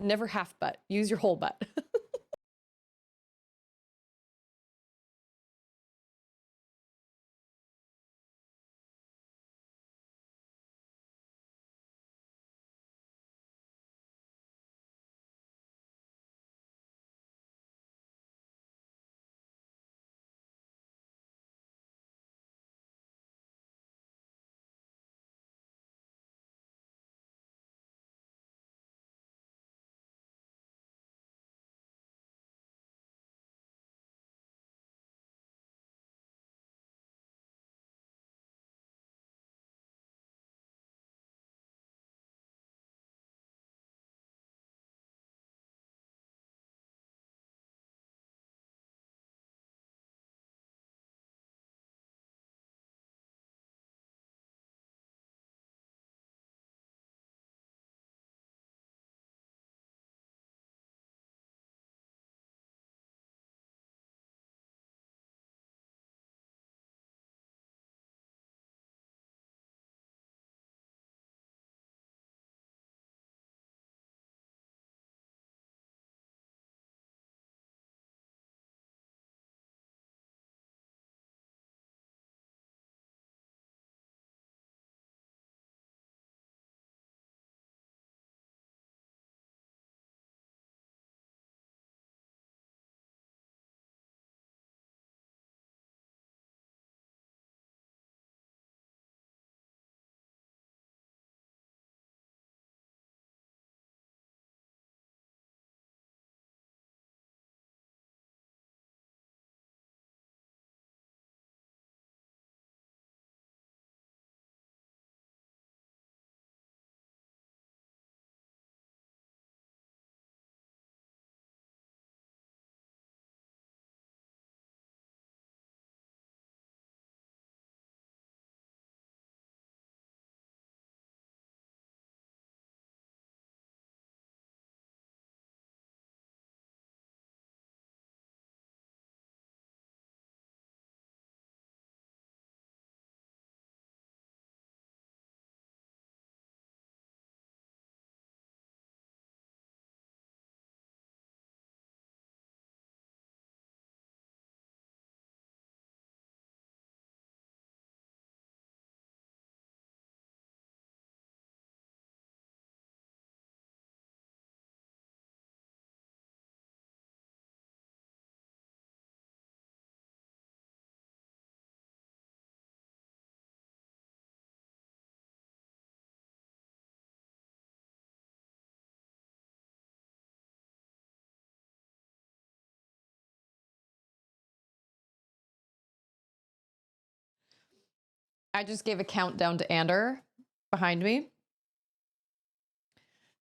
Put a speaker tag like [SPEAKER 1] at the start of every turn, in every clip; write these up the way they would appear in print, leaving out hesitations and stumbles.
[SPEAKER 1] Never half butt. Use your whole butt. I just gave a countdown to Ander behind me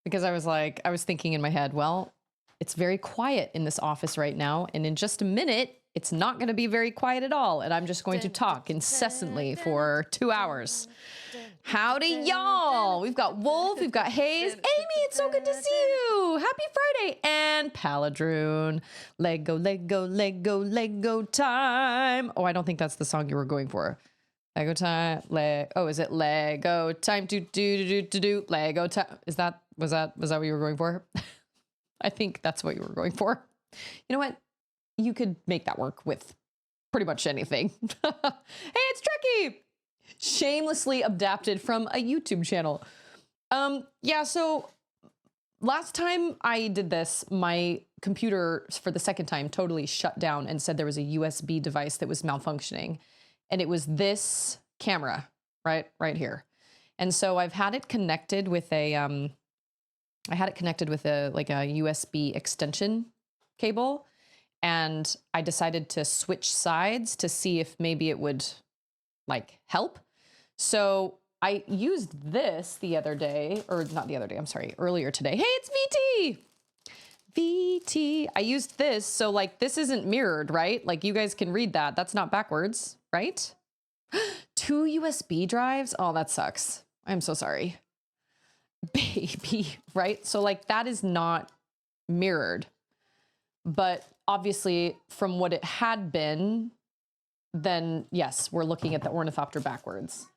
[SPEAKER 1] because I was thinking in my head, well, it's very quiet in this office right now. And in just a minute, it's not going to be very quiet at all. And I'm just going to talk incessantly for 2 hours. Howdy, y'all. We've got Wolf, we've got Hayes. Amy, it's so good to see you. Happy Friday. And Paladroon. Lego, Lego, Lego, Lego time. Oh, I don't think that's the song you were going for. Lego time. Oh, is it Lego time? Do Lego time. Was that what you were going for? I think that's what you were going for. You know what? You could make that work with pretty much anything. Hey, it's Trekkie! Shamelessly adapted from a YouTube channel. Yeah, so last time I did this, my computer for the second time totally shut down and said there was a USB device that was malfunctioning. And it was this camera right here. And so I've had it connected with a, like a USB extension cable. And I decided to switch sides to see if maybe it would like help. So I used this the other day, or not the other day, I'm sorry, earlier today. Hey, it's VT. VT. I used this. So like this isn't mirrored, right? Like you guys can read that. That's not backwards, right? 2 USB drives. Oh, that sucks. I'm so sorry. Baby, right? So like that is not mirrored. But obviously from what it had been, then yes, we're looking at the ornithopter backwards.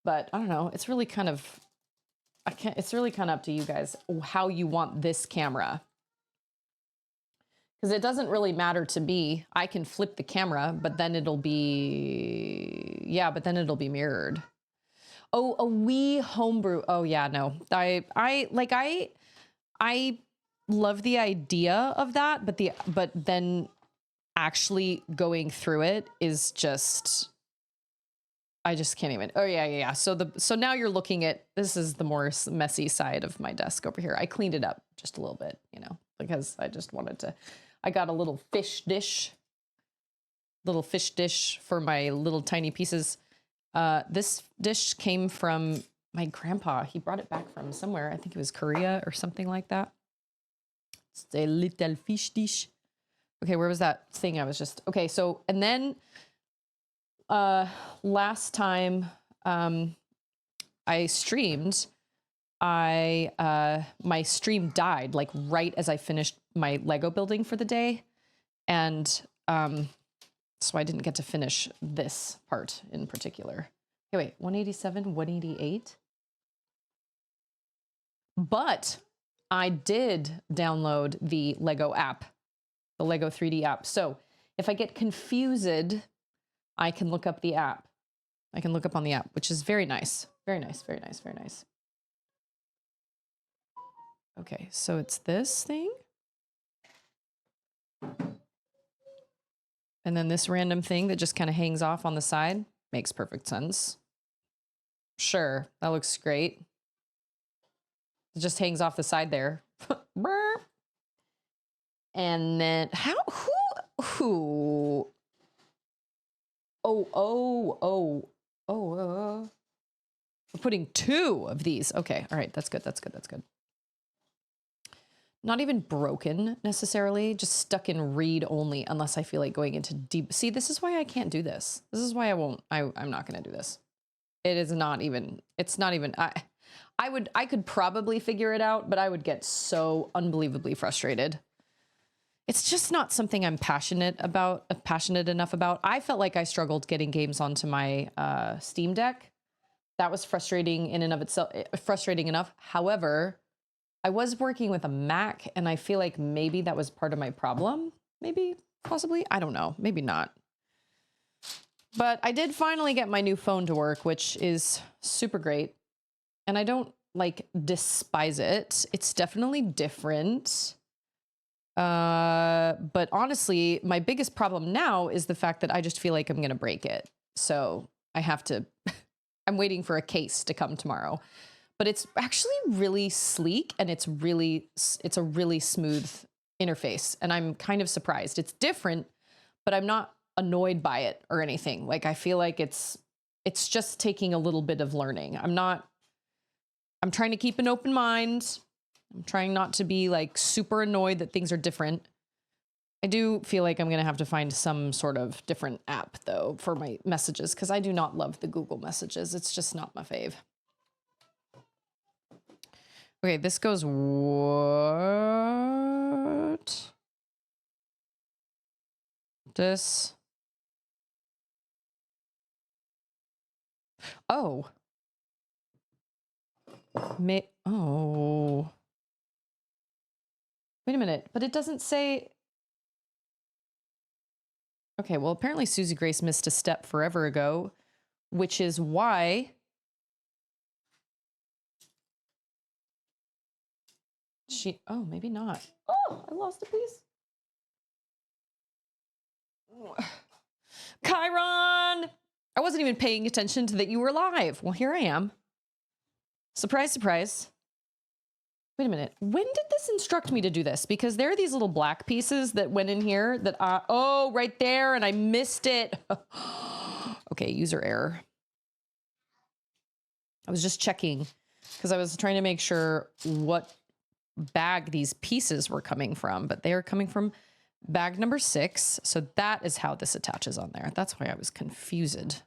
[SPEAKER 1] But I don't know, it's really kind of I can't, it's really kind of up to you guys how you want this camera. Because it doesn't really matter to me. I can flip the camera, but then it'll be, yeah, but then it'll be mirrored. Oh, a wee homebrew. Oh yeah, no. I love the idea of that, but then actually going through it is just, I just can't even. Oh yeah. So now you're looking at, this is the more messy side of my desk over here. I cleaned it up just a little bit, you know, because I just wanted to. I got a little fish dish for my little tiny pieces. This dish came from my grandpa. He brought it back from somewhere. I think it was Korea or something like that. It's a little fish dish. Okay, where was that thing I was just... Okay, so, and then last time I streamed, my stream died like right as I finished my Lego building for the day. And so I didn't get to finish this part in particular. Okay, wait, 187, 188. But I did download the Lego app, the Lego 3D app. So if I get confused, I can look up the app. I can look up on the app, which is very nice. Very nice, very nice, very nice. Okay, so it's this thing. And then this random thing that just kind of hangs off on the side. Makes perfect sense. Sure, that looks great. It just hangs off the side there. And then, who? Oh. We're putting 2 of these. Okay, all right, that's good. Not even broken necessarily, just stuck in read only unless I feel like going into deep. See, this is why I can't do this. This is why I'm not going to do this. It is not even, it's not even, I could probably figure it out, but I would get so unbelievably frustrated. It's just not something I'm passionate enough about. I felt like I struggled getting games onto my Steam Deck. That was frustrating in and of itself, frustrating enough. However, I was working with a Mac, and I feel like maybe that was part of my problem. Maybe, possibly, I don't know, maybe not. But I did finally get my new phone to work, which is super great. And I don't, like, despise it. It's definitely different. But honestly, my biggest problem now is the fact that I just feel like I'm going to break it. So I have to, I'm waiting for a case to come tomorrow. But it's actually really sleek, and it's a really smooth interface. And I'm kind of surprised. It's different, but I'm not annoyed by it or anything. Like, I feel like it's just taking a little bit of learning. I'm trying to keep an open mind. I'm trying not to be like super annoyed that things are different. I do feel like I'm going to have to find some sort of different app though for my messages, because I do not love the Google messages. It's just not my fave. Okay, this goes what? This. Oh. Oh. Wait a minute, but it doesn't say. Okay, well, apparently Susie Grace missed a step forever ago, which is why oh, maybe not. Oh, I lost a piece. Chiron! I wasn't even paying attention to that you were live. Well, here I am. Surprise, surprise. Wait a minute. When did this instruct me to do this? Because there are these little black pieces that went in here that, oh, right there, and I missed it. Okay, user error. I was just checking because I was trying to make sure what bag these pieces were coming from, but they are coming from bag number 6. So that is how this attaches on there. That's why I was confused.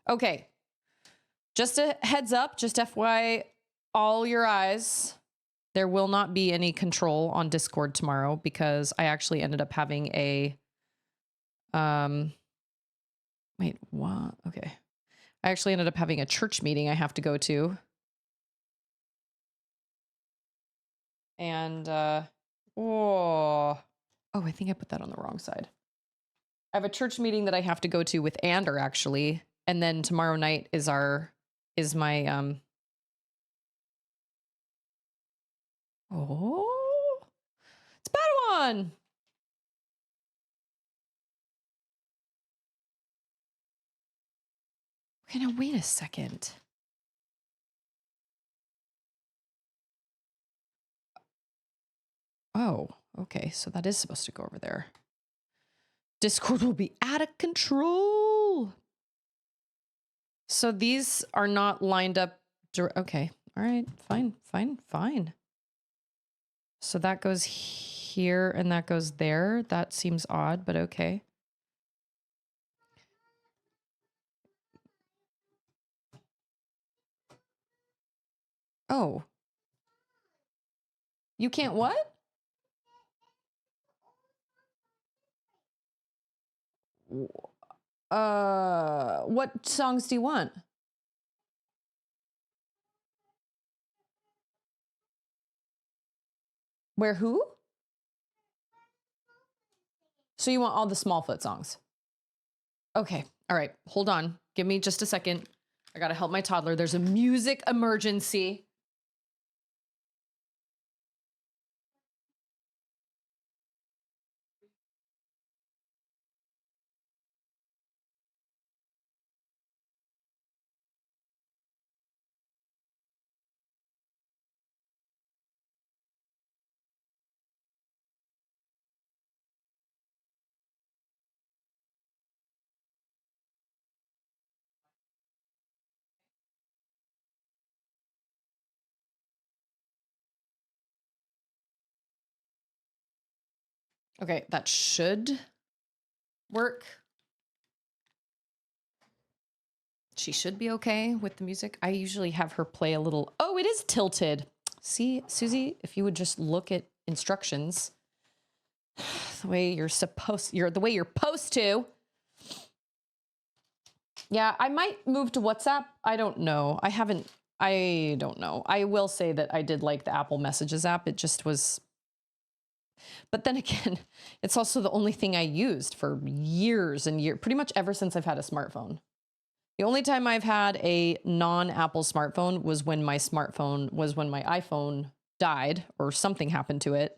[SPEAKER 1] Okay. Just a heads up, just FY all your eyes. There will not be any control on Discord tomorrow because I actually ended up having a Wait, what? Okay. I actually ended up having a church meeting I have to go to. And, oh, I think I put that on the wrong side. I have a church meeting that I have to go to with Ander, actually. And then tomorrow night is my, oh, it's Padawan. Okay, now wait a second. Oh, okay. So that is supposed to go over there. Discord will be out of control. So these are not lined up. Okay. All right. Fine. So that goes here and that goes there. That seems odd, but okay. Oh. You can't what? What songs do you want? Where who? So you want all the Smallfoot songs? Okay. All right. Hold on. Give me just a second. I gotta help my toddler. There's a music emergency. Okay, that should work. She should be okay with the music. I usually have her play a little. Oh, it is tilted. See, Susie, if you would just look at instructions the way you're supposed to. Yeah, I might move to WhatsApp. I don't know. I don't know. I will say that I did like the Apple Messages app. It just was. But then again, it's also the only thing I used for years and years, pretty much ever since I've had a smartphone. The only time I've had a non-Apple smartphone was when my iPhone died or something happened to it.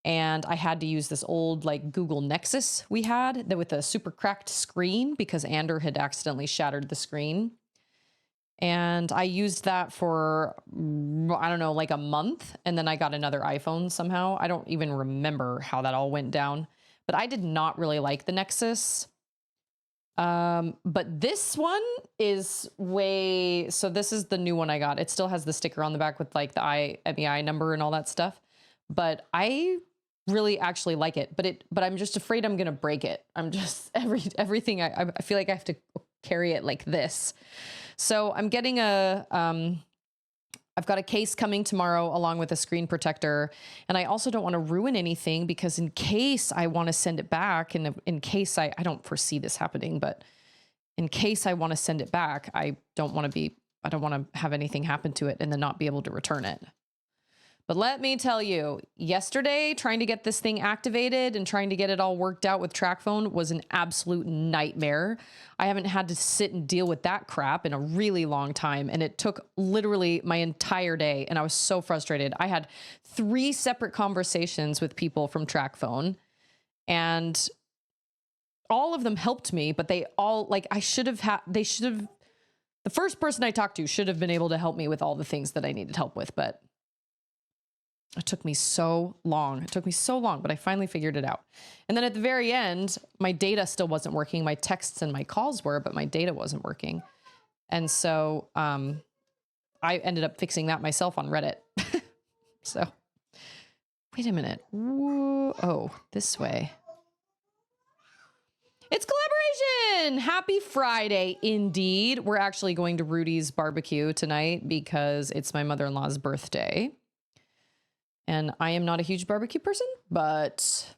[SPEAKER 1] And I had to use this old like Google Nexus we had that with a super cracked screen because Ander had accidentally shattered the screen. And I used that for, I don't know, like a month. And then I got another iPhone somehow. I don't even remember how that all went down. But I did not really like the Nexus. But this one is so this is the new one I got. It still has the sticker on the back with like the MEI number and all that stuff. But I really actually like it. But I'm just afraid I'm going to break it. I'm just, everything, I feel like I have to carry it like this. So I'm getting I've got a case coming tomorrow along with a screen protector. And I also don't want to ruin anything because in case I want to send it back and in case I don't foresee this happening, but in case I want to send it back, I don't want to have anything happen to it and then not be able to return it. But let me tell you, yesterday, trying to get this thing activated and trying to get it all worked out with TrackPhone was an absolute nightmare. I haven't had to sit and deal with that crap in a really long time. And it took literally my entire day. And I was so frustrated. I had 3 separate conversations with people from TrackPhone. And all of them helped me, but they all, like, the first person I talked to should have been able to help me with all the things that I needed help with, but it took me so long. But I finally figured it out. And then at the very end, my data still wasn't working. My texts and my calls were, but my data wasn't working. And so I ended up fixing that myself on Reddit. So wait a minute. Whoa. Oh, this way. It's collaboration. Happy Friday, indeed. We're actually going to Rudy's barbecue tonight because it's my mother-in-law's birthday. And I am not a huge barbecue person, but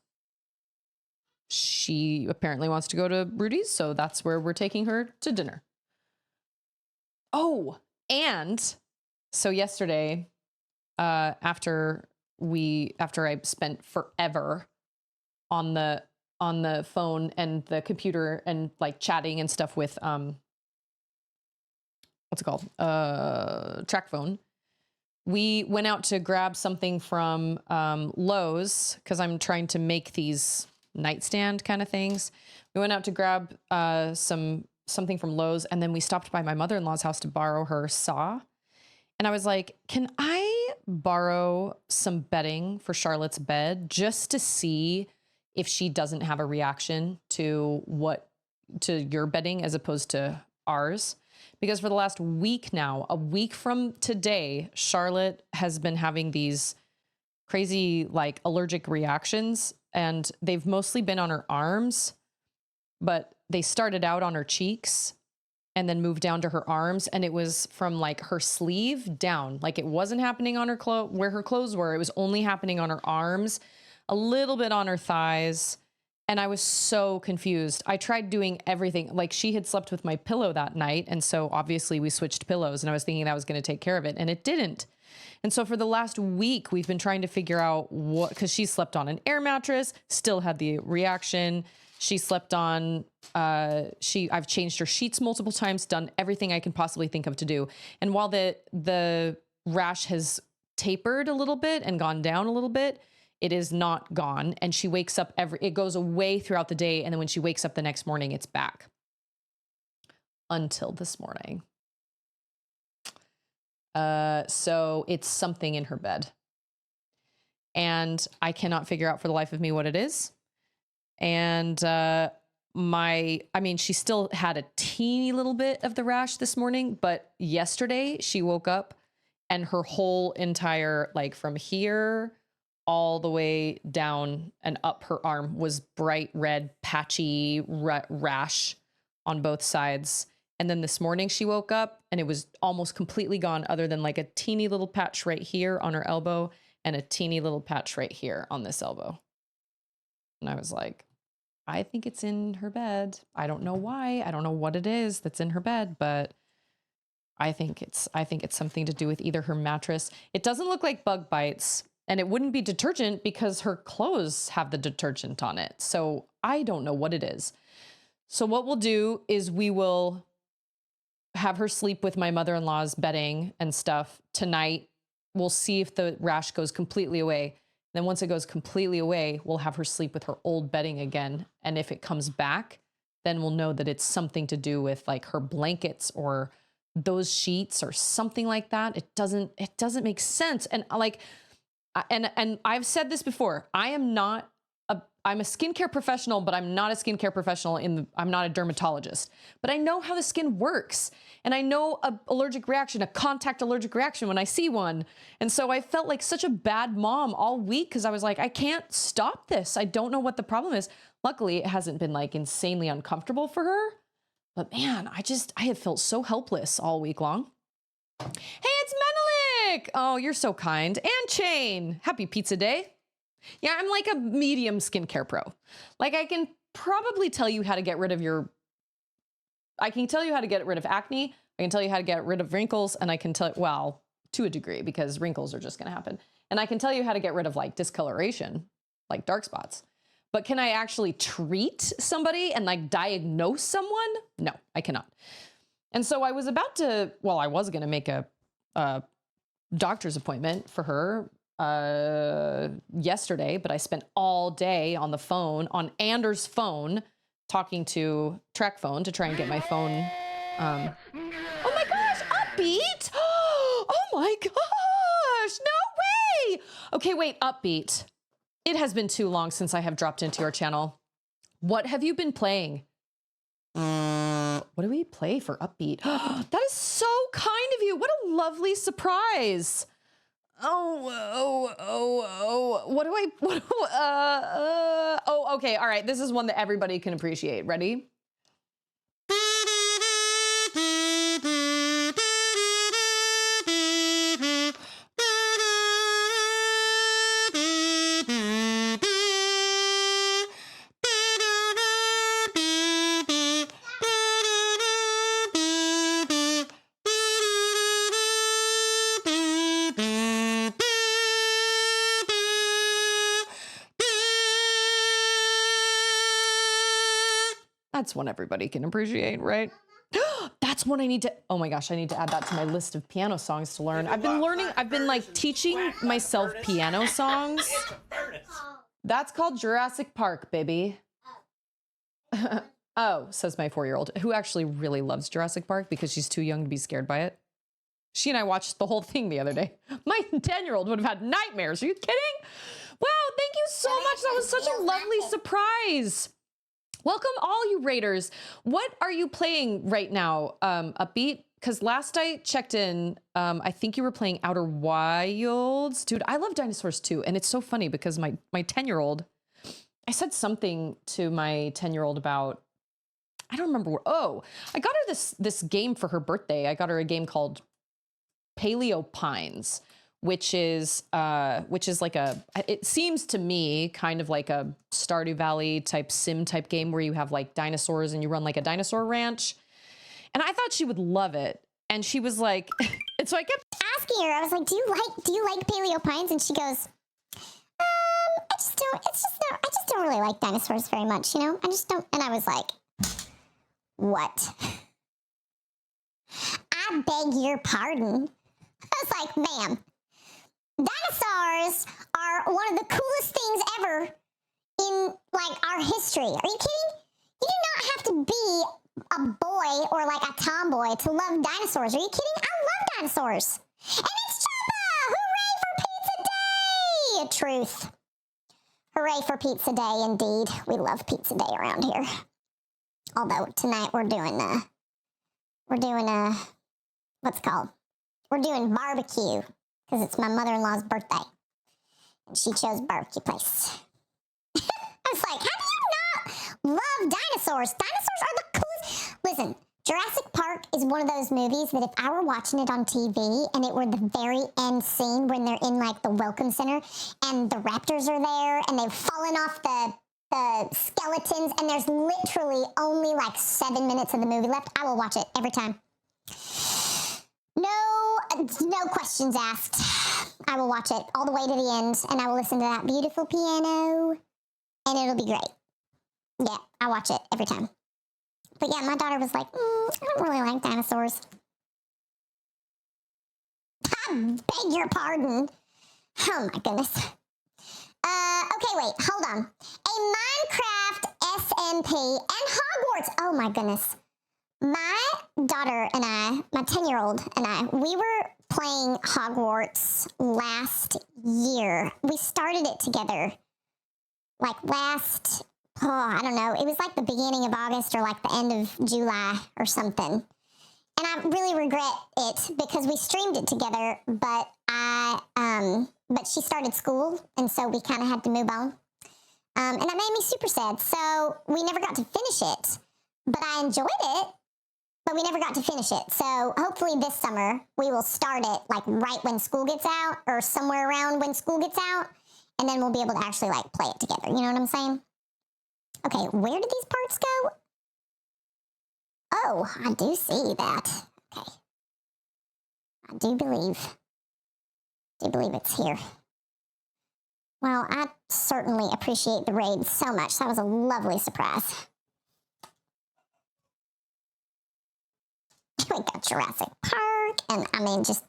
[SPEAKER 1] she apparently wants to go to Rudy's, so that's where we're taking her to dinner. Oh, and so yesterday, after I spent forever on the phone and the computer and like chatting and stuff with what's it called? Track phone. We went out to grab something from Lowe's because I'm trying to make these nightstand kind of things. We went out to grab something from Lowe's, and then we stopped by my mother-in-law's house to borrow her saw. And I was like, can I borrow some bedding for Charlotte's bed just to see if she doesn't have a reaction to your bedding as opposed to ours? Because for the last week now, a week from today, Charlotte has been having these crazy like allergic reactions, and they've mostly been on her arms, but they started out on her cheeks and then moved down to her arms. And it was from like her sleeve down. Like it wasn't happening on her where her clothes were. It was only happening on her arms, a little bit on her thighs. And I was so confused. I tried doing everything. Like she had slept with my pillow that night. And so obviously we switched pillows, and I was thinking that was going to take care of it, and it didn't. And so for the last week, we've been trying to figure out what, because she slept on an air mattress, still had the reaction. She slept on, I've changed her sheets multiple times, done everything I can possibly think of to do. And while the rash has tapered a little bit and gone down a little bit, it is not gone. And she wakes up it goes away throughout the day. And then when she wakes up the next morning, it's back. Until this morning. So it's something in her bed. And I cannot figure out for the life of me what it is. And she still had a teeny little bit of the rash this morning, but yesterday she woke up and her whole entire, like from here all the way down and up her arm was bright red, patchy rash on both sides. And then this morning she woke up and it was almost completely gone, other than like a teeny little patch right here on her elbow and a teeny little patch right here on this elbow. And I was like, I think it's in her bed. I don't know why. I don't know what it is that's in her bed, but I think it's something to do with either her mattress. It doesn't look like bug bites, and it wouldn't be detergent because her clothes have the detergent on it. So I don't know what it is. So what we'll do is we will have her sleep with my mother-in-law's bedding and stuff tonight. We'll see if the rash goes completely away. Then once it goes completely away, we'll have her sleep with her old bedding again. And if it comes back, then we'll know that it's something to do with like her blankets or those sheets or something like that. It doesn't make sense. And like, and I've said this before, I'm a skincare professional, but I'm not a skincare professional I'm not a dermatologist, but I know how the skin works. And I know a contact allergic reaction when I see one. And so I felt like such a bad mom all week because I was like, I can't stop this. I don't know what the problem is. Luckily, it hasn't been like insanely uncomfortable for her. But man, I have felt so helpless all week long. Hey, it's Menelik. Oh, you're so kind. And Chain. Happy pizza day. Yeah, I'm like a medium skincare pro. Like I can probably tell you how to get rid of I can tell you how to get rid of acne. I can tell you how to get rid of wrinkles. And I can tell, well, to a degree, because wrinkles are just going to happen. And I can tell you how to get rid of like discoloration, like dark spots. But can I actually treat somebody and like diagnose someone? No, I cannot. And so I was going to make a doctor's appointment for her yesterday, but I spent all day on the phone, on Anders' phone, talking to Track Phone to try and get my phone. Oh my gosh, Upbeat! Oh my gosh, no way! Okay, wait, Upbeat. It has been too long since I have dropped into your channel. What have you been playing? What do we play for Upbeat? That is so kind of you. What a lovely surprise. Okay. All right. This is one that everybody can appreciate. Ready?
[SPEAKER 2] That's one everybody can appreciate, right? That's one I need to, oh my gosh, I need to add that to my list of piano songs to learn. I've been like teaching myself piano songs. That's called Jurassic Park, baby. Oh, says my 4-year-old, who actually really loves Jurassic Park because she's too young to be scared by it. She and I watched the whole thing the other day. My 10-year-old would have had nightmares. Are you kidding? Wow, thank you so much. That was such a lovely surprise. Welcome all you Raiders. What are you playing right now, Upbeat? Because last I checked in, I think you were playing Outer Wilds. Dude, I love dinosaurs too. And it's so funny because my 10-year-old, I said something to my 10-year-old about, I don't remember what, oh, I got her this game for her birthday. I got her a game called Paleo Pines, which is like it seems to me kind of like a Stardew Valley type sim type game where you have like dinosaurs and you run like a dinosaur ranch. And I thought she would love it. And she was like, and so I kept
[SPEAKER 3] asking her, I was like, do you like Paleo Pines? And she goes, I just don't really like dinosaurs very much, you know? I just don't. And I was like, what? I beg your pardon. I was like, ma'am, dinosaurs are one of the coolest things ever in like our history. Are you kidding? You do not have to be a boy or like a tomboy to love dinosaurs. Are you kidding? I love dinosaurs. And it's Choppa! Hooray for Pizza Day! Truth. Hooray for Pizza Day, indeed. We love Pizza Day around here. Although tonight we're doing what's it called? We're doing barbecue because it's my mother-in-law's birthday. And she chose barbecue place. I was like, how do you not love dinosaurs? Dinosaurs are the coolest. Listen, Jurassic Park is one of those movies that if I were watching it on TV and it were the very end scene when they're in like the welcome center and the raptors are there and they've fallen off the skeletons and there's literally only like 7 minutes of the movie left, I will watch it every time. No questions asked. I will watch it all the way to the end and I will listen to that beautiful piano and it'll be great. Yeah, I watch it every time. But yeah, my daughter was like, I don't really like dinosaurs. I beg your pardon. Oh my goodness. Okay, wait, hold on. A Minecraft SMP and Hogwarts. Oh my goodness. My daughter and I, my 10-year-old and I, we were playing Hogwarts last year. We started it together like I don't know. It was like the beginning of August or like the end of July or something. And I really regret it because we streamed it together, but but she started school and so we kind of had to move on. And that made me super sad. So we never got to finish it, but I enjoyed it. But we never got to finish it. So hopefully this summer we will start it like right when school gets out or somewhere around when school gets out. And then we'll be able to actually like play it together. You know what I'm saying? Okay, where did these parts go? Oh, I do see that. Okay. I do believe it's here. Well, I certainly appreciate the raid so much. That was a lovely surprise. We got Jurassic Park, and I mean, just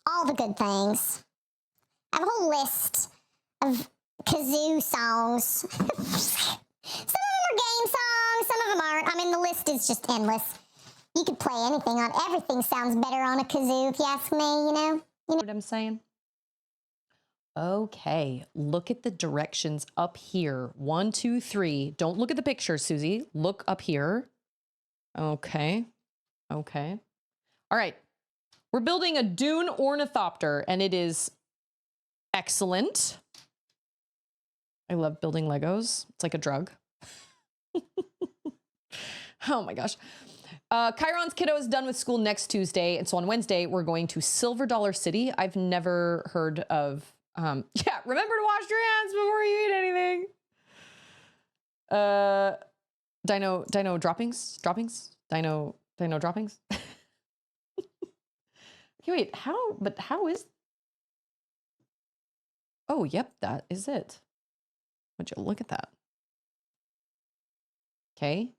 [SPEAKER 3] all the good things. I have a whole list of kazoo songs. Some of them are game songs, some of them aren't. I mean, the list is just endless. You could play anything on, everything sounds better on a kazoo, if you ask me, you know?
[SPEAKER 2] You know what I'm saying? Okay, look at the directions up here. 1, 2, 3. Don't look at the picture, Susie. Look up here. Okay. Okay. All right. We're building a dune ornithopter, and it is excellent. I love building Legos. It's like a drug. Oh my gosh. Chiron's kiddo is done with school next Tuesday, and so on Wednesday, we're going to Silver Dollar City. I've never heard of... yeah, remember to wash your hands before you eat anything. Dino droppings? Dino droppings? Okay, wait, how is... Oh, yep, that is it. Would you look at that? Okay.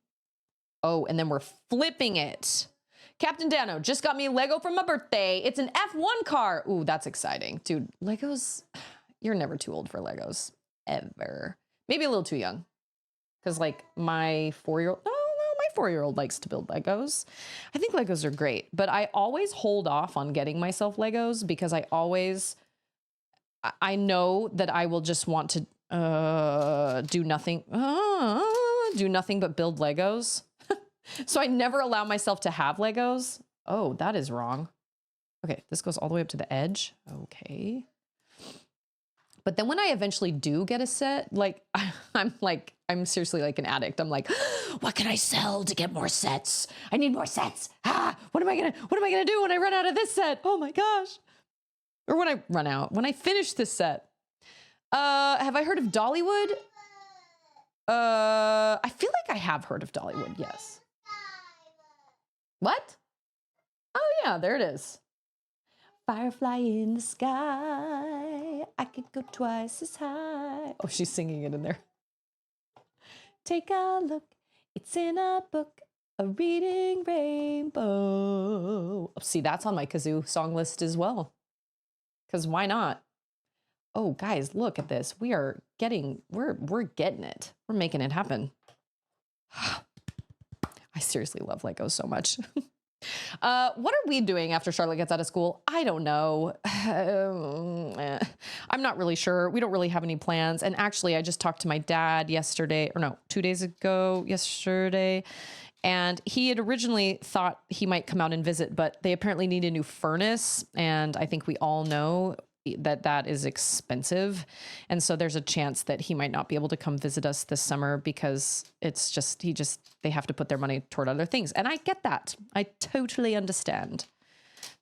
[SPEAKER 2] Oh, and then we're flipping it. Captain Dano just got me Lego for my birthday. It's an F1 car. Ooh, that's exciting. Dude, Legos, you're never too old for Legos, ever. Maybe a little too young. Because like my 4-year-old, no, my 4-year-old likes to build Legos. I think Legos are great, but I always hold off on getting myself Legos because I know that I will just want to do nothing but build Legos. So I never allow myself to have Legos. Oh, that is wrong. Okay, this goes all the way up to the edge. Okay. But then when I eventually do get a set, like I'm seriously like an addict. I'm like, what can I sell to get more sets? I need more sets. What am I gonna do when I run out of this set? Oh my gosh. Or when I finish this set. Have I heard of Dollywood? I feel like I have heard of Dollywood, yes. What? Oh yeah, there it is. Firefly in the sky, I could go twice as high. Oh, she's singing it in there. Take a look, it's in a book, a reading rainbow. Oh, see, that's on my kazoo song list as well. Because why not? Oh, guys, look at this. We're getting it. We're making it happen. I seriously love Legos so much. What are we doing after Charlotte gets out of school? I don't know. I'm not really sure. We don't really have any plans. And actually, I just talked to my dad yesterday, or no, 2 days ago, yesterday. And he had originally thought he might come out and visit, but they apparently need a new furnace. And I think we all know that is expensive. And so there's a chance that he might not be able to come visit us this summer because they have to put their money toward other things. And I get that. I totally understand.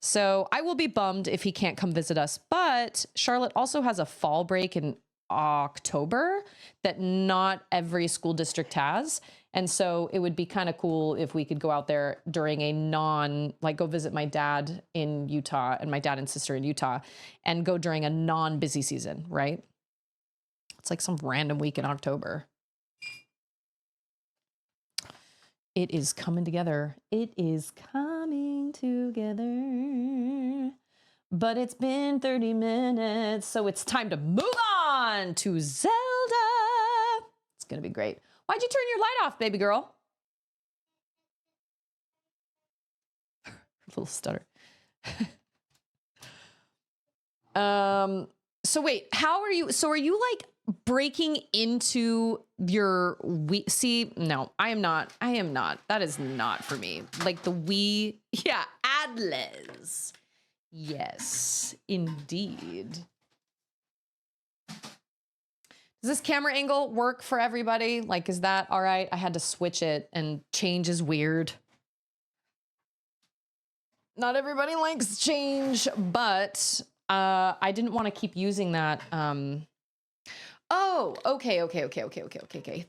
[SPEAKER 2] So I will be bummed if he can't come visit us. But Charlotte also has a fall break in October that not every school district has. And so it would be kind of cool if we could go out there during go visit my dad in Utah and my dad and sister in Utah and go during a non-busy season, right? It's like some random week in October. It is coming together. It is coming together. But it's been 30 minutes, so it's time to move on to Zelda. It's going to be great. Why'd you turn your light off, baby girl? Little stutter. So wait, how are you? So are you like breaking into your Wii? See, no, I am not. That is not for me. Like the Wii. Yeah, Atlas. Yes, indeed. Does this camera angle work for everybody? Like, is that all right? I had to switch it and change is weird. Not everybody likes change, but I didn't want to keep using that. Oh, okay.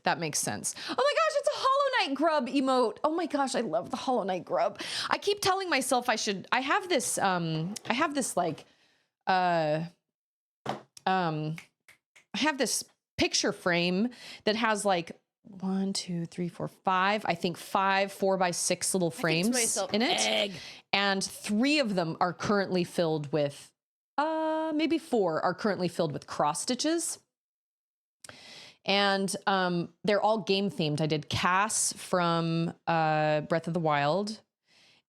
[SPEAKER 2] That makes sense. Oh my gosh, it's a Hollow Knight grub emote. Oh my gosh, I love the Hollow Knight grub. I keep telling myself I have this picture frame that has like 1, 2, 3, 4, 5. I think 5 4x6 little frames in it. And 3 of them are currently filled with, maybe 4 are currently filled with cross stitches. And they're all game themed. I did Cass from Breath of the Wild.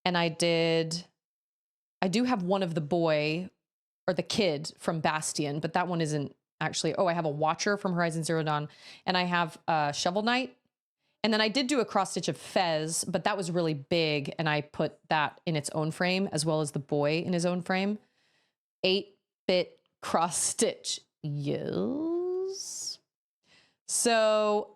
[SPEAKER 2] And I do have one of the boy or the kid from Bastion, but that one isn't actually. Oh, I have a Watcher from Horizon Zero Dawn, and I have Shovel Knight. And then I did do a cross stitch of Fez, but that was really big, and I put that in its own frame as well as the boy in his own frame. 8-bit cross stitch. Yes. So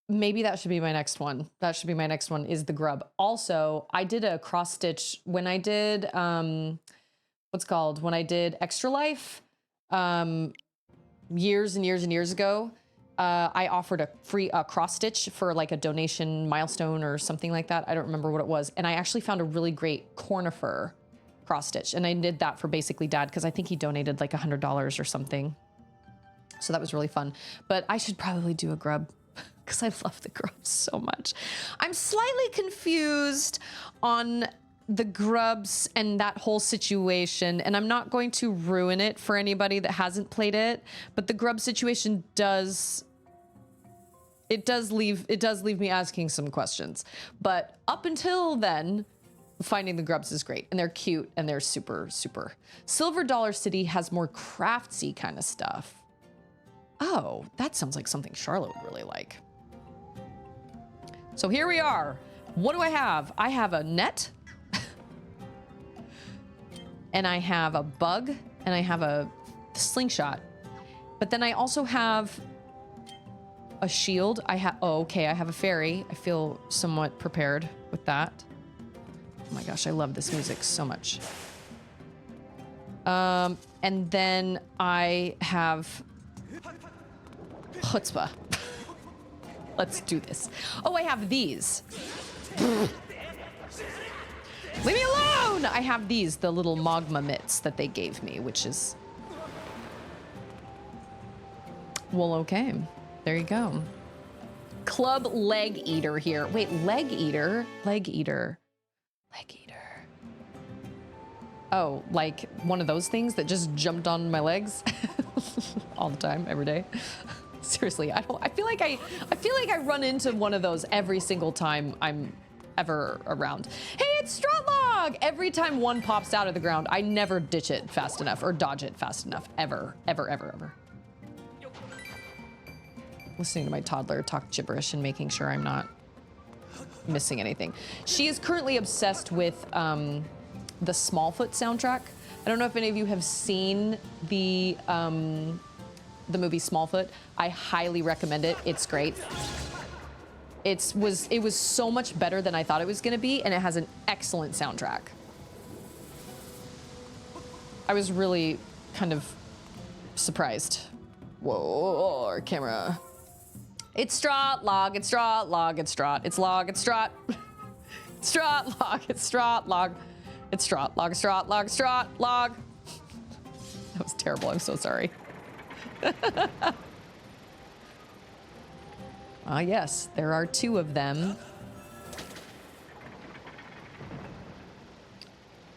[SPEAKER 2] maybe that should be my next one. That should be my next one is the grub. Also, I did a cross stitch when I did when I did Extra Life years and years ago. I offered a free cross stitch for like a donation milestone or something like that. I don't remember what it was. And I actually found a really great cornifer cross stitch. And I did that for basically Dad because I think he donated like $100 or something. So that was really fun. But I should probably do a grub.
[SPEAKER 1] because I love the grubs so much. I'm slightly confused on the grubs and that whole situation, and I'm not going to ruin it for anybody that hasn't played it, but the grub situation does leave me asking some questions. But up until then, finding the grubs is great, and they're cute, and they're super, super. Silver Dollar City has more craftsy kind of stuff. Oh, that sounds like something Charlotte would really like. So here we are. What do I have? I have a net, and I have a bug, and I have a slingshot. But then I also have a shield. Oh, okay, I have a fairy. I feel somewhat prepared with that. Oh my gosh, I love this music so much. And then I have chutzpah. Let's do this. Oh, I have these. Leave me alone! I have these, the little magma mitts that they gave me, which is... Well, okay. There you go. Club leg eater here. Wait, leg eater? Leg eater. Leg eater. Oh, like one of those things that just jumped on my legs all the time, every day. Seriously, I feel like I run into one of those every single time I'm ever around. Hey, it's Stroutlog! Every time one pops out of the ground, I never ditch it fast enough or dodge it fast enough. Ever, ever, ever, ever. Listening to my toddler talk gibberish and making sure I'm not missing anything. She is currently obsessed with the Smallfoot soundtrack. I don't know if any of you have seen the movie Smallfoot. I highly recommend it. It's great. It was so much better than I thought it was going to be, and it has an excellent soundtrack. I was really kind of surprised. Whoa, our camera. It's Stroutlog, it's Stroutlog, it's Straut, it's log, it's Straut. It's Stroutlog, it's Stroutlog. It's Stroutlog, Stroutlog, Stroutlog. That was terrible, I'm so sorry. Ah, yes, there are two of them.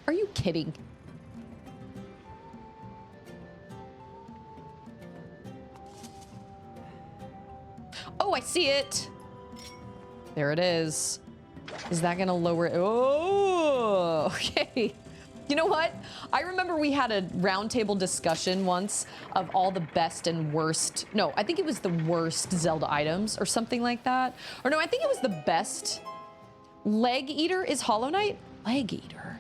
[SPEAKER 1] Are you kidding? Oh, I see it. There it is. Is that gonna lower it? Oh, okay. You know what? I remember we had a roundtable discussion once of all the best and worst. No, I think it was the worst Zelda items or something like that. Or no, I think it was the best. Leg Eater is Hollow Knight? Leg Eater.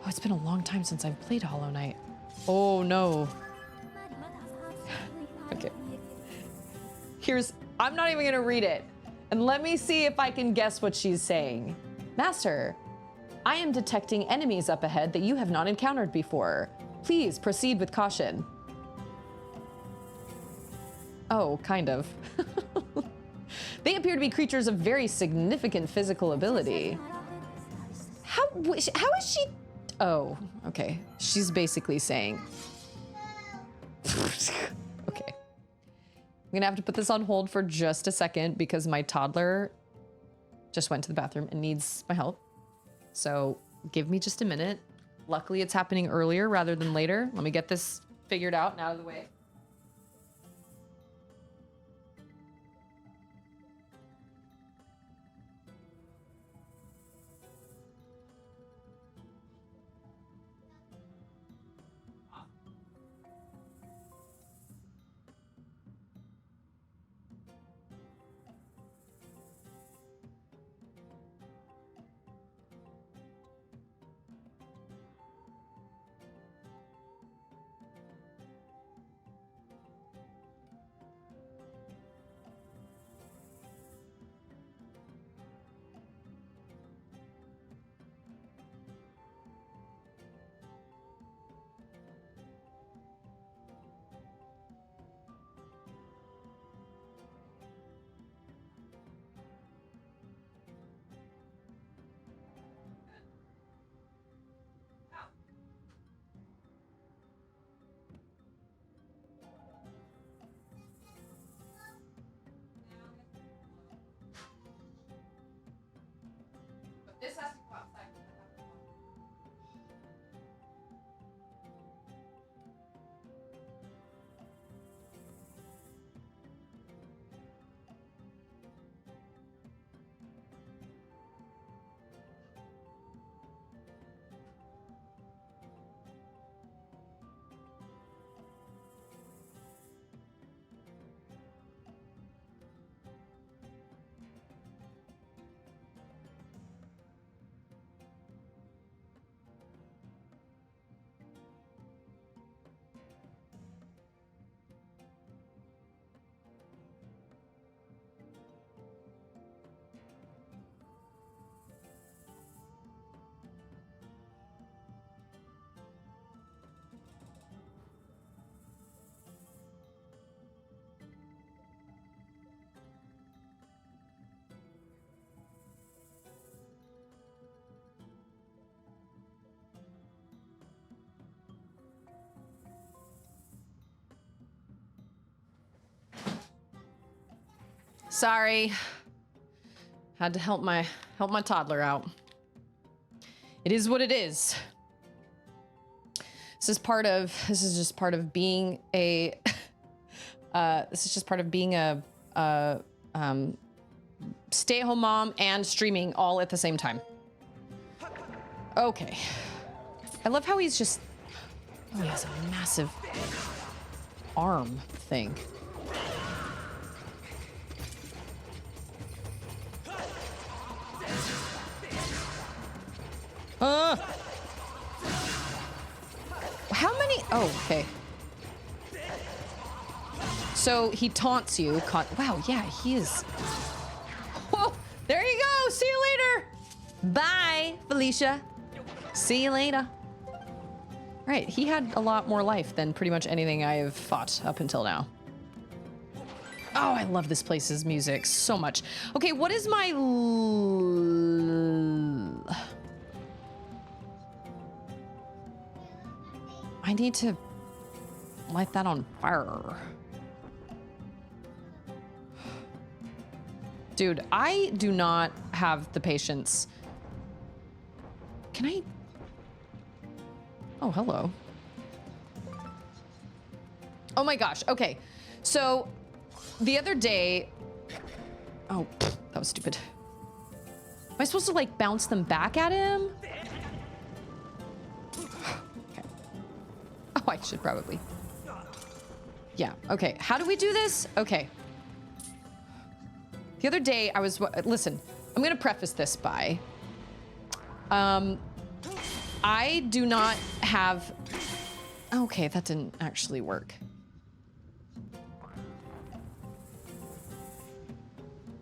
[SPEAKER 1] Oh, it's been a long time since I've played Hollow Knight. Oh, no. Okay. I'm not even gonna read it. And let me see if I can guess what she's saying. Master, I am detecting enemies up ahead that you have not encountered before. Please proceed with caution. Oh, kind of. They appear to be creatures of very significant physical ability. How is she? Oh, okay. She's basically saying. Okay. I'm gonna have to put this on hold for just a second because my toddler just went to the bathroom and needs my help. So give me just a minute. Luckily, it's happening earlier rather than later. Let me get this figured out and out of the way. Sorry. Had to help my toddler out. It is what it is. This is just part of being a stay-at-home mom and streaming all at the same time. Okay. I love how he's just, oh, he has a massive arm thing. How many? Oh, okay. So he taunts you. Wow, yeah, he is. Whoa, there you go. See you later. Bye, Felicia. See you later. Right, he had a lot more life than pretty much anything I have fought up until now. Oh, I love this place's music so much. Okay, what is my... I need to light that on fire. Dude, I do not have the patience. Can I... Oh, hello. Oh my gosh, okay. So, the other day... Oh, that was stupid. Am I supposed to, like, bounce them back at him? Okay. Oh, I should probably. Yeah, okay. How do we do this? Okay. The other day, I was... Listen, I'm gonna preface this by... I do not have... Okay, that didn't actually work.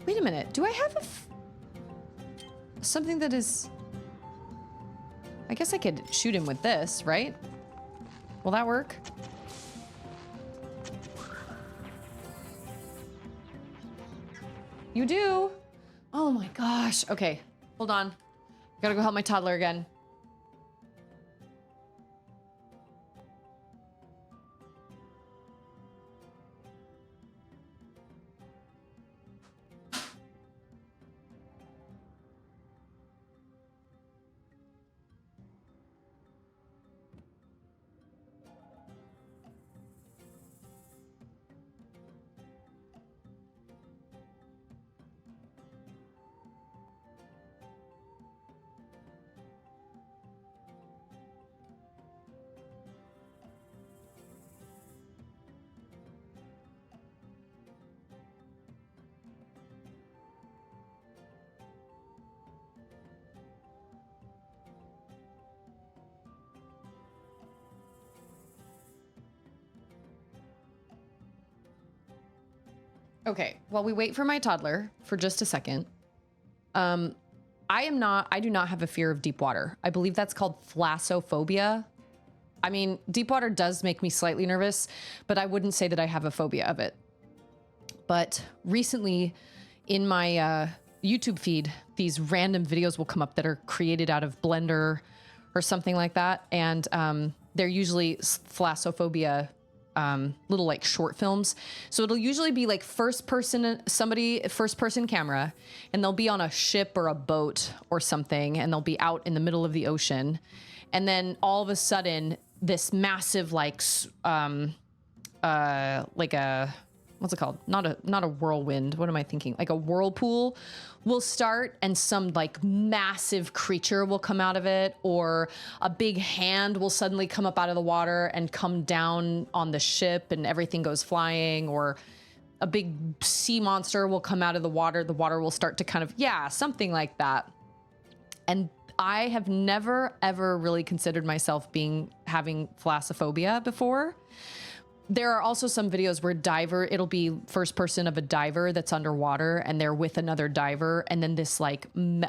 [SPEAKER 1] Wait a minute. Do I have something that is... I guess I could shoot him with this, right? Will that work? You do? Oh my gosh. Okay, hold on. Gotta go help my toddler again. Okay, while we wait for my toddler for just a second, I do not have a fear of deep water. I believe that's called thalassophobia. I mean, deep water does make me slightly nervous, but I wouldn't say that I have a phobia of it. But recently in my YouTube feed, these random videos will come up that are created out of Blender or something like that. And they're usually thalassophobia little like short films. So it'll usually be like first person camera, and they'll be on a ship or a boat or something, and they'll be out in the middle of the ocean. And then all of a sudden this massive like a, what's it called? Not a whirlwind. What am I thinking? Like a whirlpool will start, and some like massive creature will come out of it, or a big hand will suddenly come up out of the water and come down on the ship and everything goes flying, or a big sea monster will come out of the water. The water will start to kind of, yeah, something like that. And I have never, ever really considered myself having thalassophobia before. There are also some videos where it'll be first person of a diver that's underwater and they're with another diver. And then this like,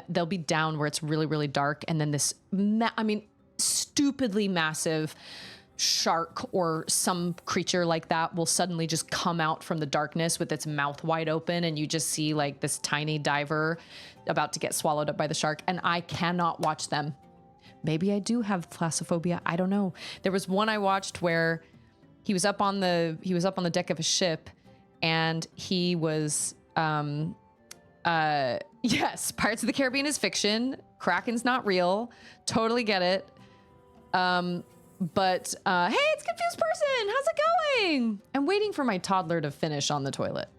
[SPEAKER 1] they'll be down where it's really, really dark. And then this, stupidly massive shark or some creature like that will suddenly just come out from the darkness with its mouth wide open. And you just see like this tiny diver about to get swallowed up by the shark. And I cannot watch them. Maybe I do have thalassophobia. I don't know. There was one I watched where he was up on the deck of a ship, and he was
[SPEAKER 2] Yes, Pirates of the Caribbean is fiction. Kraken's not real. Totally get it. But hey, it's Confused Person. How's it going? I'm waiting for my toddler to finish on the toilet.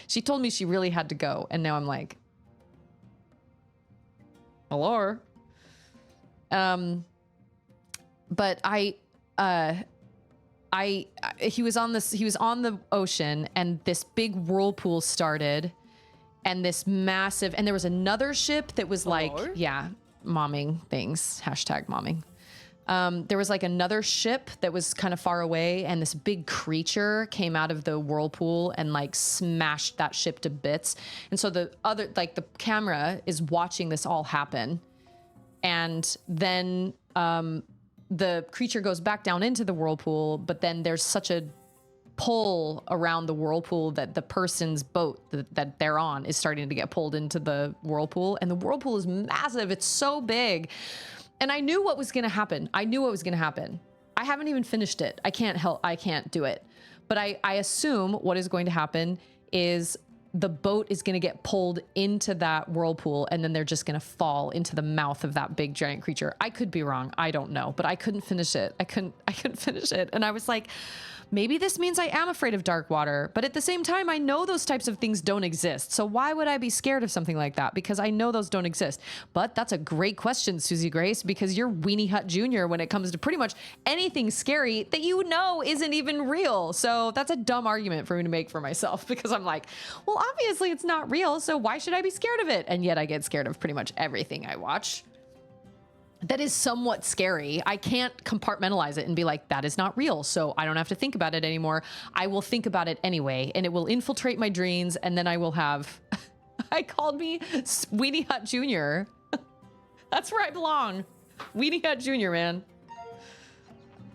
[SPEAKER 2] She told me she really had to go, and now I'm like, hello. But he was on the ocean, and this big whirlpool started, and this massive, and there was another ship that was like, yeah, momming things, #momming. There was like another ship that was kind of far away, and this big creature came out of the whirlpool and like smashed that ship to bits. And so the camera is watching this all happen. And then the creature goes back down into the whirlpool, but then there's such a pull around the whirlpool that the person's boat that they're on is starting to get pulled into the whirlpool. And the whirlpool is massive. It's so big. And I knew what was going to happen. I haven't even finished it. I can't do it. But I assume what is going to happen is the boat is going to get pulled into that whirlpool, and then they're just going to fall into the mouth of that big giant creature. I could be wrong. I don't know, but I couldn't finish it. I couldn't finish it. And I was like, maybe this means I am afraid of dark water, but at the same time, I know those types of things don't exist. So why would I be scared of something like that? Because I know those don't exist. But that's a great question, Susie Grace, because you're Weenie Hut Jr. when it comes to pretty much anything scary that you know isn't even real. So that's a dumb argument for me to make for myself, because I'm like, well, obviously it's not real, so why should I be scared of it? And yet I get scared of pretty much everything I watch. That is somewhat scary. I can't compartmentalize it and be like, that is not real, so I don't have to think about it anymore. I will think about it anyway, and it will infiltrate my dreams, and then I will have... I called me Weenie Hut Jr. That's where I belong. Weenie Hut Jr., man.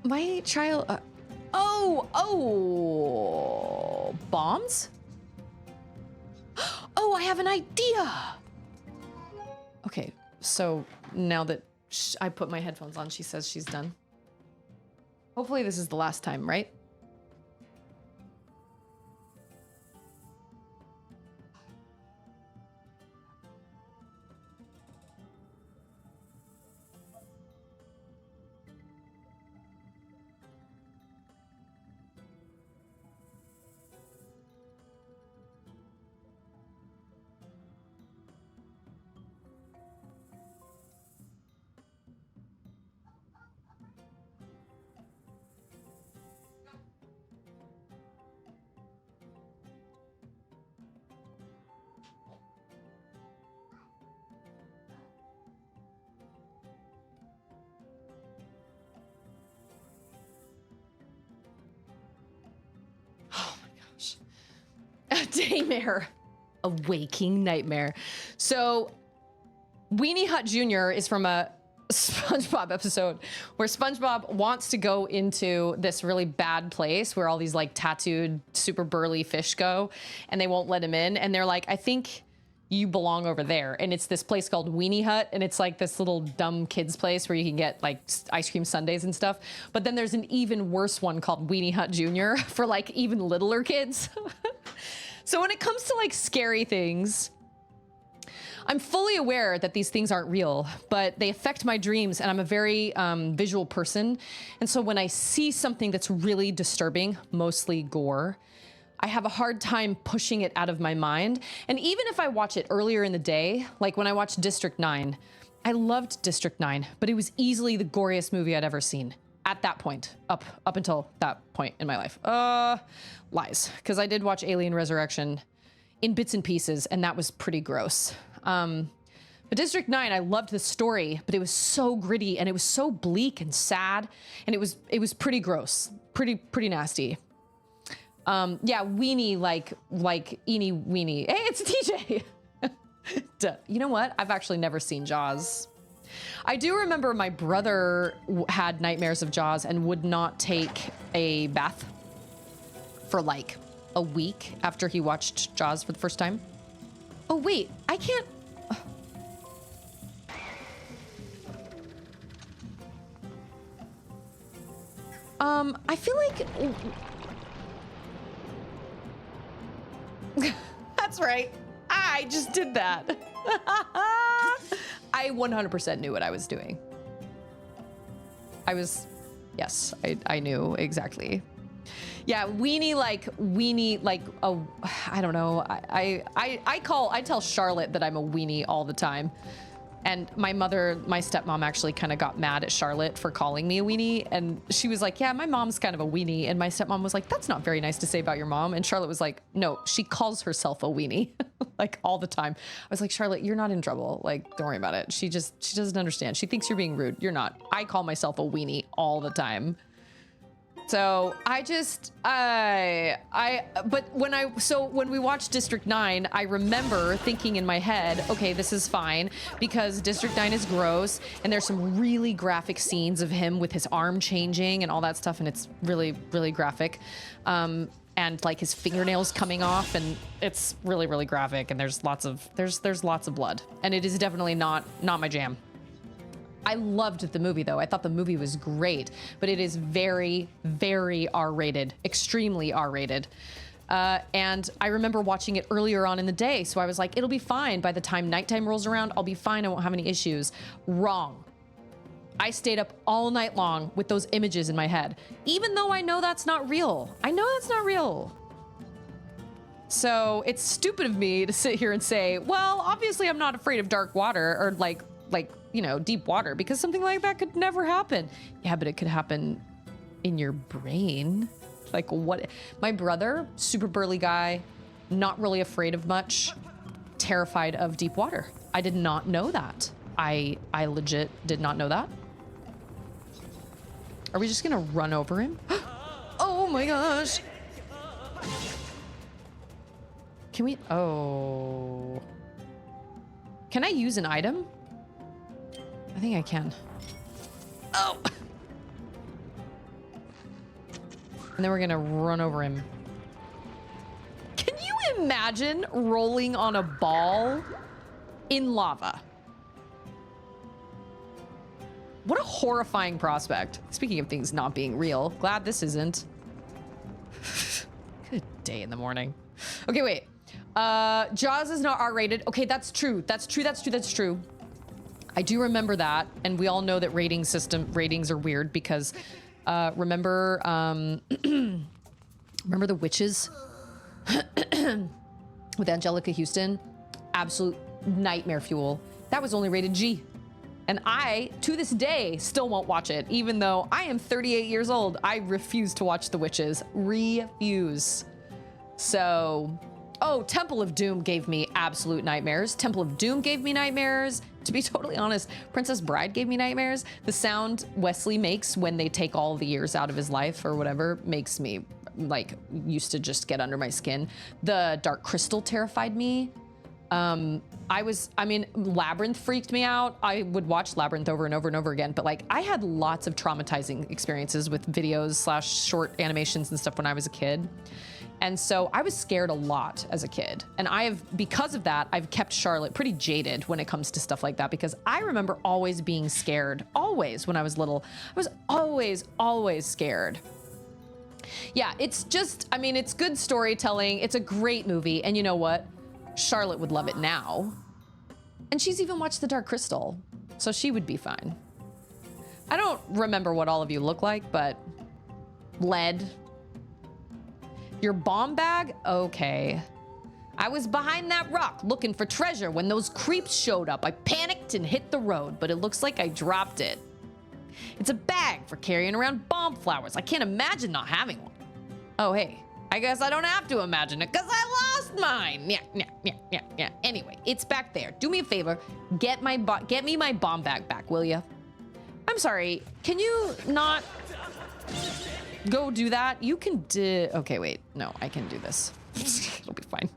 [SPEAKER 2] My child... Oh! Bombs? Oh, I have an idea! Okay, so now that I put my headphones on, she says she's done. Hopefully this is the last time, right? Daymare. A waking nightmare. So Weenie Hut Jr. is from a SpongeBob episode where SpongeBob wants to go into this really bad place where all these like tattooed super burly fish go, and they won't let him in, and they're like, I think you belong over there. And it's this place called Weenie Hut, and it's like this little dumb kids place where you can get like ice cream sundaes and stuff. But then there's an even worse one called Weenie Hut Jr. for like even littler kids. So when it comes to like scary things, I'm fully aware that these things aren't real, but they affect my dreams, and I'm a very visual person. And so when I see something that's really disturbing, mostly gore, I have a hard time pushing it out of my mind. And even if I watch it earlier in the day, like when I watched District 9, I loved District 9, but it was easily the goriest movie I'd ever seen. At that point, up until that point in my life. Lies, because I did watch Alien Resurrection in bits and pieces, and that was pretty gross. But District 9, I loved the story, but it was so gritty, and it was so bleak and sad, and it was pretty gross, pretty nasty. Yeah, weenie like eeny weenie. Hey, it's TJ. Duh. You know what? I've actually never seen Jaws. I do remember my brother had nightmares of Jaws and would not take a bath for like a week after he watched Jaws for the first time. Oh wait, I can't. I feel like That's right. I just did that. I 100% knew what I was doing. Yes, I knew exactly. Yeah, weenie, like, oh, I don't know. I tell Charlotte that I'm a weenie all the time. And my stepmom actually kind of got mad at Charlotte for calling me a weenie. And she was like, yeah, my mom's kind of a weenie. And my stepmom was like, that's not very nice to say about your mom. And Charlotte was like, no, she calls herself a weenie like all the time. I was like, Charlotte, you're not in trouble. Like, don't worry about it. She doesn't understand. She thinks you're being rude. You're not. I call myself a weenie all the time. So but when we watched District 9, I remember thinking in my head, okay, this is fine because District 9 is gross and there's some really graphic scenes of him with his arm changing and all that stuff. And it's really, really graphic. And like his fingernails coming off and it's really, really graphic. And there's lots of blood and it is definitely not my jam. I loved the movie though. I thought the movie was great, but it is very, very R-rated, extremely R-rated. And I remember watching it earlier on in the day. So I was like, it'll be fine. By the time nighttime rolls around, I'll be fine. I won't have any issues. Wrong. I stayed up all night long with those images in my head, even though I know that's not real. I know that's not real. So it's stupid of me to sit here and say, well, obviously I'm not afraid of dark water or like, you know, deep water because something like that could never happen. Yeah, but it could happen in your brain. Like what? My brother, super burly guy, not really afraid of much, terrified of deep water. I did not know that. I legit did not know that. Are we just gonna run over him? Oh my gosh. Can we? Oh. Can I use an item? I think I can. Oh! And then we're gonna run over him. Can you imagine rolling on a ball in lava? What a horrifying prospect. Speaking of things not being real, glad this isn't. Good day in the morning. Okay, wait. Jaws is not R-rated. Okay, that's true. That's true. I do remember that, and we all know that ratings are weird because remember remember The Witches with Angelica Houston? Absolute nightmare fuel. That was only rated G. And I, to this day, still won't watch it, even though I am 38 years old. I refuse to watch The Witches. Refuse. So, oh, Temple of Doom gave me absolute nightmares. Temple of Doom gave me nightmares. To be totally honest, Princess Bride gave me nightmares. The sound Wesley makes when they take all the years out of his life or whatever makes me, like, used to just get under my skin. The Dark Crystal terrified me. Labyrinth freaked me out. I would watch Labyrinth over and over and over again, but like I had lots of traumatizing experiences with videos / short animations and stuff when I was a kid. And so I was scared a lot as a kid. And because of that, I've kept Charlotte pretty jaded when it comes to stuff like that, because I remember always being scared. Always when I was little, I was always scared. Yeah, it's just, I mean, it's good storytelling. It's a great movie. And you know what? Charlotte would love it now. And she's even watched The Dark Crystal, so she would be fine. I don't remember what all of you look like, but lead. Your bomb bag? Okay. I was behind that rock looking for treasure when those creeps showed up. I panicked and hit the road, but it looks like I dropped it. It's a bag for carrying around bomb flowers. I can't imagine not having one. Oh, hey. I guess I don't have to imagine it because I lost mine. Yeah. Anyway, it's back there. Do me a favor. Get me my bomb bag back, will you? I'm sorry. Can you not go do that? You can do... Okay, wait. No, I can do this. It'll be fine.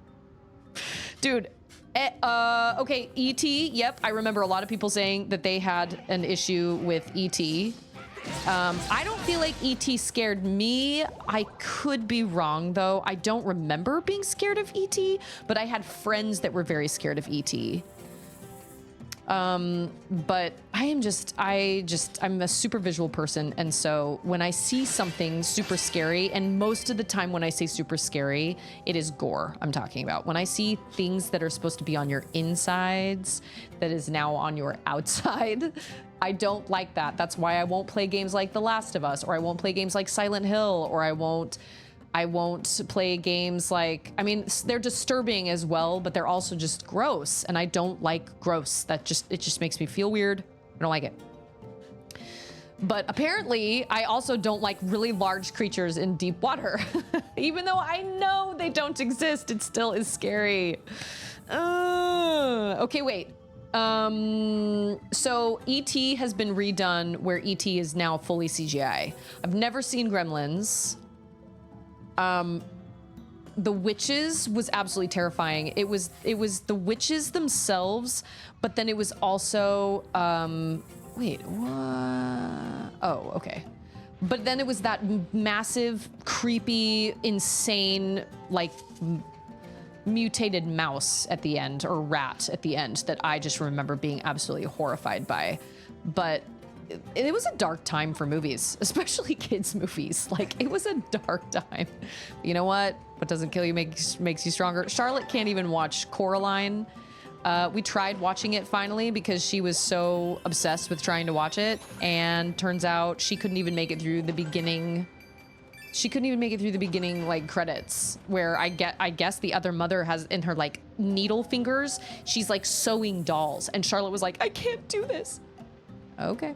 [SPEAKER 2] Dude. Okay, E.T. Yep, I remember a lot of people saying that they had an issue with E.T. I don't feel like E.T. scared me. I could be wrong, though. I don't remember being scared of E.T., but I had friends that were very scared of E.T. But I'm a super visual person. And so when I see something super scary, and most of the time when I say super scary, it is gore I'm talking about. When I see things that are supposed to be on your insides, that is now on your outside, I don't like that. That's why I won't play games like The Last of Us, or I won't play games like Silent Hill, or I won't play games like, I mean, they're disturbing as well, but they're also just gross. And I don't like gross. It just makes me feel weird. I don't like it. But apparently I also don't like really large creatures in deep water. Even though I know they don't exist, it still is scary. Okay, wait. So E.T. has been redone where E.T. is now fully CGI. I've never seen Gremlins. The witches was absolutely terrifying. It was the witches themselves, but then it was also, wait, what? Oh, okay. But then it was that massive, creepy, insane, like mutated mouse at the end, or rat at the end, that I just remember being absolutely horrified by. But it was a dark time for movies, especially kids movies. Like, it was a dark time. You know what doesn't kill you makes you stronger. Charlotte can't even watch Coraline. We tried watching it finally because she was so obsessed with trying to watch it, and turns out she couldn't even make it through the beginning. She couldn't even make it through the beginning, like, credits, where I guess the other mother has in her, like, needle fingers, she's like sewing dolls, and Charlotte was like, I can't do this. Okay.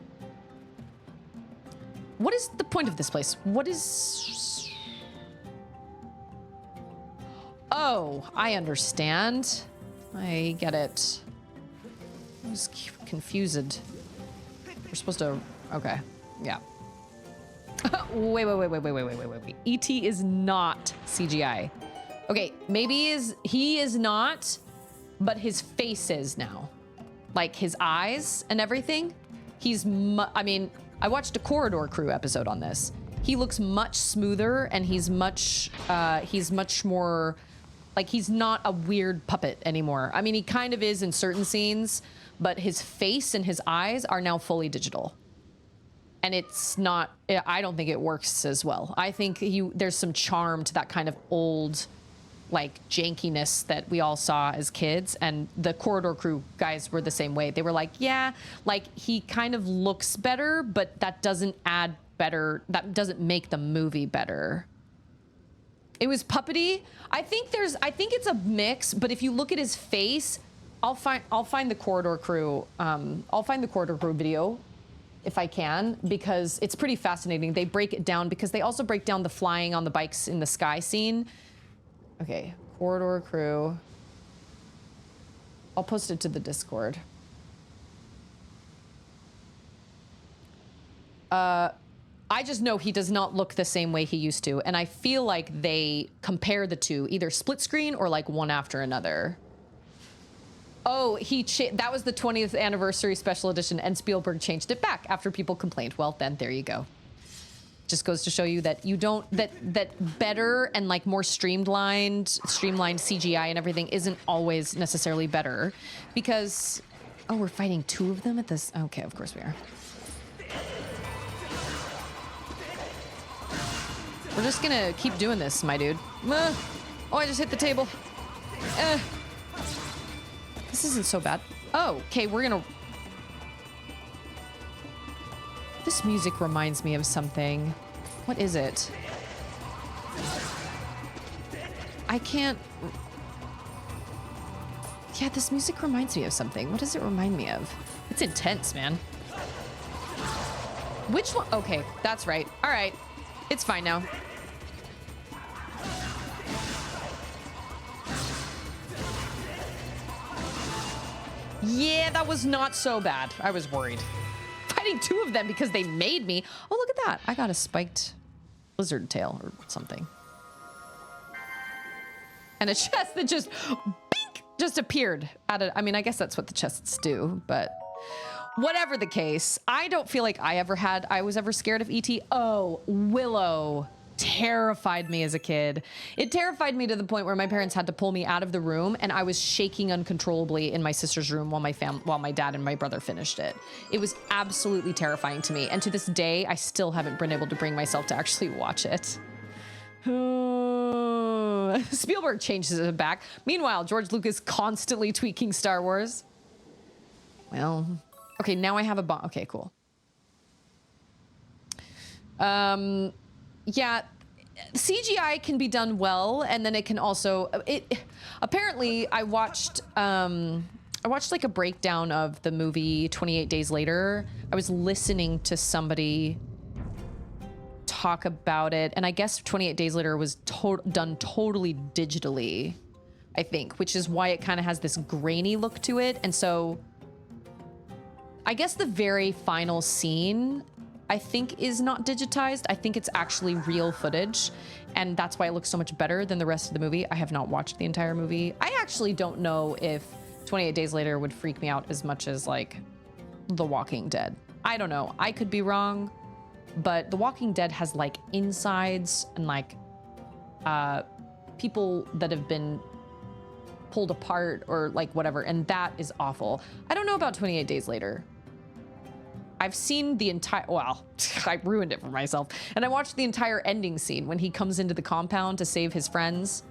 [SPEAKER 2] What is the point of this place? What is... Oh, I understand. I get it. I was confused. We're supposed to... Okay. Yeah. Wait. E.T. is not CGI. Okay, maybe he is not, but his face is now. Like, his eyes and everything. I mean... I watched a Corridor Crew episode on this. He looks much smoother, and he's much more, like, he's not a weird puppet anymore. I mean, he kind of is in certain scenes, but his face and his eyes are now fully digital. And it's not, I don't think it works as well. I think there's some charm to that kind of old, like, jankiness that we all saw as kids, and the Corridor Crew guys were the same way. They were like, yeah, like, he kind of looks better, but that doesn't add better, that doesn't make the movie better. It was puppety. I think it's a mix, but if you look at his face, I'll find the Corridor Crew, I'll find the Corridor Crew video if I can, because it's pretty fascinating. They break it down, because they also break down the flying on the bikes in the sky scene. Okay, Corridor Crew. I'll post it to the Discord. I just know he does not look the same way he used to, and I feel like they compare the two, either split screen or like one after another. Oh, that was the 20th anniversary special edition, and Spielberg changed it back after people complained. Well, then there you go. Just goes to show you that that better and, like, more streamlined CGI and everything isn't always necessarily better, because, oh, we're fighting two of them at this. Okay, of course we are. We're just gonna keep doing this, my dude. Oh, I just hit the table. This isn't so bad. Oh, okay, we're gonna... This music reminds me of something. What is it? I can't... Yeah, this music reminds me of something. What does it remind me of? It's intense, man. Which one? Okay, that's right. All right. It's fine now. Yeah, that was not so bad. I was worried. Fighting two of them because they made me. Oh, look at that. I got a spiked lizard tail or something. And a chest that just, bink, just appeared. I mean, I guess that's what the chests do, but whatever the case, I don't feel like I was ever scared of E.T. Oh, Willow. terrified me as a kid. It terrified me to the point where my parents had to pull me out of the room, and I was shaking uncontrollably in my sister's room while my dad and my brother finished it. It was absolutely terrifying to me, and to this day, I still haven't been able to bring myself to actually watch it. Spielberg changes it back. Meanwhile, George Lucas constantly tweaking Star Wars. Well, okay, now I have a bomb. Okay, cool. Yeah, CGI can be done well, and then it can also, apparently I watched like a breakdown of the movie 28 Days Later. I was listening to somebody talk about it, and I guess 28 Days Later was done totally digitally, I think, which is why it kind of has this grainy look to it. And so I guess the very final scene, I think, is not digitized. I think it's actually real footage, and that's why it looks so much better than the rest of the movie. I have not watched the entire movie. I actually don't know if 28 Days Later would freak me out as much as like The Walking Dead. I don't know. I could be wrong, but The Walking Dead has like insides and like people that have been pulled apart or like whatever, and that is awful. I don't know about 28 Days Later. I've seen the entire, well, I ruined it for myself. And I watched the entire ending scene when he comes into the compound to save his friends.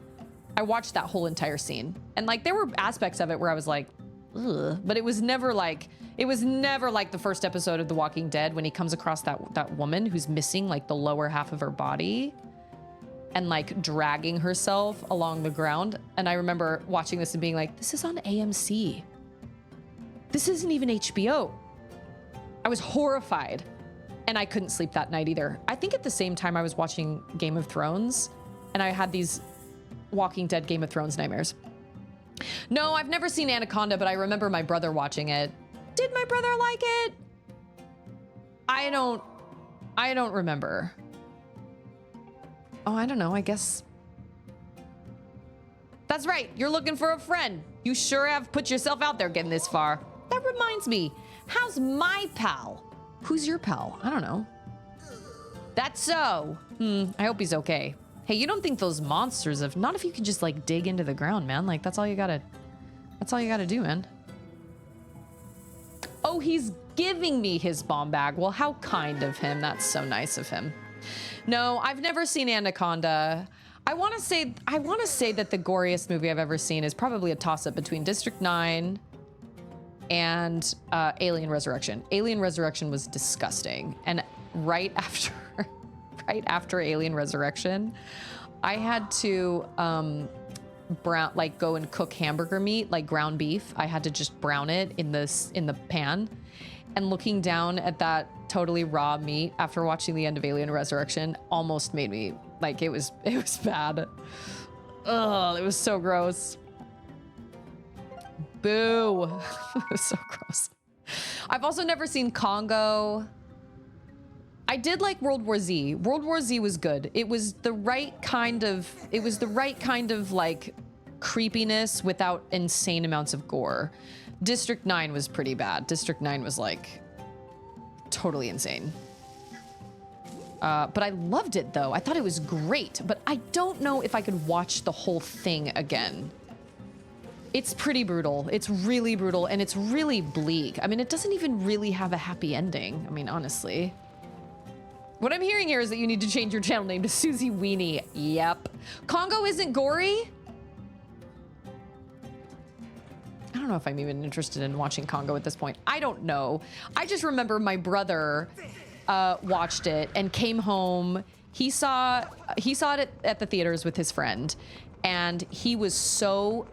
[SPEAKER 2] I watched that whole entire scene. And like, there were aspects of it where I was like, ugh, but it was never like the first episode of The Walking Dead when he comes across that woman who's missing like the lower half of her body and like dragging herself along the ground. And I remember watching this and being like, this is on AMC. This isn't even HBO. I was horrified, and I couldn't sleep that night either. I think at the same time I was watching Game of Thrones, and I had these Walking Dead Game of Thrones nightmares. No, I've never seen Anaconda, but I remember my brother watching it. Did my brother like it? I don't remember. Oh, I don't know, I guess. That's right, you're looking for a friend. You sure have put yourself out there getting this far. That reminds me. How's my pal? Who's your pal? I don't know. That's so. I hope he's okay. Hey, you don't think those monsters have, not if you can just like dig into the ground, man. Like that's all you gotta do, man. Oh, he's giving me his bomb bag. Well, how kind of him. That's so nice of him. No, I've never seen Anaconda. I want to say that the goriest movie I've ever seen is probably a toss-up between District 9 and Alien Resurrection. Alien Resurrection was disgusting. And right after Alien Resurrection, I had to go and cook hamburger meat, like ground beef. I had to just brown it in the pan. And looking down at that totally raw meat after watching the end of Alien Resurrection almost made me like, it was bad. Ugh, it was so gross. Boo. It was so gross. I've also never seen Congo. I did like World War Z. World War Z was good. It was the right kind of like creepiness without insane amounts of gore. District 9 was pretty bad. District 9 was like totally insane. But I loved it though. I thought it was great, but I don't know if I could watch the whole thing again. It's pretty brutal. It's really brutal, and it's really bleak. I mean, it doesn't even really have a happy ending. I mean, honestly. What I'm hearing here is that you need to change your channel name to Susie Weenie. Yep. Congo isn't gory? I don't know if I'm even interested in watching Congo at this point. I don't know. I just remember my brother watched it and came home. He saw it at the theaters with his friend, and he was so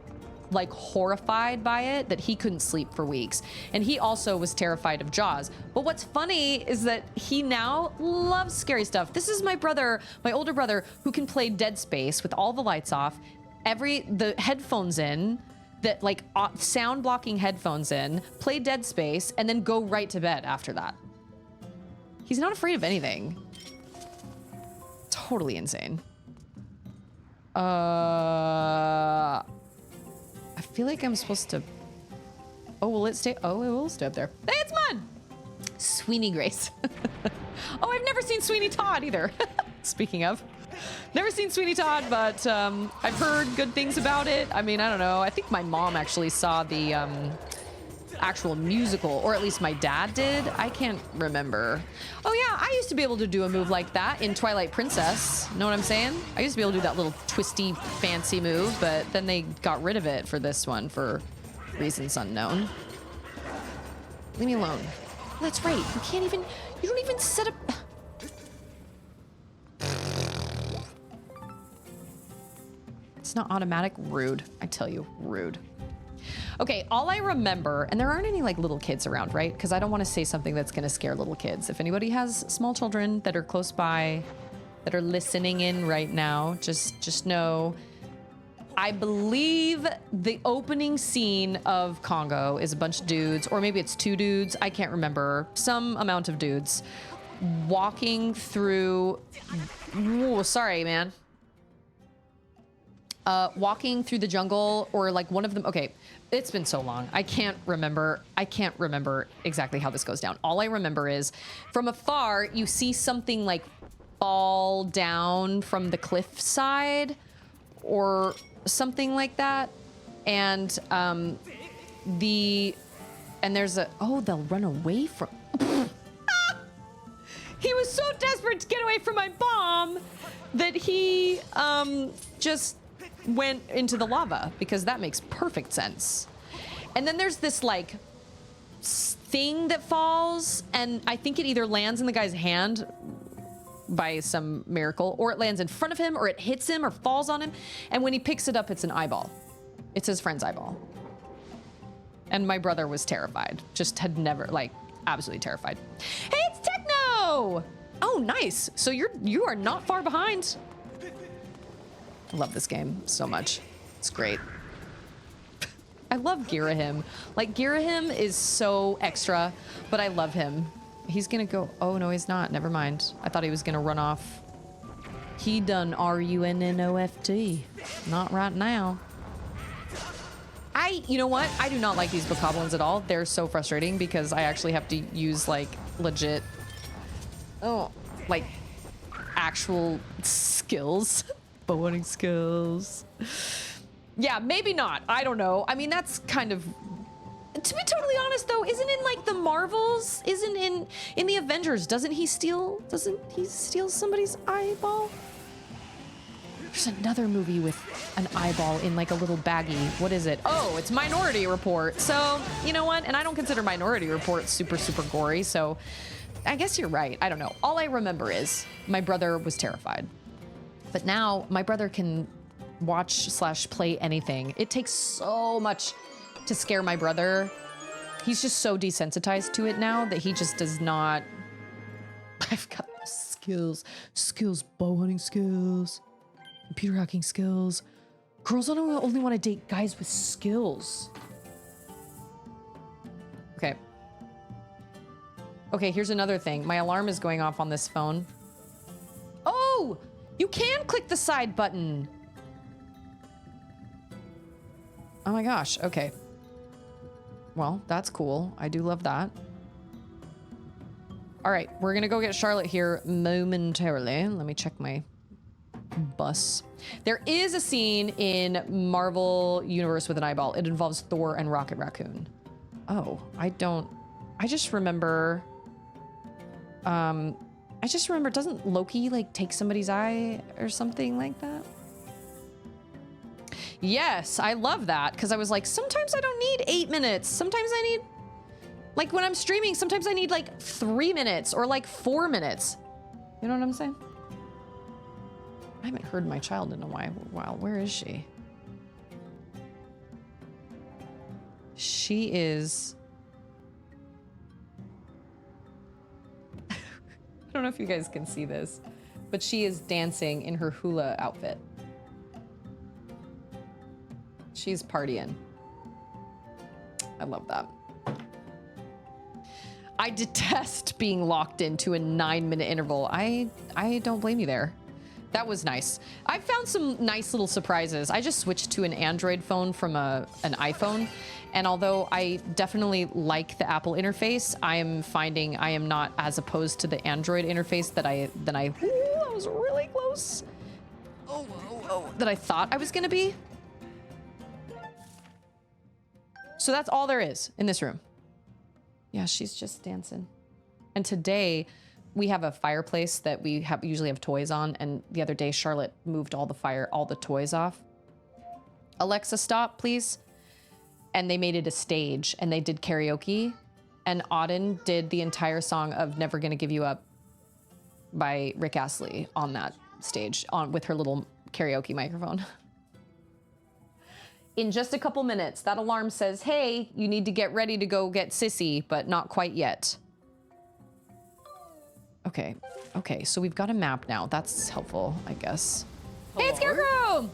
[SPEAKER 2] like horrified by it that he couldn't sleep for weeks. And he also was terrified of Jaws. But what's funny is that he now loves scary stuff. This is my brother, my older brother, who can play Dead Space with all the lights off, the headphones in, that like sound blocking headphones in, play Dead Space, and then go right to bed after that. He's not afraid of anything. Totally insane. I feel like I'm supposed to... Oh, will it stay? Oh, it will stay up there. Hey, it's Mud! Sweeney Grace. Oh, I've never seen Sweeney Todd either. Speaking of. Never seen Sweeney Todd, but I've heard good things about it. I mean, I don't know. I think my mom actually saw the actual musical, or at least my dad did. I can't remember. Oh yeah, I used to be able to do a move like that in Twilight Princess. Know what I'm saying? I used to be able to do that little twisty, fancy move, but then they got rid of it for this one for reasons unknown. Leave me alone. That's right. You don't even set up. It's not automatic. Rude. I tell you, rude. Okay, all I remember, and there aren't any like little kids around, right? Because I don't want to say something that's going to scare little kids. If anybody has small children that are close by, that are listening in right now, just know, I believe the opening scene of Congo is a bunch of dudes, or maybe it's 2 dudes. I can't remember. Some amount of dudes walking through. Ooh, sorry, man. Walking through the jungle, or like one of them. Okay, it's been so long. I can't remember exactly how this goes down. All I remember is from afar, you see something like fall down from the cliff side or something like that. And there's they'll run away from. He was so desperate to get away from my bomb that he just went into the lava, because that makes perfect sense. And then there's this like thing that falls, and I think it either lands in the guy's hand by some miracle, or it lands in front of him, or it hits him, or falls on him. And when he picks it up, it's an eyeball. It's his friend's eyeball. And my brother was terrified. Just had never, like, absolutely terrified. Hey, it's Techno! Oh, nice. So you are not far behind. I love this game so much. It's great. I love Girahim. Like, Girahim is so extra, but I love him. He's gonna go. Oh, no, he's not. Never mind. I thought he was gonna run off. He done RUNNOFT. Not right now. You know what? I do not like these bokoblins at all. They're so frustrating because I actually have to use, like, legit, like, actual skills. Bowhunting skills. Yeah, maybe not. I don't know. I mean, that's kind of... To be totally honest, though, isn't in, like, the Marvels? Isn't in the Avengers? Doesn't he steal somebody's eyeball? There's another movie with an eyeball in, like, a little baggie. What is it? Oh, it's Minority Report. So, you know what? And I don't consider Minority Report super, super gory, so I guess you're right. I don't know. All I remember is my brother was terrified. But now my brother can watch/play anything. It takes so much to scare my brother. He's just so desensitized to it now that he just does not. I've got skills, bow hunting skills, computer hacking skills. Girls don't only want to date guys with skills. Okay. Okay, here's another thing. My alarm is going off on this phone. Oh! You can click the side button. Oh my gosh, okay. Well, that's cool. I do love that. All right, we're gonna go get Charlotte here momentarily. Let me check my bus. There is a scene in Marvel Universe with an eyeball. It involves Thor and Rocket Raccoon. Oh, I just remember, doesn't Loki like take somebody's eye or something like that? Yes, I love that, because I was like, sometimes I don't need 8 minutes. Sometimes I need, like when I'm streaming, sometimes I need like 3 minutes or like 4 minutes. You know what I'm saying? I haven't heard my child in a while. Where is she? She is... I don't know if you guys can see this, but she is dancing in her hula outfit. She's partying. I love that. I detest being locked into a 9-minute interval. I don't blame you there. That was nice. I found some nice little surprises. I just switched to an Android phone from an iPhone. And although I definitely like the Apple interface, I am finding I am not as opposed to the Android interface that I, ooh, that was really close.
[SPEAKER 1] that I thought I was gonna be. So that's all there is in this room. Yeah, she's just dancing. And today we have a fireplace that we usually have toys on, and the other day Charlotte moved all the toys off. Alexa, stop, please. And they made it a stage, and they did karaoke, and Auden did the entire song of Never Gonna Give You Up by Rick Astley on that stage with her little karaoke microphone. In just a couple minutes, that alarm says, hey, you need to get ready to go get Sissy, but not quite yet. Okay, so we've got a map now. That's helpful, I guess. Hello? Hey, it's Scarecrow!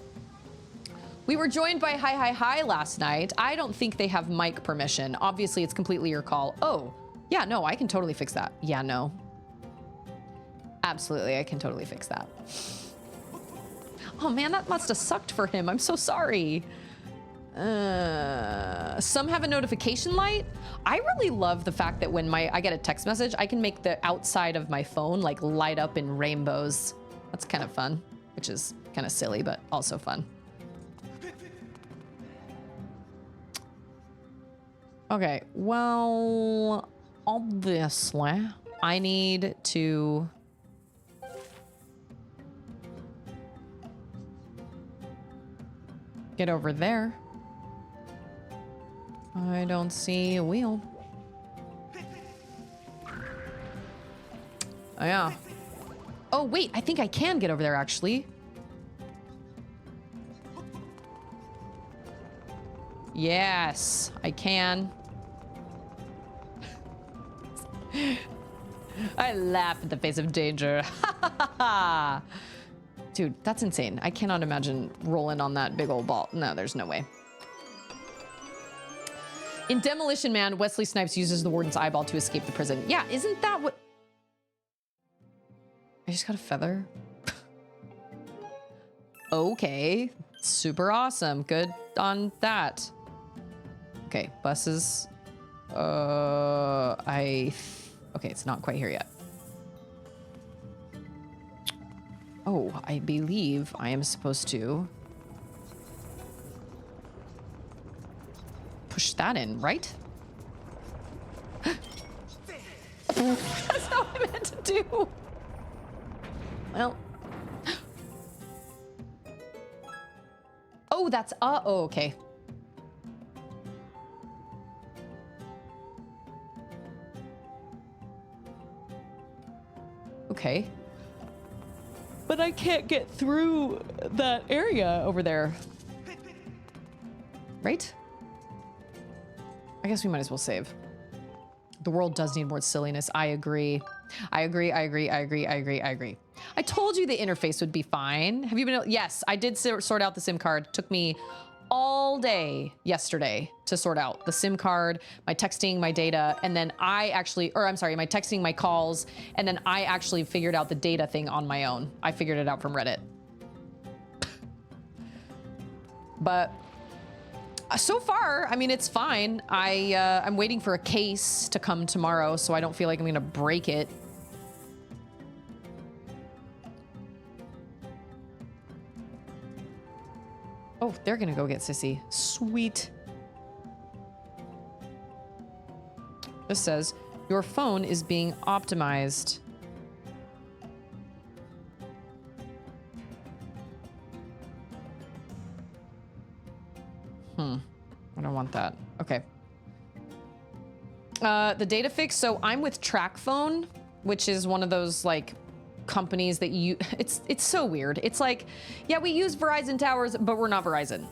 [SPEAKER 1] We were joined by Hi last night. I don't think they have mic permission. Obviously, it's completely your call. Oh, yeah, no, I can totally fix that. Yeah, no. Absolutely, I can totally fix that. Oh man, that must have sucked for him. I'm so sorry. Some have a notification light. I really love the fact that when I get a text message, I can make the outside of my phone like light up in rainbows. That's kind of fun, which is kind of silly, but also fun. Okay, well, obviously, I need to get over there. I don't see a wheel. Oh, yeah. Oh, wait, I think I can get over there, actually. Yes, I can. I laugh at the face of danger. Dude, that's insane. I cannot imagine rolling on that big old ball. No, there's no way. In Demolition Man, Wesley Snipes uses the warden's eyeball to escape the prison. Yeah, isn't that what... I just got a feather. Okay, super awesome. Good on that. Okay, buses. Okay, it's not quite here yet. Oh, I believe I am supposed to push that in, right? That's not what I meant to do. Well. Oh, that's, oh, okay. Okay. But I can't get through that area over there. Right? I guess we might as well save. The world does need more silliness. I agree. I agree. I told you the interface would be fine. Have you been? Yes, I did sort out the SIM card. It took me all day yesterday to sort out the SIM card, my texting, my data, and then my texting, my calls, and then I actually figured out the data thing on my own. I figured it out from Reddit. But so far, I mean, it's fine. I'm waiting for a case to come tomorrow, so I don't feel like I'm gonna break it. Oh, they're gonna go get Sissy. Sweet. This says, your phone is being optimized. I don't want that. Okay. The data fix. So I'm with TrackPhone, which is one of those like companies that it's so weird. It's like, yeah, we use Verizon towers, but we're not Verizon.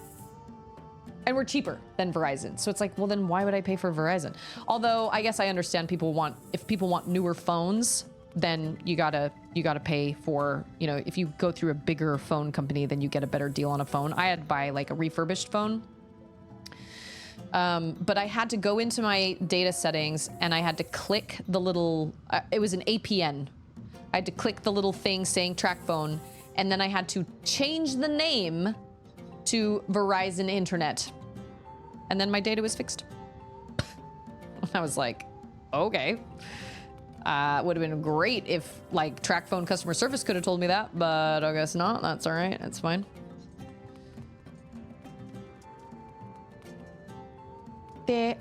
[SPEAKER 1] And we're cheaper than Verizon. So it's like, well, then why would I pay for Verizon? Although I guess I understand if people want newer phones, then you gotta pay for, if you go through a bigger phone company, then you get a better deal on a phone. I had to buy like a refurbished phone. But I had to go into my data settings and I had to click the little, it was an APN. I had to click the little thing saying TrackPhone, and then I had to change the name to Verizon Internet. And then my data was fixed. I was like, okay.
[SPEAKER 2] Would have been great if like track phone customer service could have told me that, but I guess not. That's all right. It's fine. Okay.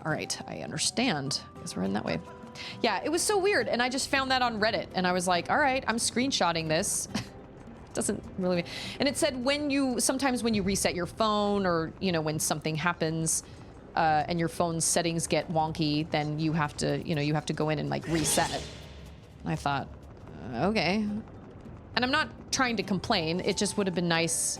[SPEAKER 2] All right. I understand. I guess we're in that way. Yeah, it was so weird. And I just found that on Reddit and I was like, all right, I'm screenshotting this. Doesn't really, and it said sometimes when you reset your phone or, you know, when something happens and your phone's settings get wonky, then you have to go in and like reset it. And I thought, okay. And I'm not trying to complain. It just would have been nice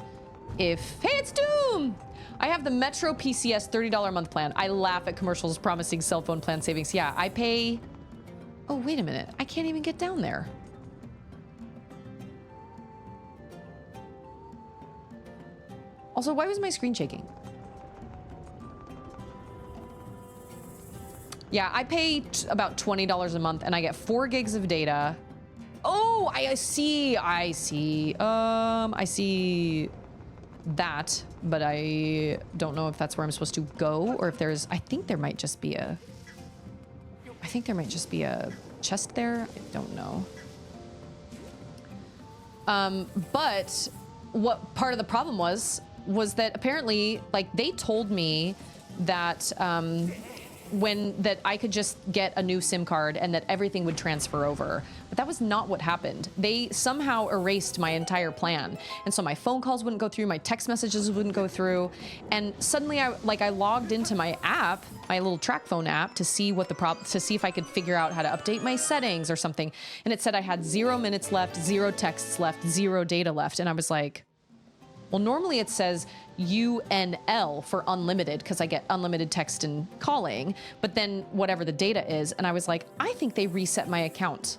[SPEAKER 2] if, hey, it's Doom. I have the Metro PCS $30 a month plan. I laugh at commercials promising cell phone plan savings. Yeah, I pay, oh, wait a minute. I can't even get down there. Also, why was my screen shaking? Yeah, I pay about $20 a month and I get 4 gigs of data. Oh, I see that, but I don't know if that's where I'm supposed to go or if there's, I think there might just be a chest there. I don't know. But what part of the problem was that apparently, like, they told me that that I could just get a new SIM card and that everything would transfer over. But that was not what happened. They somehow erased my entire plan. And so my phone calls wouldn't go through, my text messages wouldn't go through. And suddenly I logged into my app, my little track phone app, to see to see if I could figure out how to update my settings or something. And it said I had 0 minutes left, 0 texts left, 0 data left. And I was like, well, normally it says UNL for unlimited because I get unlimited text and calling, but then whatever the data is. And I was like, I think they reset my account.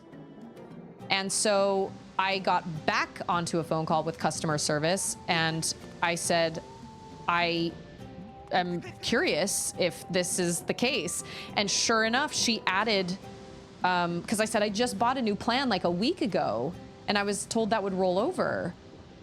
[SPEAKER 2] And so I got back onto a phone call with customer service and I said, I am curious if this is the case. And sure enough, she added, because I said I just bought a new plan like a week ago and I was told that would roll over.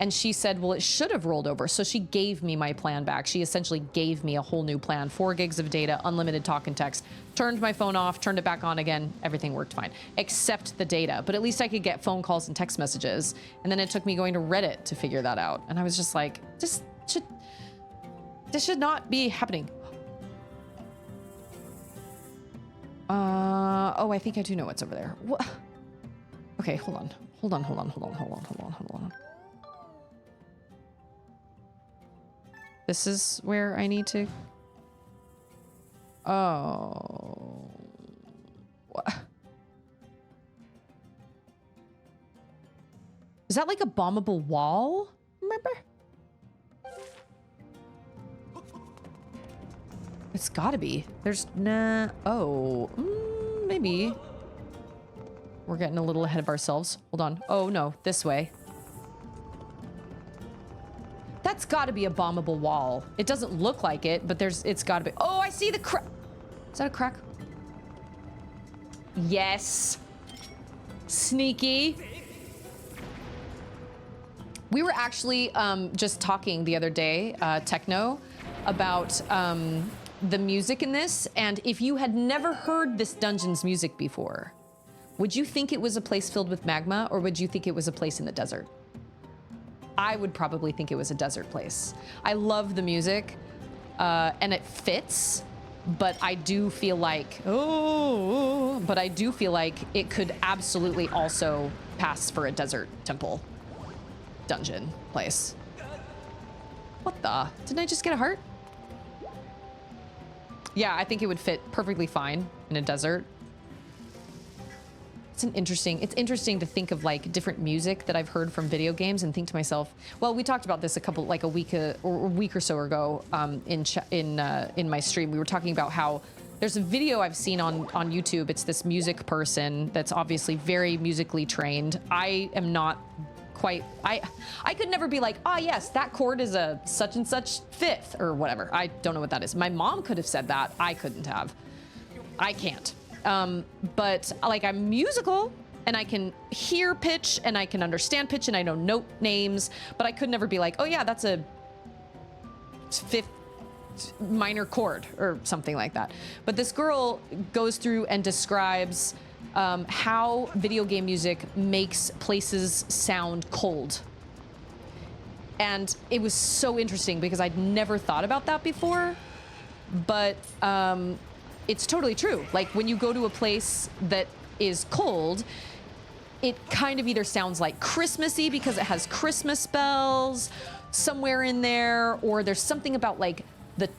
[SPEAKER 2] And she said, well, it should have rolled over. So she gave me my plan back. She essentially gave me a whole new plan, 4 gigs of data, unlimited talk and text, turned my phone off, turned it back on again. Everything worked fine, except the data. But at least I could get phone calls and text messages. And then it took me going to Reddit to figure that out. And I was just like, this should not be happening. Oh, I think I do know what's over there. What? Okay, hold on. This is where I need to... Oh... What? Is that like a bombable wall? Remember? It's gotta be. There's nah... Oh... maybe. We're getting a little ahead of ourselves. Hold on. Oh no, this way. That's gotta be a bombable wall. It doesn't look like it, but it's gotta be. Oh, I see the crack. Is that a crack? Yes. Sneaky. We were actually just talking the other day, Techno, about the music in this. And if you had never heard this dungeon's music before, would you think it was a place filled with magma or would you think it was a place in the desert? I would probably think it was a desert place. I love the music and it fits, but I do feel like, it could absolutely also pass for a desert temple dungeon place. What the? Didn't I just get a heart? Yeah, I think it would fit perfectly fine in a desert. It's interesting to think of like different music that I've heard from video games and think to myself, well, we talked about this a week or so ago in my stream. We were talking about how there's a video I've seen on YouTube. It's this music person that's obviously very musically trained. I am not quite, I could never be like, yes, that chord is a such and such fifth or whatever. I don't know what that is. My mom could have said that. I couldn't have. I can't. But like I'm musical and I can hear pitch and I can understand pitch and I know note names, but I could never be like, oh yeah, that's a fifth minor chord or something like that. But this girl goes through and describes how video game music makes places sound cold. And it was so interesting because I'd never thought about that before, but it's totally true. Like when you go to a place that is cold, it kind of either sounds like Christmassy because it has Christmas bells somewhere in there, or there's something about like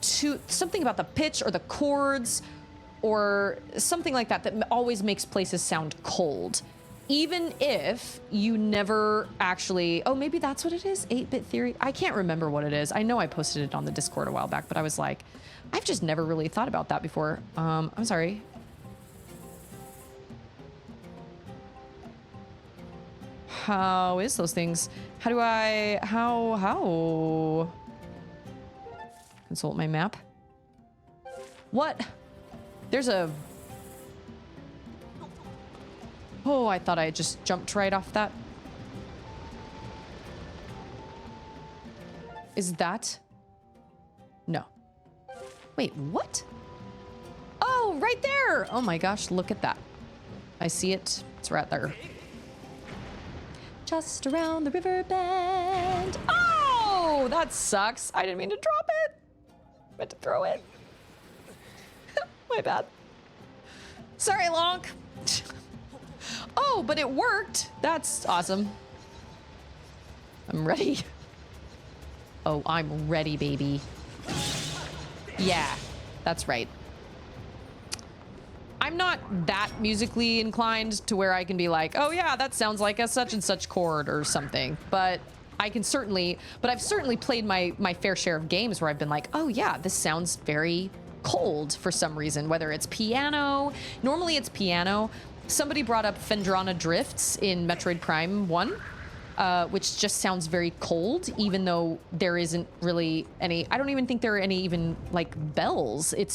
[SPEAKER 2] something about the pitch or the chords or something like that that always makes places sound cold. Even if you never actually, oh, maybe that's what it is, 8-bit theory. I can't remember what it is. I know I posted it on the Discord a while back, but I was like, I've just never really thought about that before. I'm sorry. How is those things? How do I, how? Consult my map. What? There's a, oh, I thought I just jumped right off that. Is that? No. Wait, what? Oh, right there. Oh my gosh, look at that. I see it. It's right there. Just around the river bend. Oh, that sucks. I didn't mean to drop it. I meant to throw it. My bad. Sorry, Lonk. Oh, but it worked. That's awesome. I'm ready. Oh, I'm ready, baby. Yeah, that's right. I'm not that musically inclined to where I can be like, oh yeah, that sounds like a such and such chord or something. But I've certainly played my fair share of games where I've been like, oh yeah, this sounds very cold for some reason, whether it's piano. Normally it's piano. Somebody brought up Phendrana Drifts in Metroid Prime 1, which just sounds very cold, even though there isn't really any, I don't even think there are any even like bells. It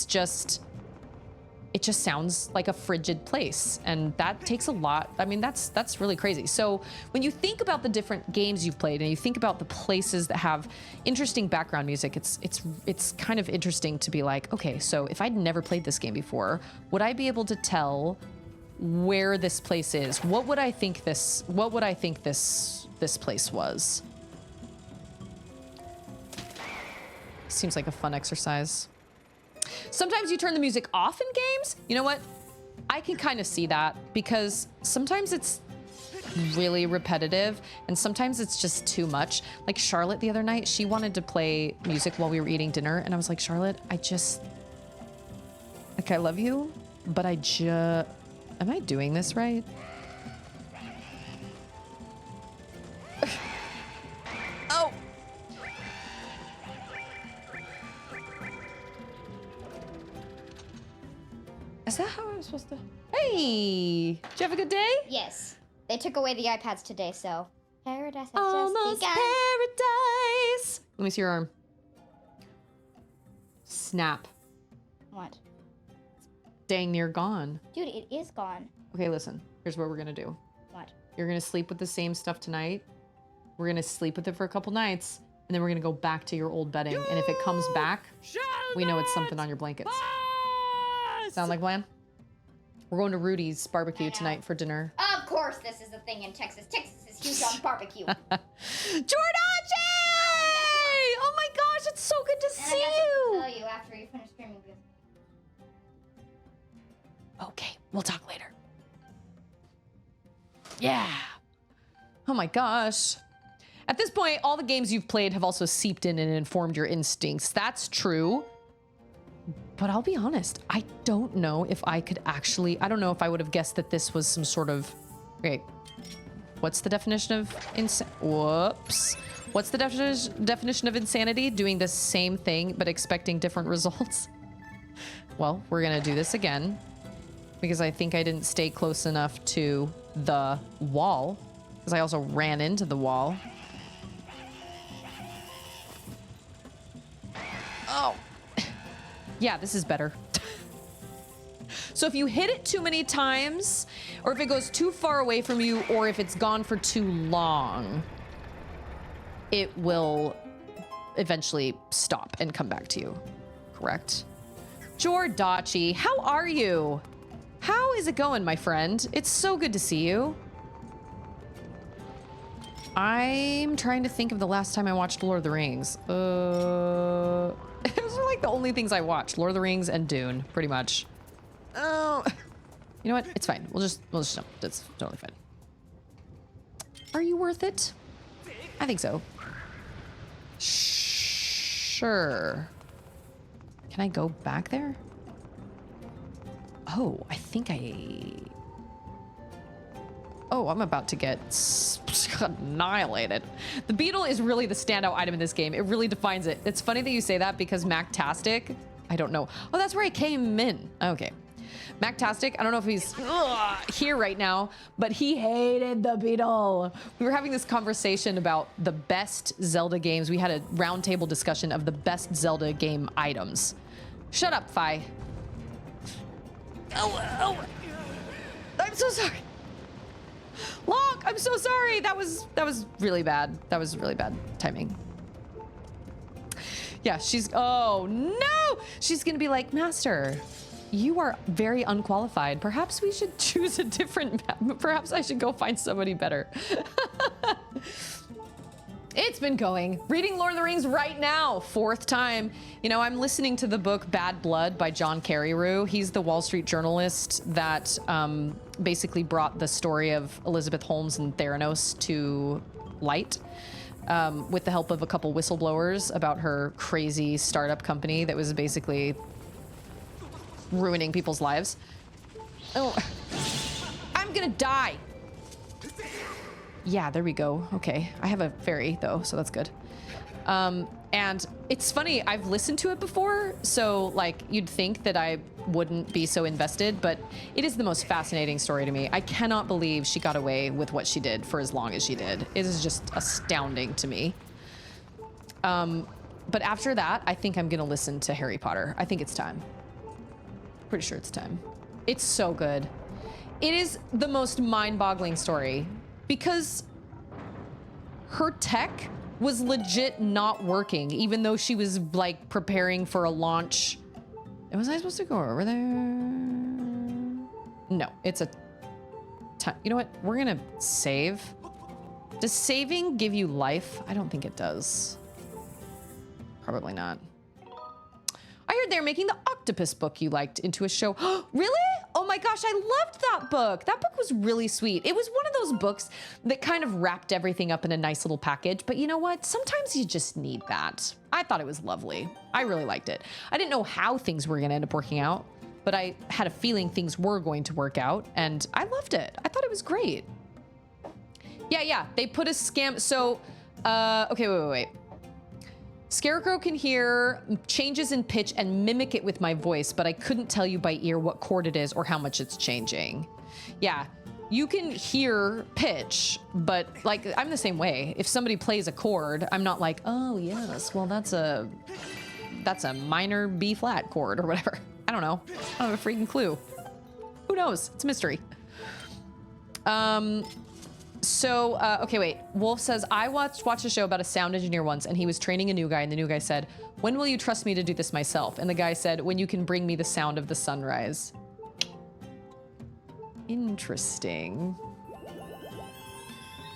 [SPEAKER 2] just sounds like a frigid place, and that takes a lot. I mean, that's really crazy. So when you think about the different games you've played and you think about the places that have interesting background music, it's kind of interesting to be like, okay, so if I'd never played this game before, would I be able to tell where this place is? What would I think this place was? Seems like a fun exercise. Sometimes you turn the music off in games. You know what? I can kind of see that because sometimes it's really repetitive and sometimes it's just too much. Like Charlotte the other night, she wanted to play music while we were eating dinner, and I was like, Charlotte, I love you, but am I doing this right? Oh. Is that how I was supposed to? Hey, did you have a good day?
[SPEAKER 4] Yes. They took away the iPads today, so paradise has
[SPEAKER 2] Almost
[SPEAKER 4] just begun.
[SPEAKER 2] paradise. Let me see your arm. Snap.
[SPEAKER 4] What?
[SPEAKER 2] Dang near gone.
[SPEAKER 4] Dude, it is gone.
[SPEAKER 2] Okay, listen. Here's what we're gonna do.
[SPEAKER 4] What?
[SPEAKER 2] You're gonna sleep with the same stuff tonight. We're gonna sleep with it for a couple nights, and then we're gonna go back to your old bedding. And if it comes back, we know it's something on your blankets. Sound like a plan? We're going to Rudy's barbecue tonight for dinner.
[SPEAKER 4] Of course, this is a thing in Texas. Texas is huge on barbecue.
[SPEAKER 2] Jordache! Oh my gosh, it's so good to
[SPEAKER 4] And
[SPEAKER 2] see
[SPEAKER 4] I got to
[SPEAKER 2] you.
[SPEAKER 4] tell you after you finish streaming this.
[SPEAKER 2] Okay, we'll talk later. Yeah. Oh my gosh. At this point, all the games you've played have also seeped in and informed your instincts. That's true. But I'll be honest, I don't know if I could actually, I don't know if I would have guessed that this was some sort of, okay, what's the definition of whoops. What's the definition of insanity? Doing the same thing, but expecting different results. Well, we're gonna do this again because I think I didn't stay close enough to the wall because I also ran into the wall. Oh. Yeah, this is better. So if you hit it too many times, or if it goes too far away from you, or if it's gone for too long, it will eventually stop and come back to you. correct. Jordachi, how are you? How is it going, my friend? It's so good to see you. I'm trying to think of the last time I watched Lord of the Rings. Those are like the only things I watched. Lord of the Rings and Dune, pretty much. Oh, you know what? It's fine. We'll just jump. That's totally fine. Are you worth it? I think so. Sure. Can I go back there? Oh, I think Oh, I'm about to get annihilated. The beetle is really the standout item in this game. It really defines it. It's funny that you say that because Mactastic, I don't know. Oh, that's where I came in. Okay. Mactastic, I don't know if he's here right now, but he hated the beetle. We were having this conversation about the best Zelda games. We had a roundtable discussion of the best Zelda game items. Shut up, Fi. Oh, I'm so sorry. Locke, I'm so sorry. That was really bad. That was really bad timing. Yeah, oh no! She's gonna be like, Master, you are very unqualified. Perhaps we should choose a different map. Perhaps I should go find somebody better. It's been going. Reading Lord of the Rings right now, 4th time. You know, I'm listening to the book Bad Blood by John Carreyrou. He's the Wall Street journalist that basically brought the story of Elizabeth Holmes and Theranos to light with the help of a couple whistleblowers about her crazy startup company that was basically ruining people's lives. Oh, I'm gonna die. Yeah, there we go. Okay, I have a fairy though, so that's good. And it's funny, I've listened to it before, so like you'd think that I wouldn't be so invested, but it is the most fascinating story to me. I cannot believe she got away with what she did for as long as she did. It is just astounding to me. But after that, I think I'm gonna listen to Harry Potter. I think it's time. Pretty sure it's time. It's so good. It is the most mind-boggling story because her tech was legit not working, even though she was like preparing for a launch. Was I supposed to go over there? No, it's a time. You know what? We're gonna save. Does saving give you life? I don't think it does. Probably not. I heard they're making the octopus book you liked into a show. Really? Oh my gosh, I loved that book. That book was really sweet. It was one of those books that kind of wrapped everything up in a nice little package. But you know what? Sometimes you just need that. I thought it was lovely. I really liked it. I didn't know how things were going to end up working out, but I had a feeling things were going to work out, and I loved it. I thought it was great. Yeah. They put a scam. So, okay, wait. Scarecrow can hear changes in pitch and mimic it with my voice, but I couldn't tell you by ear what chord it is or how much it's changing. Yeah, you can hear pitch, but like I'm the same way. If somebody plays a chord, I'm not like, oh yes, well that's a minor B flat chord or whatever. I don't know. I don't have a freaking clue. Who knows? It's a mystery. Okay, wait. Wolf says, I watched a show about a sound engineer once, and he was training a new guy, and the new guy said, when will you trust me to do this myself? And the guy said, when you can bring me the sound of the sunrise. Interesting.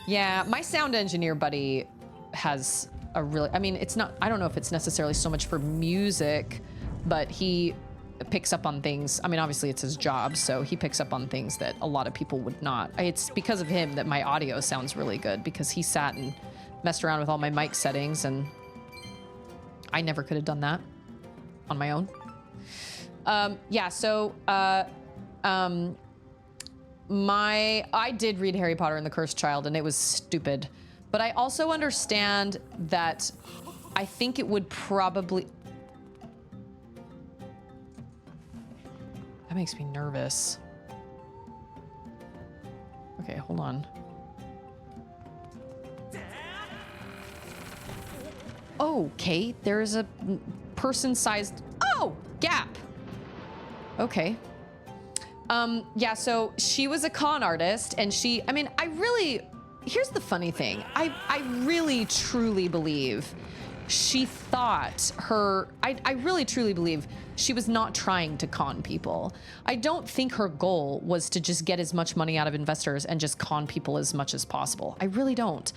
[SPEAKER 2] Yeah, my sound engineer buddy has a really, I mean, it's not, I don't know if it's necessarily so much for music, but he picks up on things. I mean, obviously it's his job, so he picks up on things that a lot of people would not. It's because of him that my audio sounds really good, because he sat and messed around with all my mic settings, and I never could have done that on my own. I did read Harry Potter and the Cursed Child, and it was stupid. But I also understand that I think it would probably... That makes me nervous. Okay, hold on. Okay, there's a person-sized... Oh, gap. Okay. Yeah, so she was a con artist, and here's the funny thing. I really, truly believe she thought I really truly believe she was not trying to con people. I don't think her goal was to just get as much money out of investors and just con people as much as possible. I really don't.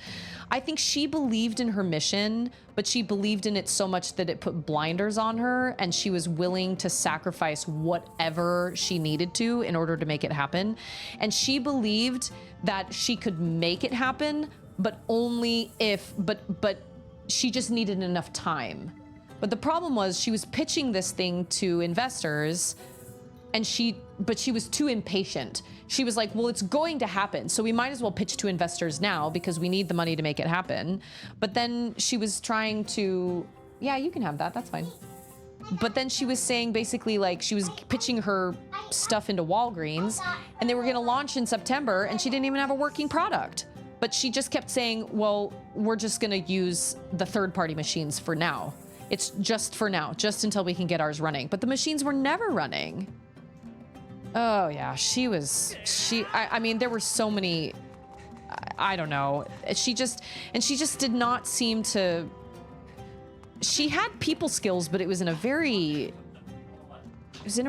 [SPEAKER 2] I think she believed in her mission, but she believed in it so much that it put blinders on her, and she was willing to sacrifice whatever she needed to in order to make it happen. And she believed that she could make it happen, but only if, but she just needed enough time. But the problem was she was pitching this thing to investors, and she was too impatient. She was like, well, it's going to happen, so we might as well pitch to investors now because we need the money to make it happen. But then she was trying to, yeah, you can have that, that's fine. But then she was saying basically like she was pitching her stuff into Walgreens, and they were gonna launch in September, and she didn't even have a working product. But she just kept saying, well, we're just gonna use the third-party machines for now. It's just for now, just until we can get ours running. But the machines were never running. Oh yeah, I mean, there were so many, I don't know. She just did not seem to, she had people skills, but it was in a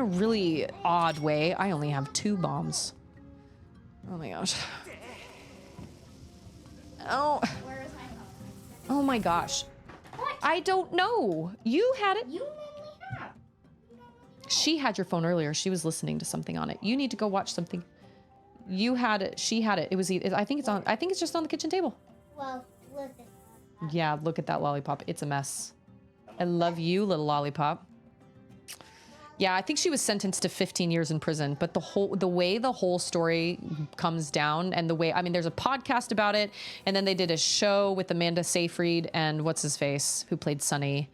[SPEAKER 2] really odd way. I only have 2 bombs. Oh my gosh. Oh.
[SPEAKER 4] Where is my phone?
[SPEAKER 2] Oh my gosh.
[SPEAKER 4] What?
[SPEAKER 2] I don't know. You had it.
[SPEAKER 4] You normally have.
[SPEAKER 2] She had your phone earlier. She was listening to something on it. You need to go watch something. You had it. She had it. It was. I think it's just on the kitchen table.
[SPEAKER 4] Well, look at that.
[SPEAKER 2] Yeah, look at that lollipop. It's a mess. I love you, little lollipop. Yeah, I think she was sentenced to 15 years in prison, but the way the whole story comes down, and the way, I mean, there's a podcast about it, and then they did a show with Amanda Seyfried and what's his face, who played Sonny.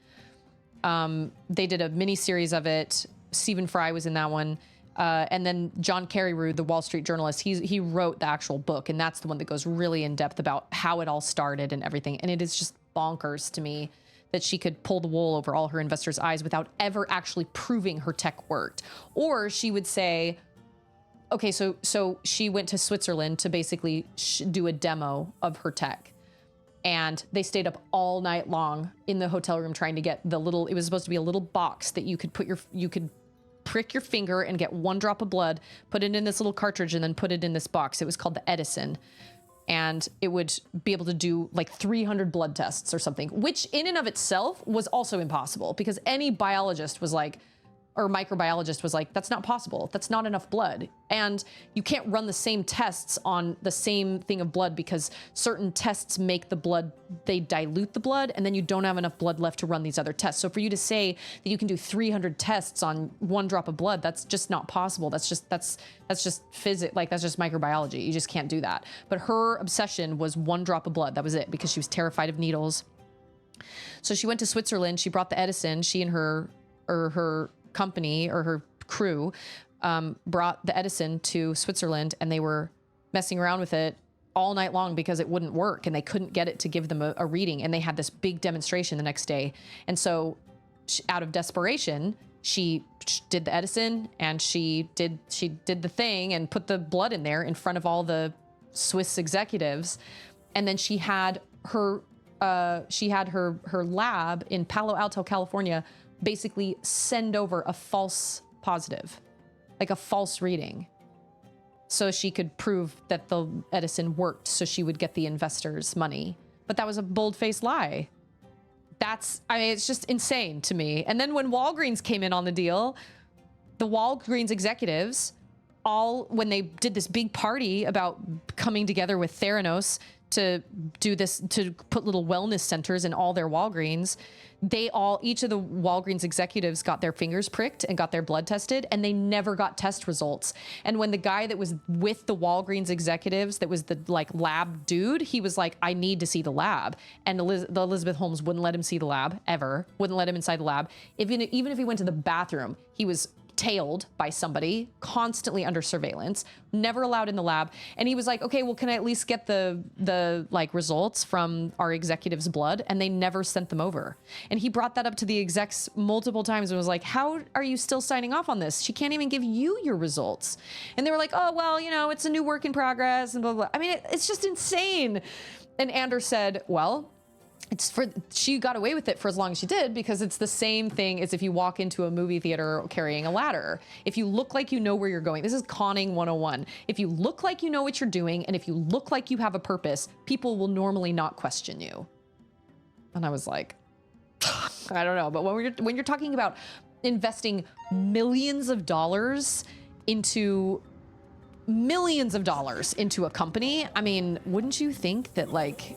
[SPEAKER 2] They did a mini series of it. Stephen Fry was in that one. And then John Carreyrou, the Wall Street journalist, he wrote the actual book, and that's the one that goes really in depth about how it all started and everything. And it is just bonkers to me that she could pull the wool over all her investors' eyes without ever actually proving her tech worked. Or she would say, okay, so she went to Switzerland to basically do a demo of her tech. And they stayed up all night long in the hotel room trying to get it was supposed to be a little box that you could prick your finger and get 1 drop of blood, put it in this little cartridge, and then put it in this box. It was called the Edison. And it would be able to do like 300 blood tests or something, which in and of itself was also impossible, because any biologist was like, or microbiologist was like, that's not possible. That's not enough blood. And you can't run the same tests on the same thing of blood, because certain tests make the blood, they dilute the blood, and then you don't have enough blood left to run these other tests. So for you to say that you can do 300 tests on 1 drop of blood, that's just not possible. That's just physics, like that's just microbiology. You just can't do that. But her obsession was 1 drop of blood. That was it, because she was terrified of needles. So she went to Switzerland. She brought the Edison. She and her company or her crew brought the Edison to Switzerland, and they were messing around with it all night long because it wouldn't work, and they couldn't get it to give them a reading. And they had this big demonstration the next day. And so out of desperation, she did the Edison, and she did the thing and put the blood in there in front of all the Swiss executives. And then she had her lab in Palo Alto, California, basically send over a false positive, like a false reading, so she could prove that the Edison worked, so she would get the investors' money. But that was a bold-faced lie. It's just insane to me. And then when Walgreens came in on the deal, the Walgreens executives, when they did this big party about coming together with Theranos to do this, to put little wellness centers in all their Walgreens, each of the Walgreens executives got their fingers pricked and got their blood tested, and they never got test results. And when the guy that was with the Walgreens executives, that was the lab dude, he was like, I need to see the lab. And the Elizabeth Holmes wouldn't let him see the lab ever, wouldn't let him inside the lab. Even if he went to the bathroom, he was tailed by somebody, constantly under surveillance, never allowed in the lab. And he was like, okay, well, can I at least get the results from our executive's blood? And they never sent them over. And he brought that up to the execs multiple times and was like, how are you still signing off on this? She can't even give you your results. And they were like, oh, well, it's a new work in progress and blah, blah. I mean, it's just insane. And Anders said, well, she got away with it for as long as she did because it's the same thing as if you walk into a movie theater carrying a ladder. If you look like you know where you're going, this is conning 101. If you look like you know what you're doing and if you look like you have a purpose, people will normally not question you. And I was like, I don't know, but when you're talking about investing millions of dollars into a company, I mean, wouldn't you think that like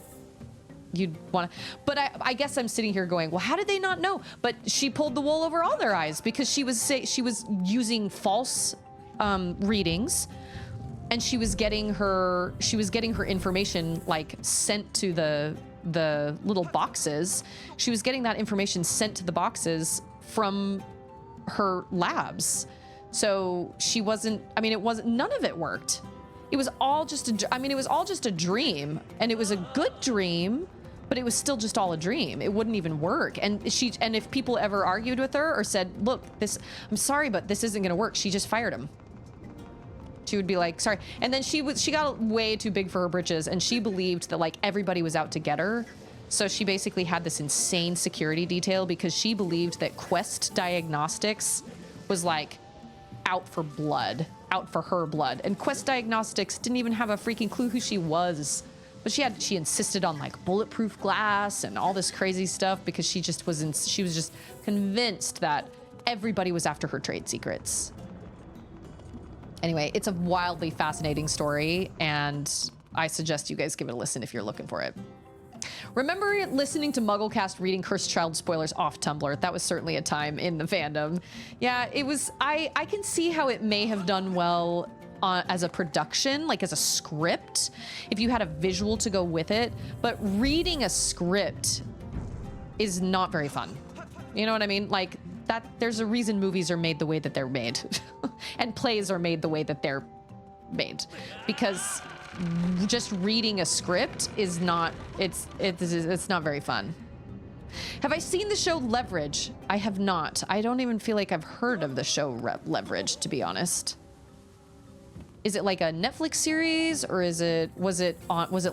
[SPEAKER 2] you'd want to, but I guess I'm sitting here going, well, how did they not know? But she pulled the wool over all their eyes because she was using false readings, and she was getting her information like sent to the little boxes. She was getting that information sent to the boxes from her labs. So she wasn't, I mean, it wasn't, none of it worked. It was all just a dream, and it was a good dream, but it was still just all a dream. It wouldn't even work. And if people ever argued with her or said, look, I'm sorry, but this isn't gonna work, she just fired him. She would be like, sorry. And then she got way too big for her britches, and she believed that like everybody was out to get her. So she basically had this insane security detail because she believed that Quest Diagnostics was like out for her blood. And Quest Diagnostics didn't even have a freaking clue who she was. But she insisted on like bulletproof glass and all this crazy stuff because she was just convinced that everybody was after her trade secrets. Anyway, it's a wildly fascinating story, and I suggest you guys give it a listen if you're looking for it. Remember listening to Mugglecast reading Cursed Child spoilers off Tumblr? That was certainly a time in the fandom. Yeah, it was, I can see how it may have done well as a production, like as a script, if you had a visual to go with it, but reading a script is not very fun. You know what I mean? Like that, there's a reason movies are made the way that they're made and plays are made the way that they're made, because just reading a script is not, it's not very fun. Have I seen the show Leverage? I have not. I don't even feel like I've heard of the show Leverage, to be honest. Is it like a Netflix series, or was it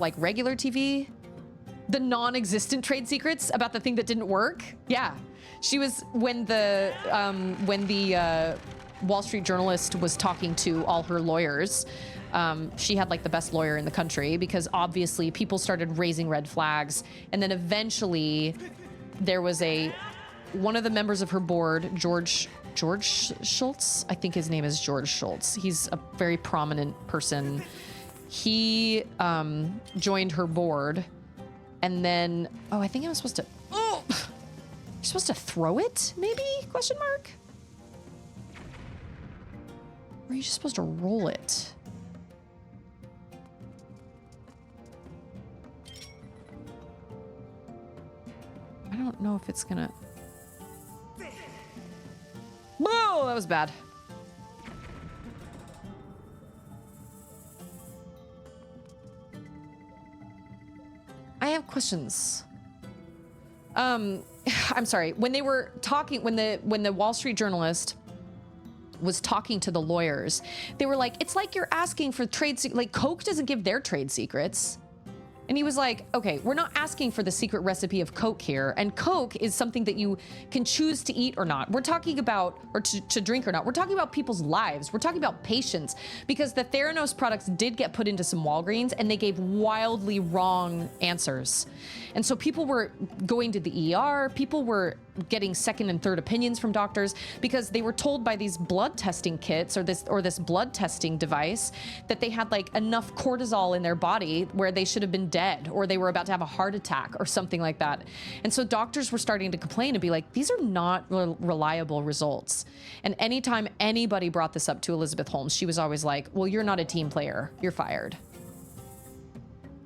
[SPEAKER 2] like regular TV? The non-existent trade secrets about the thing that didn't work? Yeah. She was, when the Wall Street journalist was talking to all her lawyers, she had like the best lawyer in the country because obviously people started raising red flags. And then eventually there was one of the members of her board, George Schultz, I think his name is George Schultz. He's a very prominent person. He joined her board, and then, I think I'm supposed to, you're supposed to throw it, maybe? Question mark? Or are you just supposed to roll it? I don't know if it's gonna... Whoa, that was bad. I have questions. I'm sorry. When they were talking, when the Wall Street journalist was talking to the lawyers, they were like, it's like you're asking for like Coke doesn't give their trade secrets. And he was like, okay, we're not asking for the secret recipe of Coke here. And Coke is something that you can choose to eat or not. We're talking about, or to drink or not. We're talking about people's lives. We're talking about patients, because the Theranos products did get put into some Walgreens and they gave wildly wrong answers. And so people were going to the ER, people were getting second and third opinions from doctors because they were told by these blood testing kits or this blood testing device that they had like enough cortisol in their body where they should have been dead, or they were about to have a heart attack or something like that. And so doctors were starting to complain and be like, these are not reliable results. And anytime anybody brought this up to Elizabeth Holmes, she was always like, well, you're not a team player, you're fired.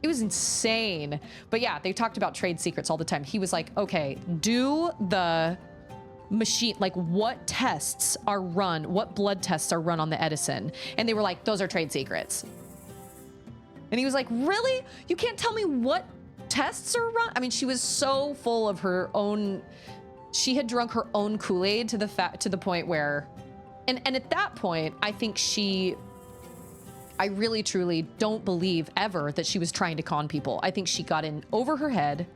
[SPEAKER 2] It was insane. But yeah, they talked about trade secrets all the time. He was like, okay, do the machine, like what tests are run, what blood tests are run on the Edison? And they were like, those are trade secrets. And he was like, really? You can't tell me what tests are run? I mean, she was so full of her own, she had drunk her own Kool-Aid to the point where, and at that point, I think I really truly don't believe ever that she was trying to con people. I think she got in over her head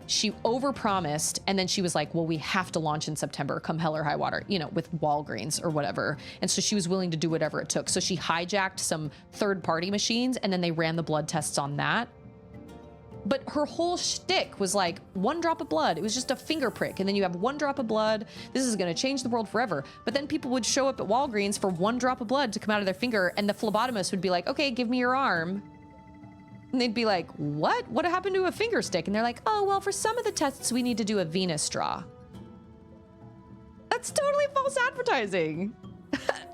[SPEAKER 2] she overpromised, and then she was like, well, we have to launch in September, come hell or high water, you know, with Walgreens or whatever. And so she was willing to do whatever it took. So she hijacked some third-party machines, and then they ran the blood tests on that. But her whole shtick was like 1 drop of blood. It was just a finger prick. And then you have 1 drop of blood. This is going to change the world forever. But then people would show up at Walgreens for 1 drop of blood to come out of their finger. And the phlebotomist would be like, okay, give me your arm. And they'd be like, what? What happened to a finger stick? And they're like, oh, well, for some of the tests, we need to do a venous straw. That's totally false advertising.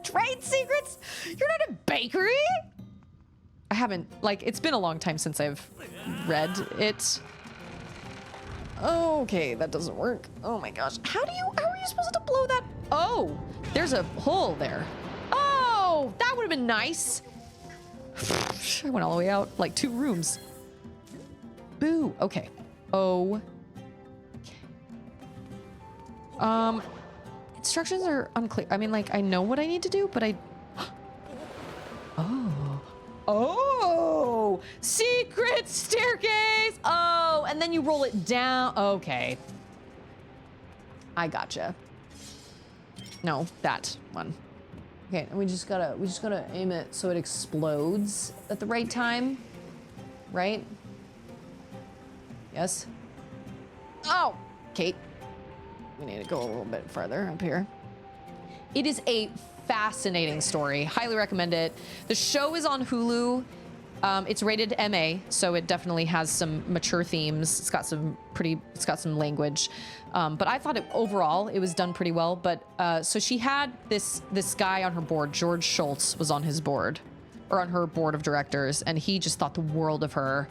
[SPEAKER 2] Trade secrets? You're not a bakery? I haven't, like, it's been a long time since I've read it. Okay, that doesn't work. Oh my gosh. How are you supposed to blow that? Oh, there's a hole there. Oh, that would have been nice. I went all the way out, like 2 rooms. Boo. Okay. Oh. Okay. Instructions are unclear. I mean, like, I know what I need to do, but I... Oh, secret staircase. Oh, and then you roll it down. Okay. I gotcha. No, that one. Okay, and we just gotta aim it so it explodes at the right time. Right? Yes. Oh, Kate. We need to go a little bit further up here. It is a fascinating story. Highly recommend it. The show is on Hulu. It's rated MA, so it definitely has some mature themes. It's got some language. But I thought overall it was done pretty well. But so she had this guy on her board, George Schultz was on his board, or on her board of directors, and he just thought the world of her.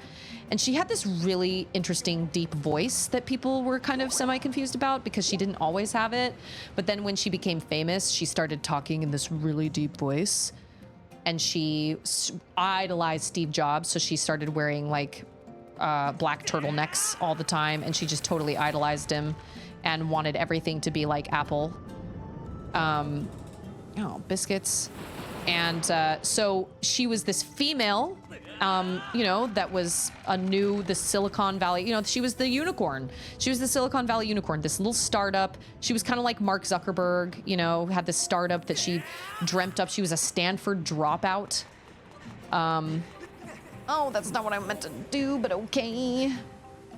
[SPEAKER 2] And she had this really interesting, deep voice that people were kind of semi-confused about because she didn't always have it. But then when she became famous, she started talking in this really deep voice. And she idolized Steve Jobs, so she started wearing like black turtlenecks all the time, and she just totally idolized him and wanted everything to be like Apple. Biscuits. And so she was this female, that was the Silicon Valley, she was the unicorn. She was the Silicon Valley unicorn, this little startup. She was kind of like Mark Zuckerberg, had this startup that she dreamt up. She was a Stanford dropout. Oh, that's not what I meant to do, but okay.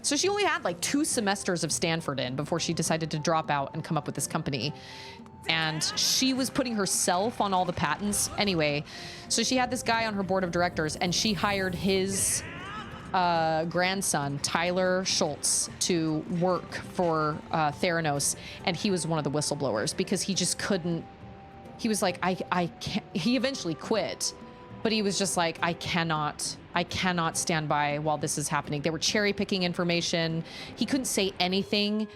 [SPEAKER 2] So she only had like 2 semesters of Stanford in before she decided to drop out and come up with this company. And she was putting herself on all the patents anyway. So she had this guy on her board of directors, and she hired his grandson, Tyler Schultz, to work for Theranos. And he was one of the whistleblowers because he just couldn't. He was like, I can't. He eventually quit, but he was just like, I cannot stand by while this is happening. They were cherry picking information. He couldn't say anything.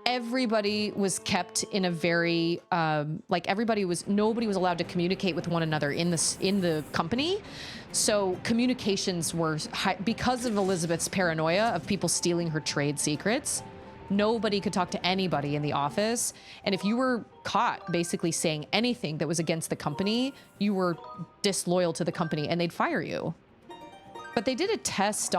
[SPEAKER 2] Everybody was kept in a very nobody was allowed to communicate with one another in the company. So communications were high, because of Elizabeth's paranoia of people stealing her trade secrets. Nobody could talk to anybody in the office. And if you were caught basically saying anything that was against the company, you were disloyal to the company and they'd fire you. But they did a test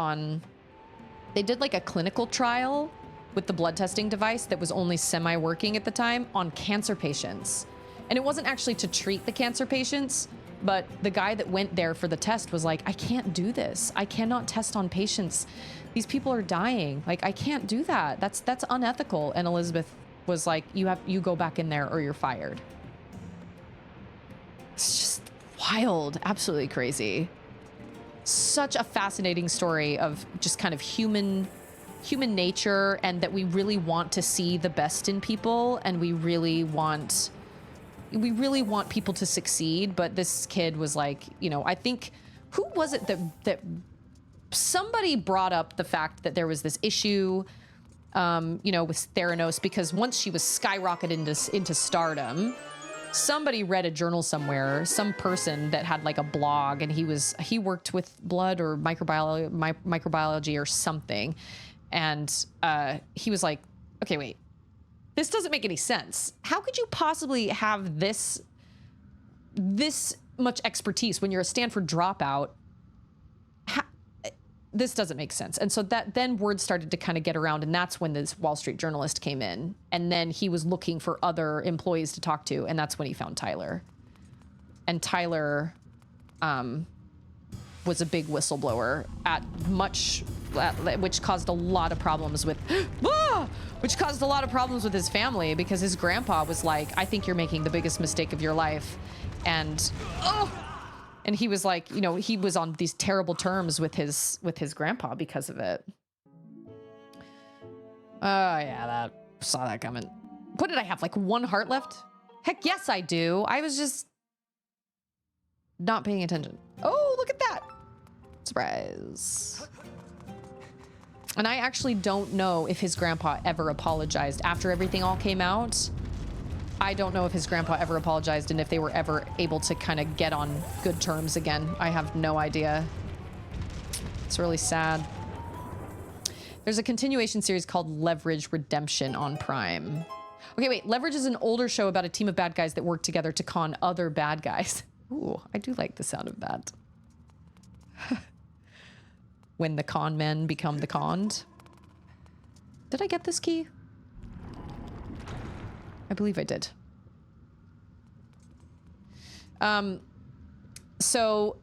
[SPEAKER 2] they did like a clinical trial with the blood testing device that was only semi-working at the time on cancer patients. And it wasn't actually to treat the cancer patients, but the guy that went there for the test was like, I can't do this. I cannot test on patients. These people are dying. Like, I can't do that. That's unethical. And Elizabeth was like, you go back in there or you're fired. It's just wild, absolutely crazy. Such a fascinating story of just kind of human nature, and that we really want to see the best in people, and we really want people to succeed. But this kid was like, I think, who was it that somebody brought up the fact that there was this issue, with Theranos, because once she was skyrocketed into stardom, somebody read a journal somewhere, some person that had like a blog, and he worked with blood or microbiology or something. And he was like, okay, wait, this doesn't make any sense. How could you possibly have this much expertise when you're a Stanford dropout? this doesn't make sense. And so that then word started to kind of get around, and that's when this Wall Street journalist came in, and then he was looking for other employees to talk to, and that's when he found Tyler. And Tyler was a big whistleblower which caused a lot of problems with his family, because his grandpa was like, I think you're making the biggest mistake of your life. And he was like, you know, he was on these terrible terms with his grandpa because of it. Oh yeah, that saw that coming. What did I have, like 1 heart left? Heck yes I do. I was just not paying attention. Oh, look at that. Surprise. And I actually don't know if his grandpa ever apologized after everything all came out. I don't know if his grandpa ever apologized and if they were ever able to kind of get on good terms again. I have no idea. It's really sad. There's a continuation series called Leverage Redemption on Prime. Okay, wait. Leverage is an older show about a team of bad guys that work together to con other bad guys. Ooh, I do like the sound of that. When the con men become the conned. Did I get this key? I believe I did. So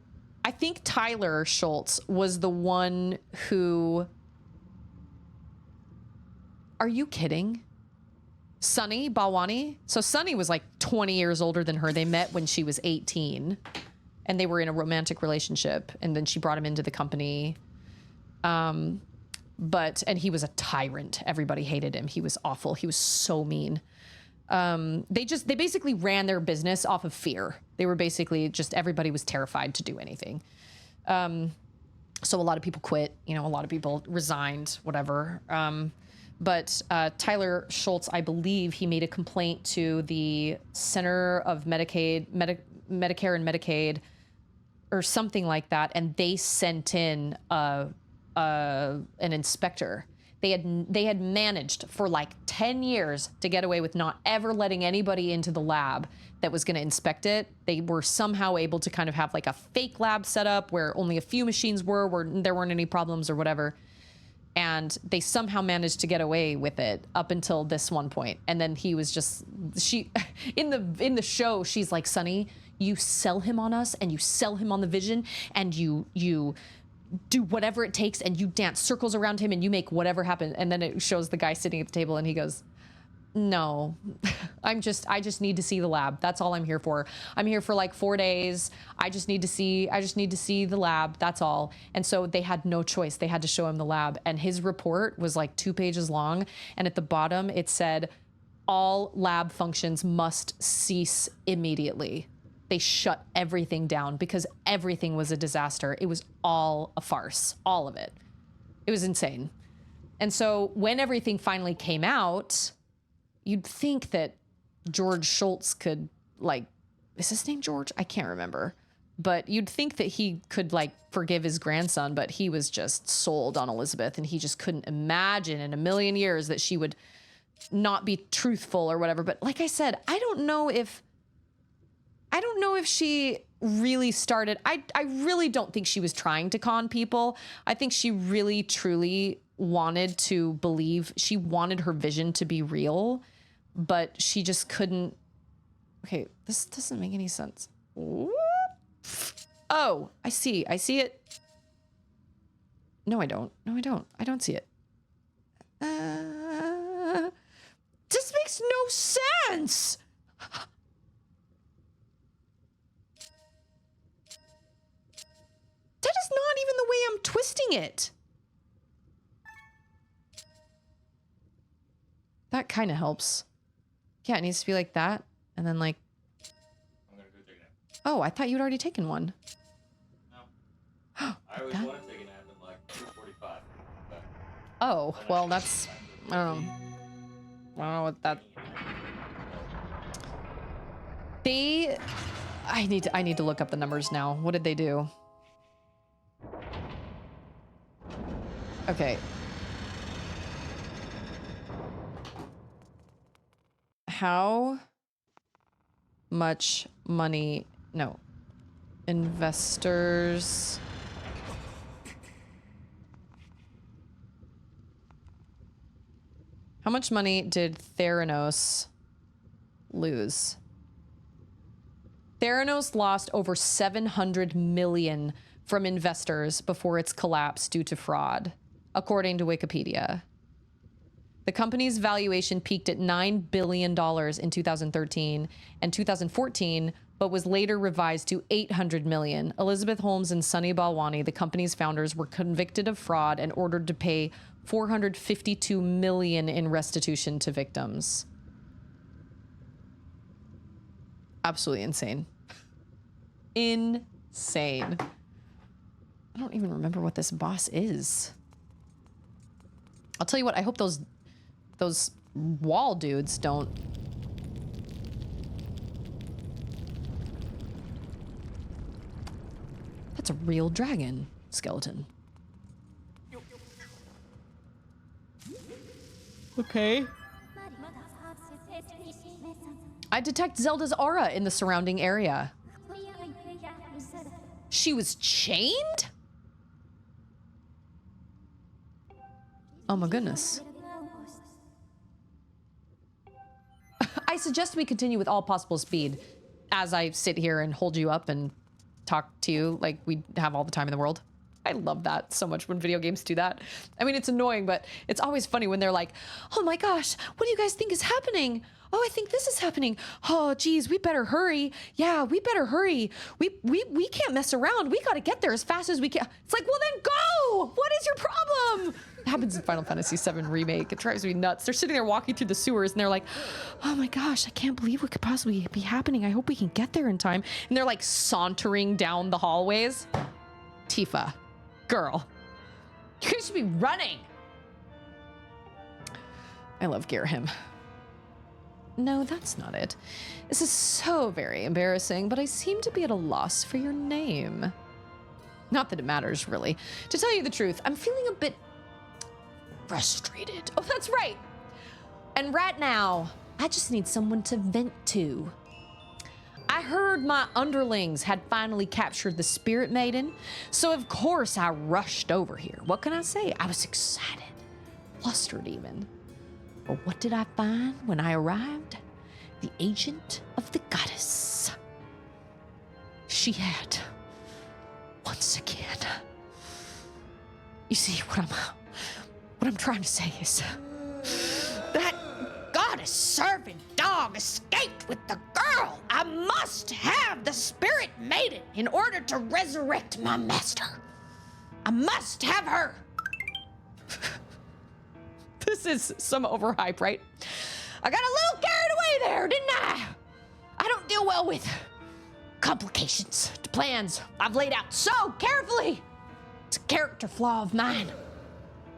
[SPEAKER 2] I think Tyler Schultz was the one who... Are you kidding? Sunny Balwani? So Sunny was like 20 years older than her. They met when she was 18. And they were in a romantic relationship. And then she brought him into the company. And he was a tyrant. Everybody hated him. He was awful. He was so mean. They basically ran their business off of fear. They were basically just, everybody was terrified to do anything. So a lot of people quit, you know, a lot of people resigned, whatever. But Tyler Schultz, I believe he made a complaint to the Center of Medicare and Medicaid or something like that. And they sent in an inspector. They had managed for like 10 years to get away with not ever letting anybody into the lab that was going to inspect it. They were somehow able to kind of have like a fake lab set up where only a few machines where there weren't any problems or whatever. And they somehow managed to get away with it up until this one point. And then he was just, in the show, she's like, Sonny, you sell him on us and you sell him on the vision and you do whatever it takes and you dance circles around him and you make whatever happen. And then it shows the guy sitting at the table and he goes, no, I just need to see the lab. That's all I'm here for. I'm here for like 4 days. I just need to see the lab. That's all. And so they had no choice. They had to show him the lab. And his report was like 2 pages long. And at the bottom it said, all lab functions must cease immediately. They shut everything down because everything was a disaster. It was all a farce, all of it. It was insane. And so when everything finally came out, you'd think that George Schultz could, like, is his name George? I can't remember. But you'd think that he could, like, forgive his grandson, but he was just sold on Elizabeth and he just couldn't imagine in a million years that she would not be truthful or whatever. But like I said, I don't know if she really started. I really don't think she was trying to con people. I think she really, truly wanted to believe. She wanted her vision to be real, but she just couldn't. Okay, this doesn't make any sense. Oh, I see it. No, I don't. I don't see it. This makes no sense. That is not even the way I'm twisting it. That kind of helps. Yeah, it needs to be like that. And then like...
[SPEAKER 5] I'm gonna go take a nap.
[SPEAKER 2] Oh, I thought you'd already taken one.
[SPEAKER 5] No. I always want to take a nap at like 2:45. But
[SPEAKER 2] Oh, well, that's... I don't know what that... I need to look up the numbers now. What did they do? Okay. How much money? No. Investors How much money did Theranos lose? Theranos lost over 700 million from investors before its collapse due to fraud, according to Wikipedia. The company's valuation peaked at $9 billion in 2013 and 2014, but was later revised to $800 million. Elizabeth Holmes and Sunny Balwani, the company's founders, were convicted of fraud and ordered to pay $452 million in restitution to victims. Absolutely insane. Insane. I don't even remember what this boss is. I'll tell you what, I hope those wall dudes don't... That's a real dragon skeleton. Okay. I detect Zelda's aura in the surrounding area. She was chained? Oh my goodness. I suggest we continue with all possible speed as I sit here and hold you up and talk to you like we have all the time in the world. I love that so much when video games do that. I mean, it's annoying, but it's always funny when they're like, oh my gosh, what do you guys think is happening? Oh, I think this is happening. Oh, geez, we better hurry. Yeah, we better hurry. We can't mess around. We got to get there as fast as we can. It's like, well, then go. What is your problem? It happens in Final Fantasy VII Remake. It drives me nuts. They're sitting there walking through the sewers and they're like, oh my gosh, I can't believe what could possibly be happening. I hope we can get there in time. And they're like sauntering down the hallways. Tifa, girl, you guys should be running. I love Girahim. No, that's not it. This is so very embarrassing, but I seem to be at a loss for your name. Not that it matters, really. To tell you the truth, I'm feeling a bit frustrated. Oh, that's right. And right now, I just need someone to vent to. I heard my underlings had finally captured the Spirit Maiden, so of course I rushed over here. What can I say? I was excited, flustered even. But what did I find when I arrived? The agent of the goddess. She had, once again. You see, what I'm trying to say is that goddess servant dog escaped with the girl. I must have the Spirit Maiden in order to resurrect my master. I must have her. This is some overhype, right? I got a little carried away there, didn't I? I don't deal well with complications to plans I've laid out so carefully. It's a character flaw of mine.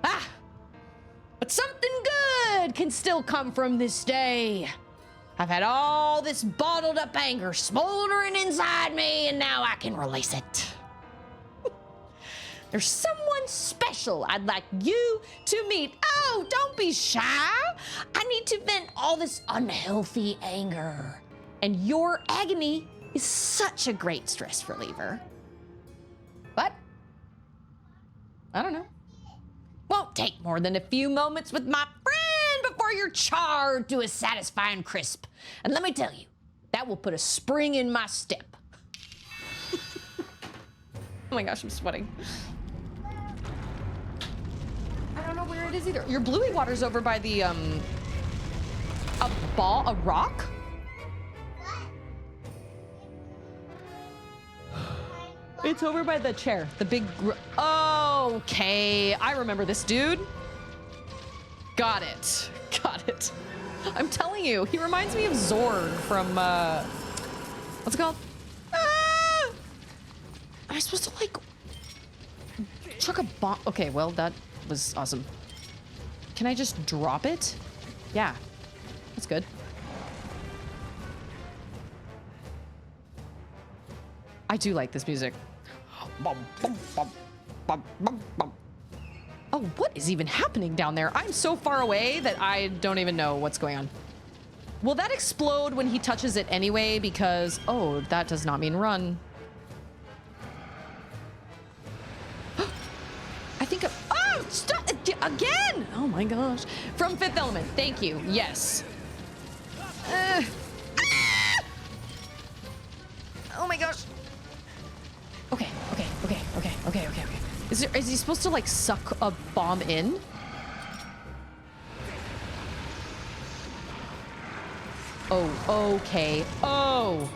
[SPEAKER 2] But something good can still come from this day. I've had all this bottled up anger smoldering inside me, and now I can release it. There's someone special I'd like you to meet. Oh, don't be shy. I need to vent all this unhealthy anger. And your agony is such a great stress reliever. But, I don't know. Won't take more than a few moments with my friend before you're charred to a satisfying crisp. And let me tell you, that will put a spring in my step. Oh my gosh, I'm sweating. I don't know where it is either. Your bluey water's over by the, a rock? It's over by the chair, the big, okay. I remember this dude. Got it. I'm telling you, he reminds me of Zorg from, what's it called? Am I supposed to like chuck a bomb? Okay, well, that was awesome. Can I just drop it? Yeah, that's good. I do like this music. Oh, what is even happening down there? I'm so far away that I don't even know what's going on. Will that explode when he touches it anyway? Because, oh, that does not mean run. I think, oh, stop. Again! Oh my gosh. From Fifth Element. Thank you. Yes. Ah! Oh my gosh. Okay. Is he supposed to like suck a bomb in? Oh, okay. Oh.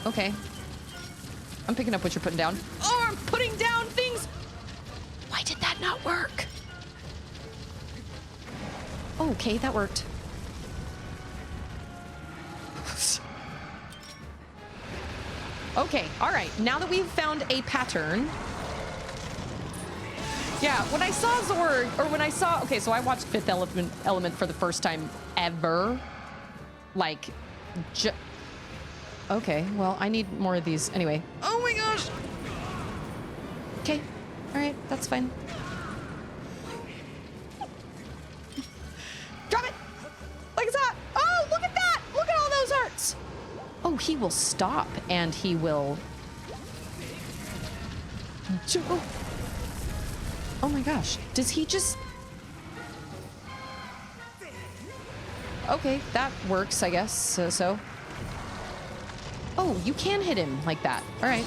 [SPEAKER 2] Okay. I'm picking up what you're putting down. Oh, I'm putting down things. Why did that not work? Oh, okay, that worked. Okay, all right. Now that we've found a pattern. Yeah, when I saw Zorg, or when I saw, okay, so I watched Fifth Element for the first time ever. Like, okay, well, I need more of these anyway. Oh my gosh. Okay, all right, that's fine. Drop it. Like that. Oh, look at that. Look at all those hearts. Oh, he will stop and he will. Oh my gosh. Does he just... Okay, that works, I guess. So. Oh, you can hit him like that. All right.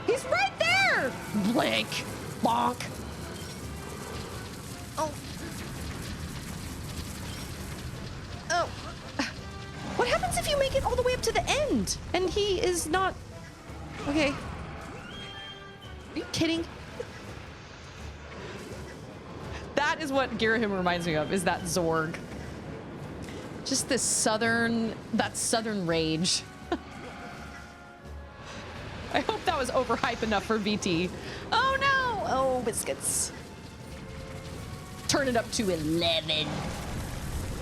[SPEAKER 2] He's right there! Blink. Bonk. Oh. Oh. What happens if you make it all the way up to the end and he is not... Okay. Are you kidding? That is what Girahim reminds me of, is that Zorg. Just this southern rage. I hope that was overhype enough for VT. Oh no! Oh, biscuits. Turn it up to 11.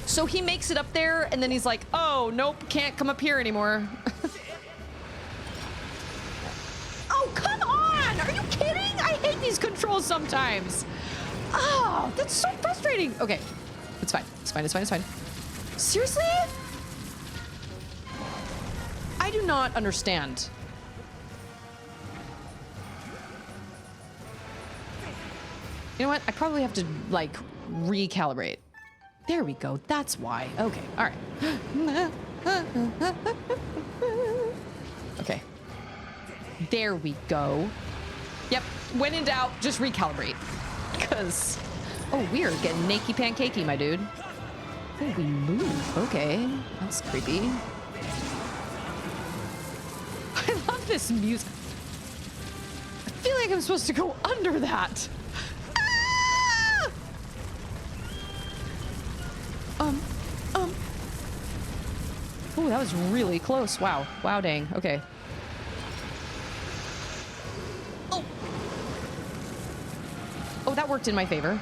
[SPEAKER 2] So he makes it up there and then he's like, oh, nope, can't come up here anymore. Oh, come on! Are you kidding? I hate these controls sometimes. Oh, that's so frustrating. Okay, it's fine. It's fine. It's fine. It's fine. Seriously? I do not understand. You know what? I probably have to, like, recalibrate. There we go. That's why. Okay. All right. Okay. There we go. Yep. When in doubt, just recalibrate. Because, oh, weird. Getting nakey pancakey, my dude. Oh, we move. Okay. That's creepy. I love this music. I feel like I'm supposed to go under that. Ah! Oh, that was really close. Wow. Wow, dang. Okay. Oh. Oh, that worked in my favor.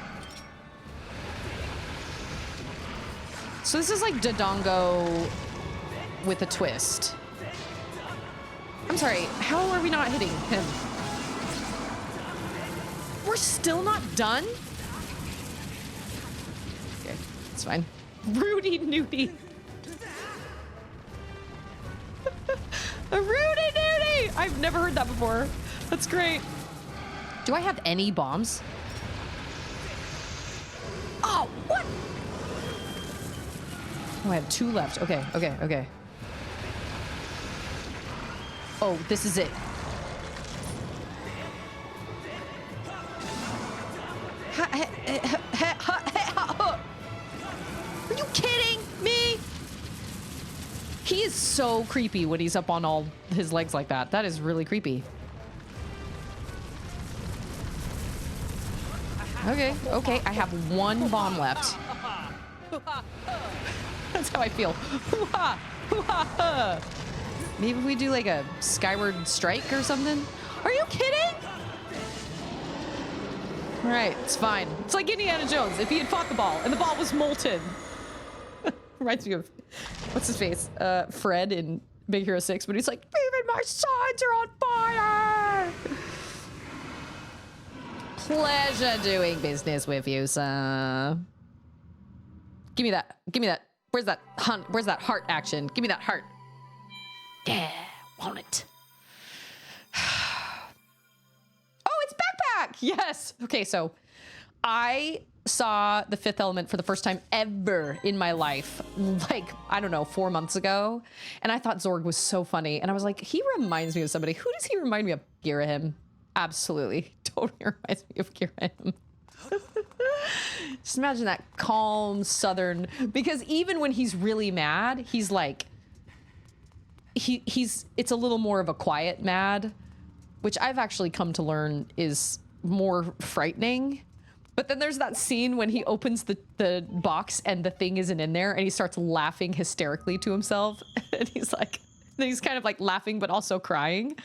[SPEAKER 2] So this is like Dodongo with a twist. I'm sorry, how are we not hitting him? We're still not done? Okay, it's fine. Rudy Nudie. Rudy Nudie! I've never heard that before. That's great. Do I have any bombs? Oh, what? Oh, I have 2 left. Okay, okay, okay. Oh, this is it. Are you kidding me? He is so creepy when he's up on all his legs like that. That is really creepy. Okay, okay, I have 1 bomb left. That's how I feel. Hoo-ha! Hoo-ha! Maybe we do like a Skyward strike or something? Are you kidding? All right, it's fine. It's like Indiana Jones if he had fought the ball and the ball was molten. Reminds me of, what's his face? Fred in Big Hero 6, but he's like, even my sides are on fire! Pleasure doing business with you, sir. Give me that. Give me that. Where's that hunt? Where's that heart action? Give me that heart. Yeah. Yes. Okay, so I saw The Fifth Element for the first time ever in my life, like, I don't know, 4 months ago. And I thought Zorg was so funny. And I was like, he reminds me of somebody. Who does he remind me of? Girahim. Absolutely. Totally reminds me of Girahim. Just imagine that calm southern, because even when he's really mad, he's like, it's a little more of a quiet mad, which I've actually come to learn is more frightening. But then there's that scene when he opens the box and the thing isn't in there and he starts laughing hysterically to himself. And he's like, he's kind of like laughing, but also crying.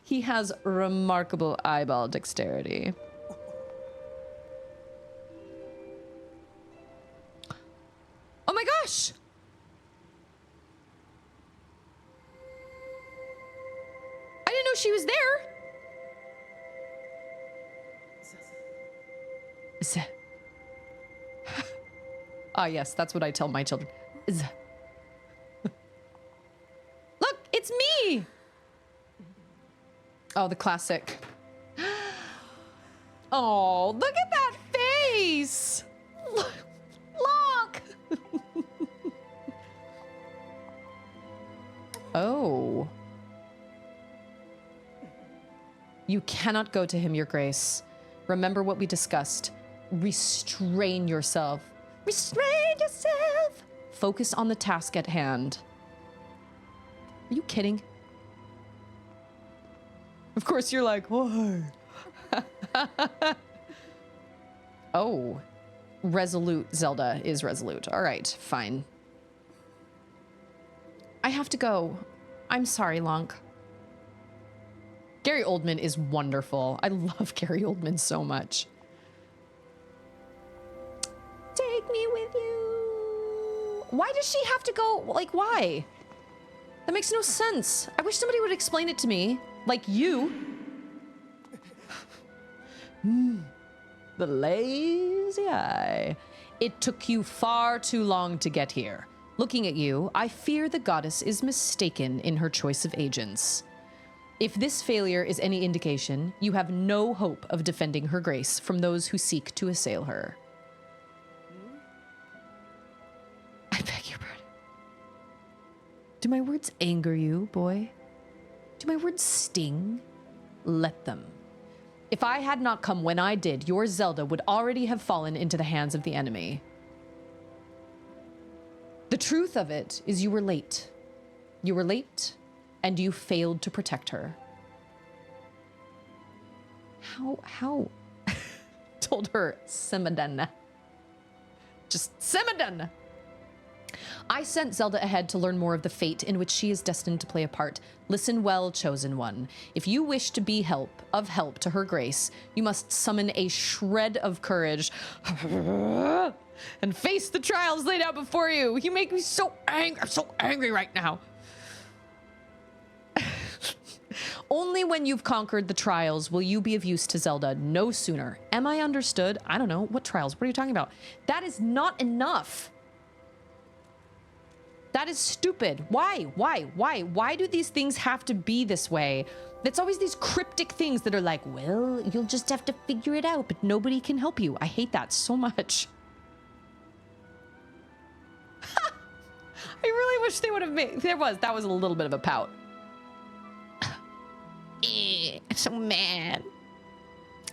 [SPEAKER 2] He has remarkable eyeball dexterity. Oh my gosh! I didn't know she was there. Ah, yes, that's what I tell my children. Look, it's me! Oh, the classic. Oh, look at that face! Look! Oh. You cannot go to him, Your Grace. Remember what we discussed. Restrain yourself. Restrain yourself! Focus on the task at hand. Are you kidding? Of course you're like, why? Oh. Resolute. Zelda is resolute. All right, fine. I have to go. I'm sorry, Lonk. Gary Oldman is wonderful. I love Gary Oldman so much. Take me with you. Why does she have to go? Like, why? That makes no sense. I wish somebody would explain it to me. Like you. The lazy eye. It took you far too long to get here. Looking at you, I fear the goddess is mistaken in her choice of agents. If this failure is any indication, you have no hope of defending her grace from those who seek to assail her. I beg your pardon. Do my words anger you, boy? Do my words sting? Let them. If I had not come when I did, your Zelda would already have fallen into the hands of the enemy. The truth of it is you were late. You were late, and you failed to protect her. How? Told her, Simmaden. Just Simmaden! I sent Zelda ahead to learn more of the fate in which she is destined to play a part. Listen well, chosen one. If you wish to be of help to her grace, you must summon a shred of courage and face the trials laid out before you. You make me so angry. I'm so angry right now. Only when you've conquered the trials will you be of use to Zelda, no sooner. Am I understood? I don't know. What trials? What are you talking about? That is not enough. That is stupid. Why? Why do these things have to be this way? It's always these cryptic things that are like, well, you'll just have to figure it out, but nobody can help you. I hate that so much. I really wish they would have made, that was a little bit of a pout. I'm so mad.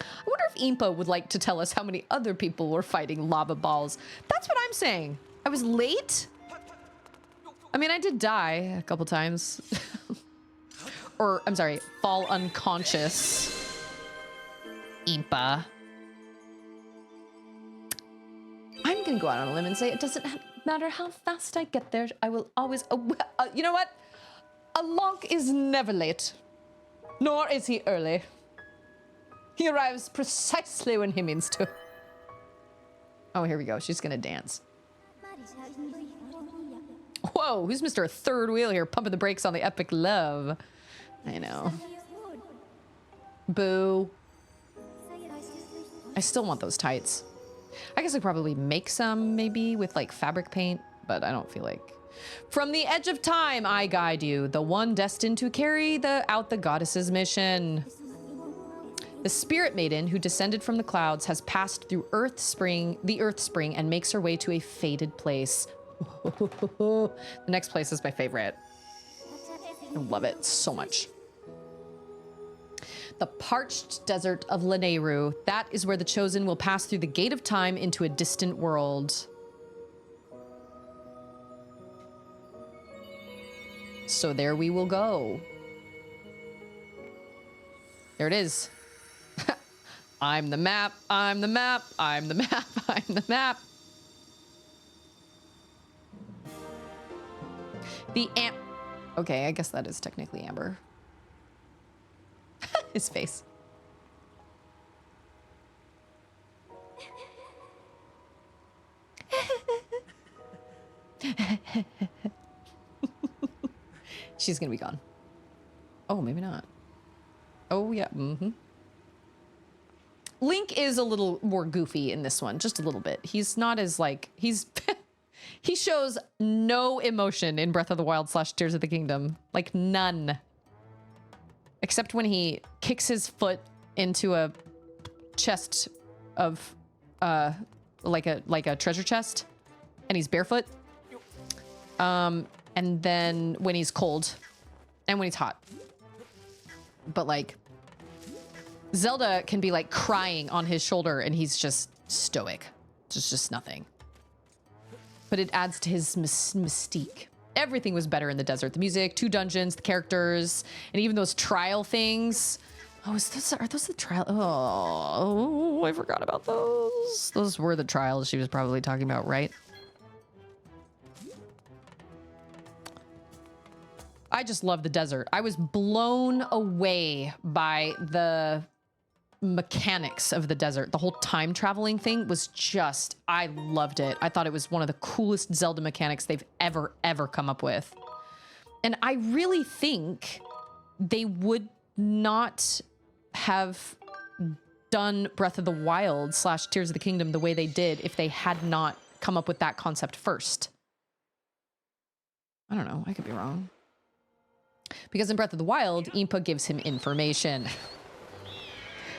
[SPEAKER 2] I wonder if Impa would like to tell us how many other people were fighting lava balls. That's what I'm saying. I was late. I mean, I did die a couple times. Or, I'm sorry, fall unconscious. Impa. I'm gonna go out on a limb and say it doesn't matter how fast I get there, I will always... you know what? A Lonk is never late. Nor is he early. He arrives precisely when he means to. Oh, here we go. She's gonna dance. Whoa, who's Mr. Third Wheel here pumping the brakes on the epic love? I know. Boo. I still want those tights. I guess I probably make some, maybe, with like fabric paint, but I don't feel like. From the edge of time, I guide you, the one destined to carry out the goddess's mission. The spirit maiden who descended from the clouds has passed through the Earth Spring and makes her way to a fated place. The next place is my favorite. I love it so much. The parched desert of Lanayru. That is where the chosen will pass through the gate of time into a distant world. So there we will go. There it is. I'm the map, I'm the map, I'm the map, I'm the map. Okay, I guess that is technically amber. His face. She's gonna be gone. Oh, maybe not. Oh, yeah. Mm-hmm. Link is a little more goofy in this one, just a little bit. He's not as like, he's, he shows no emotion in Breath of the Wild / Tears of the Kingdom. Like none. Except when he kicks his foot into a chest of, like a treasure chest, and he's barefoot. And then when he's cold, and when he's hot. But like, Zelda can be like crying on his shoulder and he's just stoic. Just nothing. But it adds to his mystique. Everything was better in the desert. The music, 2 dungeons, the characters, and even those trial things. Oh, are those the trial? Oh, I forgot about those. Those were the trials she was probably talking about, right? I just love the desert. I was blown away by the mechanics of the desert. The whole time traveling thing was just, I loved it. I thought it was one of the coolest Zelda mechanics they've ever come up with. And I really think they would not have done Breath of the Wild / Tears of the Kingdom the way they did if they had not come up with that concept first. I don't know. I could be wrong. Because in Breath of the Wild, Impa gives him information.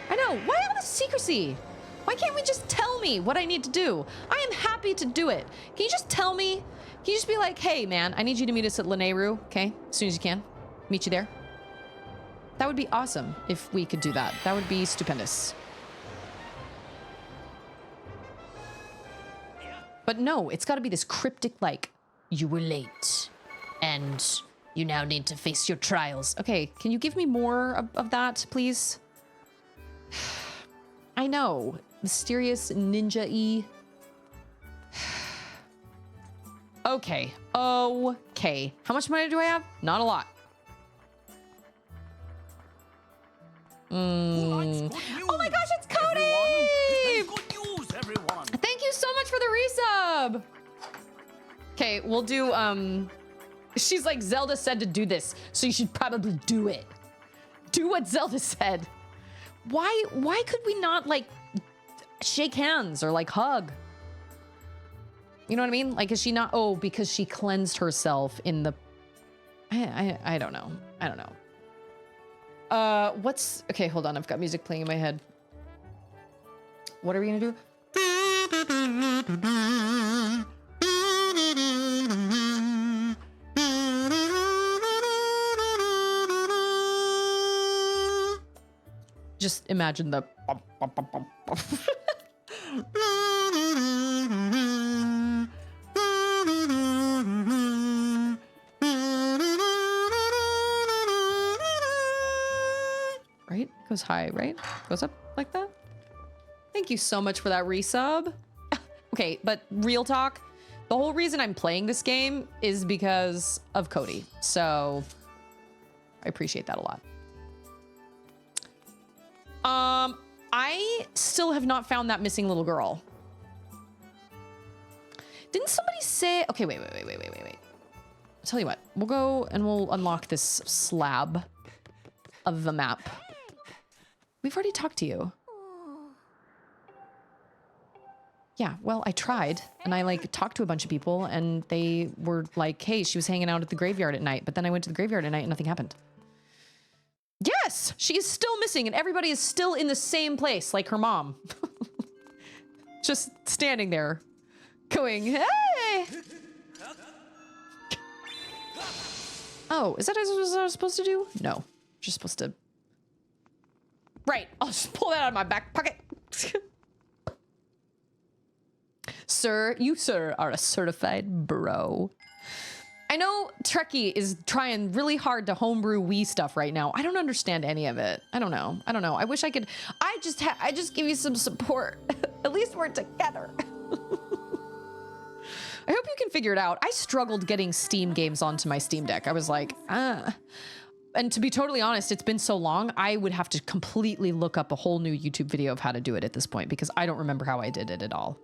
[SPEAKER 2] I know. Why all this secrecy? Why can't we just tell me what I need to do? I am happy to do it. Can you just tell me? Can you just be like, hey, man, I need you to meet us at Lanayru, okay? As soon as you can. Meet you there. That would be awesome if we could do that. That would be stupendous. But no, it's got to be this cryptic, like, you were late, and you now need to face your trials. Okay, can you give me more of that, please? I know. Mysterious ninja-y. Okay. Okay. How much money do I have? Not a lot. Oh my gosh, it's Cody!
[SPEAKER 6] Good news, everyone.
[SPEAKER 2] Thank you so much for the resub. Okay, we'll do, she's like, Zelda said to do this, so you should probably do it. Do what Zelda said. Why could we not, like, shake hands or, like, hug? You know what I mean? Like, is she not? Oh, because she cleansed herself in the... I don't know. I don't know. Okay, hold on. I've got music playing in my head. What are we gonna do? Just imagine the... Right? Goes high, right? Goes up like that? Thank you so much for that resub. Okay, but real talk, the whole reason I'm playing this game is because of Cody. So I appreciate that a lot. I still have not found that missing little girl. Didn't somebody say... Okay, wait. I'll tell you what. We'll go and we'll unlock this slab of the map. We've already talked to you. Yeah, well, I tried, and I, like, talked to a bunch of people, and they were like, hey, she was hanging out at the graveyard at night, but then I went to the graveyard at night and nothing happened. Yes! Yes, she is still missing and everybody is still in the same place like her mom. Just standing there going, hey! Oh, is that what I was supposed to do? No, just supposed to. Right, I'll just pull that out of my back pocket. Sir, you, sir, are a certified bro. I know Trekkie is trying really hard to homebrew Wii stuff right now. I don't understand any of it. I don't know. I wish I could. I just give you some support. At least we're together. I hope you can figure it out. I struggled getting Steam games onto my Steam Deck. I was like, And to be totally honest, it's been so long, I would have to completely look up a whole new YouTube video of how to do it at this point because I don't remember how I did it at all.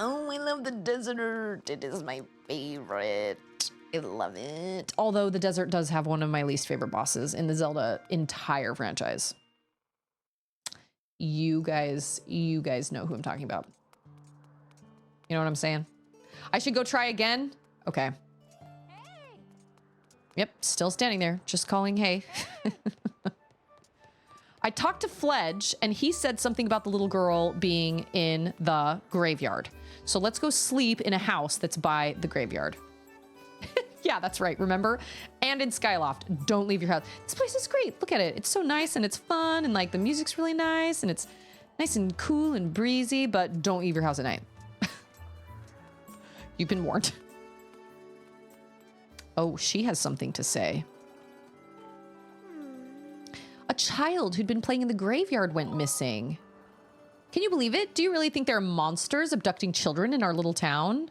[SPEAKER 2] Oh, I love the desert. It is my favorite. I love it. Although the desert does have one of my least favorite bosses in the Zelda entire franchise. You guys know who I'm talking about. You know what I'm saying? I should go try again? Okay. Yep, still standing there, just calling hey. I talked to Fledge, and he said something about the little girl being in the graveyard. So let's go sleep in a house that's by the graveyard. Yeah, that's right, remember? And in Skyloft, don't leave your house. This place is great, look at it. It's so nice, and it's fun, and like the music's really nice, and it's nice and cool and breezy, but don't leave your house at night. You've been warned. Oh, she has something to say. A child who'd been playing in the graveyard went missing. Can you believe it? Do you really think there are monsters abducting children in our little town?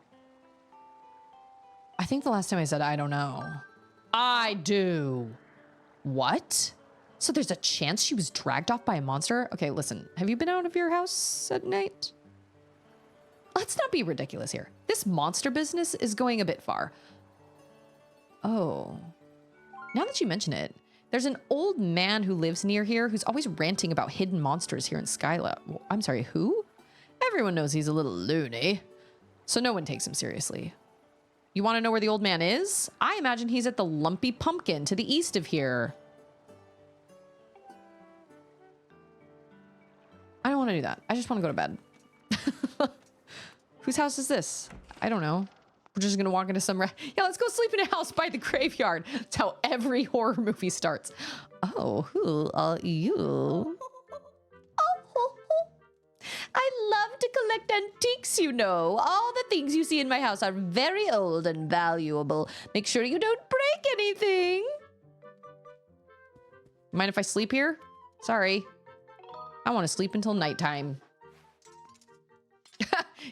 [SPEAKER 2] I think the last time I said, I don't know. I do. What? So there's a chance she was dragged off by a monster? Okay, listen, have you been out of your house at night? Let's not be ridiculous here. This monster business is going a bit far. Oh, now that you mention it, there's an old man who lives near here who's always ranting about hidden monsters here in Skyla. I'm sorry, who? Everyone knows he's a little loony, so no one takes him seriously. You want to know where the old man is? I imagine he's at the Lumpy Pumpkin to the east of here. I don't want to do that. I just want to go to bed. Whose house is this? I don't know. We're just gonna walk into some... Yeah, let's go sleep in a house by the graveyard. That's how every horror movie starts. Oh, who are you? Oh, I love to collect antiques, you know. All the things you see in my house are very old and valuable. Make sure you don't break anything. Mind if I sleep here? Sorry. I want to sleep until nighttime.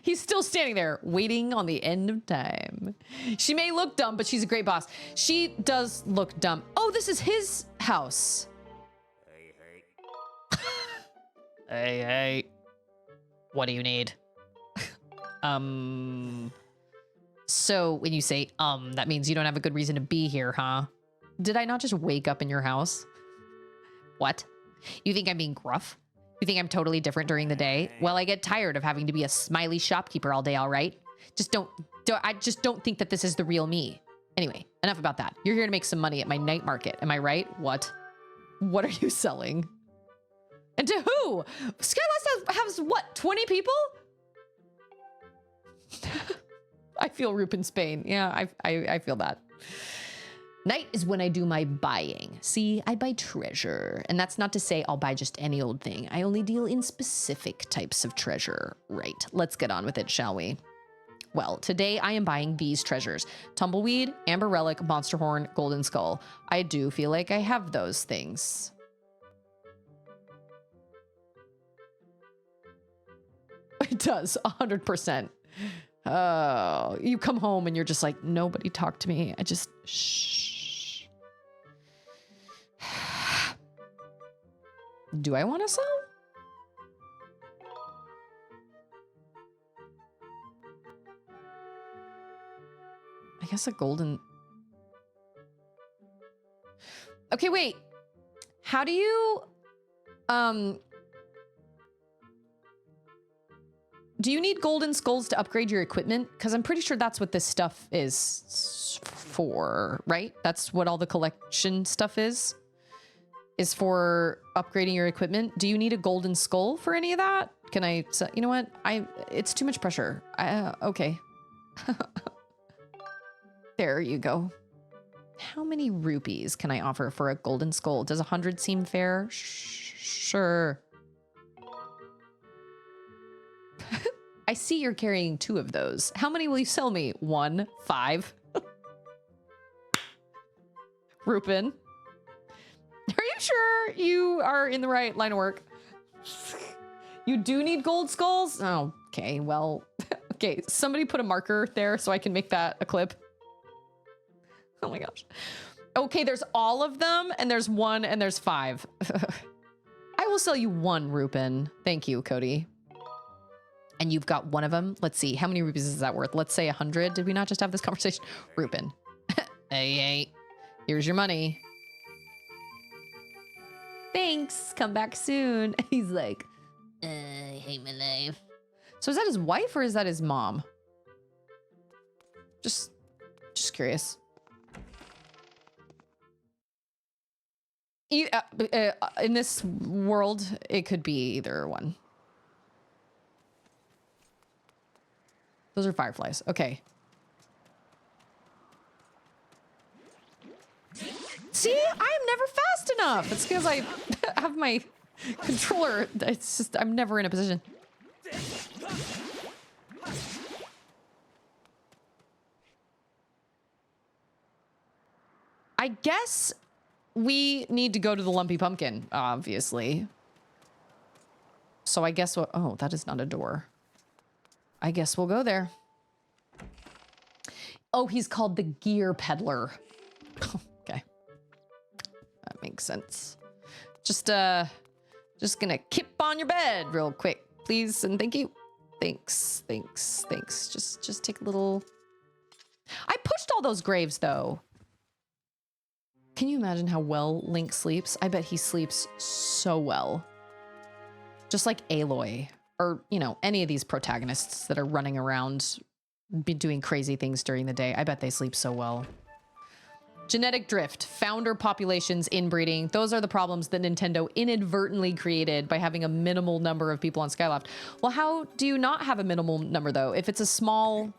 [SPEAKER 2] He's still standing there, waiting on the end of time. She may look dumb, but she's a great boss. She does look dumb. Oh, this is his house.
[SPEAKER 5] Hey,
[SPEAKER 2] Hey, hey. What do you need? So when you say, that means you don't have a good reason to be here, huh? Did I not just wake up in your house? What? You think I'm being gruff? You think I'm totally different during the day? Well, I get tired of having to be a smiley shopkeeper all day, all right? I just don't think that this is the real me. Anyway, enough about that. You're here to make some money at my night market. Am I right? What? What are you selling? And to who? Skylast has what, 20 people? I feel Rupin's pain. Yeah, I feel that. Night is when I do my buying. See, I buy treasure. And that's not to say I'll buy just any old thing. I only deal in specific types of treasure. Right, let's get on with it, shall we? Well, today I am buying these treasures. Tumbleweed, Amber Relic, Monster Horn, Golden Skull. I do feel like I have those things. It does, 100%. Oh, you come home and you're just like, nobody talk to me. I just, shh. Do I want to sell? I guess a golden... Okay, wait. How do you... Do you need golden skulls to upgrade your equipment? Because I'm pretty sure that's what this stuff is for, right? That's what all the collection stuff is for upgrading your equipment. Do you need a golden skull for any of that? Can I, you know what? It's too much pressure. Okay. There you go. How many rupees can I offer for a golden skull? Does 100 seem fair? Sure. I see you're carrying 2 of those. How many will you sell me? 1, 5. Rupin. Are you sure you are in the right line of work? You do need gold skulls? Oh, okay, well, okay. Somebody put a marker there so I can make that a clip. Oh my gosh. Okay, there's all of them, and there's 1, and there's 5. I will sell you 1, Rupin. Thank you, Cody. And you've got 1 of them. Let's see. How many rupees is that worth? Let's say 100. Did we not just have this conversation? Rupin. Hey. Here's your money. Thanks. Come back soon. He's like, I hate my life. So is that his wife or is that his mom? Just curious. In this world, it could be either one. Those are fireflies. Okay. See, I am never fast enough. It's because I have my controller. It's just, I'm never in a position. I guess we need to go to the Lumpy Pumpkin, obviously. So I guess what, oh, that is not a door. I guess we'll go there. Oh, he's called the Gear Peddler. Okay. That makes sense. Just gonna kip on your bed real quick, please, and thank you. Thanks. Just take a little... I pushed all those graves, though. Can you imagine how well Link sleeps? I bet he sleeps so well. Just like Aloy. Or, you know, any of these protagonists that are running around doing crazy things during the day. I bet they sleep so well. Genetic drift, founder populations, inbreeding. Those are the problems that Nintendo inadvertently created by having a minimal number of people on Skyloft. Well, how do you not have a minimal number, though? If it's a small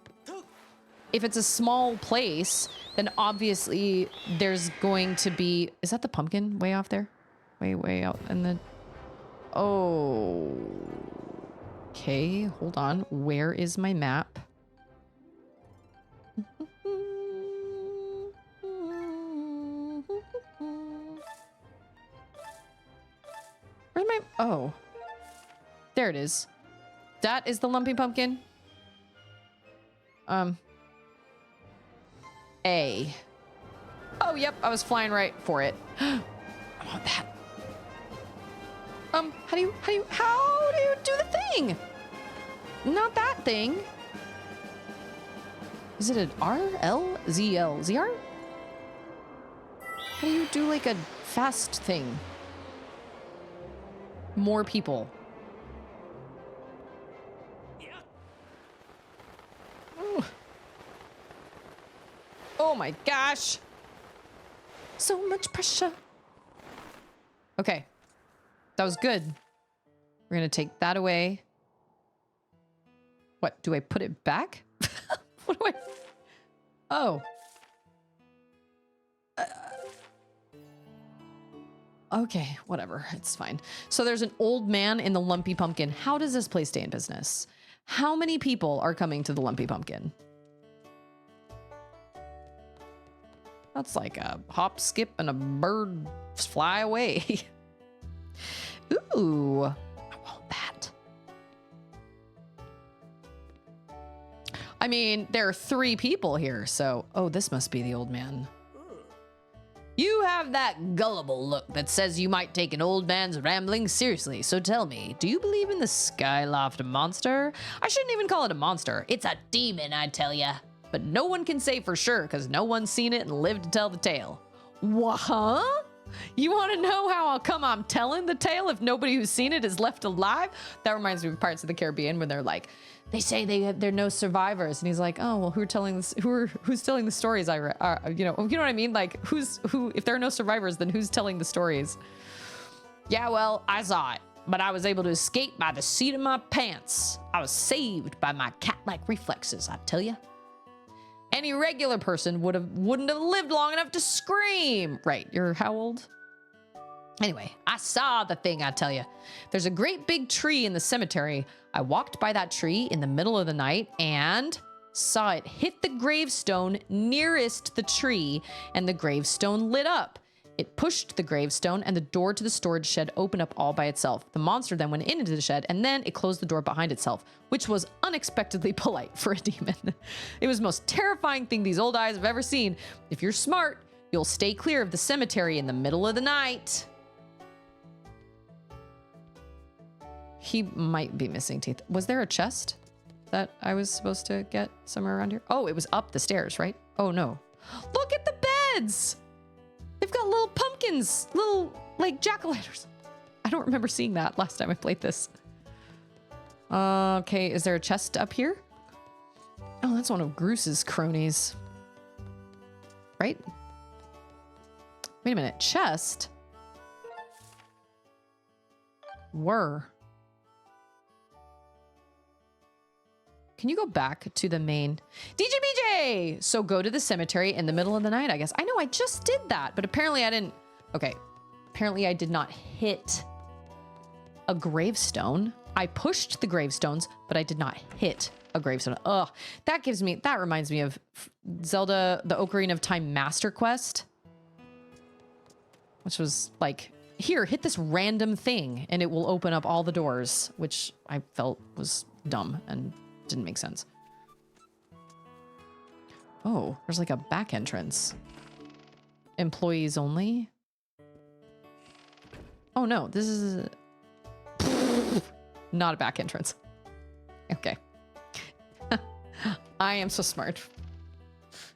[SPEAKER 2] place, then obviously there's going to be... Is that the pumpkin way off there? Way out in the... Oh... Okay, hold on. Where is my map? Where's my... Oh. There it is. That is the Lumpy Pumpkin. A. Oh, yep. I was flying right for it. I want that. How do you do the thing? Not that thing. Is it an R, L, Z, L, Z, R? How do you do like a fast thing? More people. Ooh. Oh my gosh. So much pressure. Okay. That was good. We're gonna take that away. What, do I put it back? What do I... Oh. Okay, whatever, it's fine. So there's an old man in the Lumpy Pumpkin. How does this place stay in business? How many people are coming to the Lumpy Pumpkin? That's like a hop, skip, and a bird fly away. Ooh, I want that. I mean, there are 3 people here, so... Oh, this must be the old man. You have that gullible look that says you might take an old man's ramblings seriously, so tell me, do you believe in the Skyloft monster? I shouldn't even call it a monster. It's a demon, I tell ya. But no one can say for sure, because no one's seen it and lived to tell the tale. What? Huh? You want to know how come I'm telling the tale if nobody who's seen it is left alive? That reminds me of Pirates of the Caribbean when they're like, they say they're no survivors, and he's like, oh well, who's telling the stories? You know what I mean? Like who? If there are no survivors, then who's telling the stories? Yeah, well, I saw it, but I was able to escape by the seat of my pants. I was saved by my cat-like reflexes, I tell you. Any regular person wouldn't have lived long enough to scream. Right, you're how old? Anyway, I saw the thing, I tell you. There's a great big tree in the cemetery. I walked by that tree in the middle of the night and saw it hit the gravestone nearest the tree, and the gravestone lit up. It pushed the gravestone, and the door to the storage shed opened up all by itself. The monster then went into the shed, and then it closed the door behind itself, which was unexpectedly polite for a demon. It was the most terrifying thing these old eyes have ever seen. If you're smart, you'll stay clear of the cemetery in the middle of the night. He might be missing teeth. Was there a chest that I was supposed to get somewhere around here? Oh, it was up the stairs, right? Oh, no. Look at the beds! They've got little pumpkins, little, like, jack-o'-lanterns. I don't remember seeing that last time I played this. Okay, is there a chest up here? Oh, that's one of Groose's cronies. Right? Wait a minute, chest? Were. Can you go back to the main DJBJ? So go to the cemetery in the middle of the night, I guess. I know I just did that, but apparently I didn't. Okay. Apparently I did not hit a gravestone. I pushed the gravestones, but I did not hit a gravestone. Ugh. That reminds me of Zelda, the Ocarina of Time Master Quest, which was like, here, hit this random thing and it will open up all the doors, which I felt was dumb and didn't make sense. Oh, there's like a back entrance. Employees only? Oh no, this is not a back entrance. Okay. I am so smart.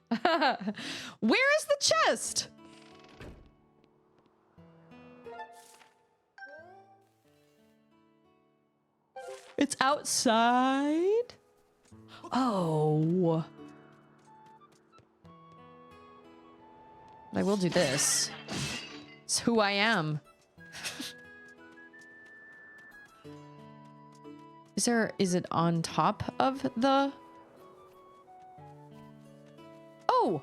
[SPEAKER 2] Where is the chest? It's outside? Oh. I will do this. It's who I am. Is it on top of the... Oh!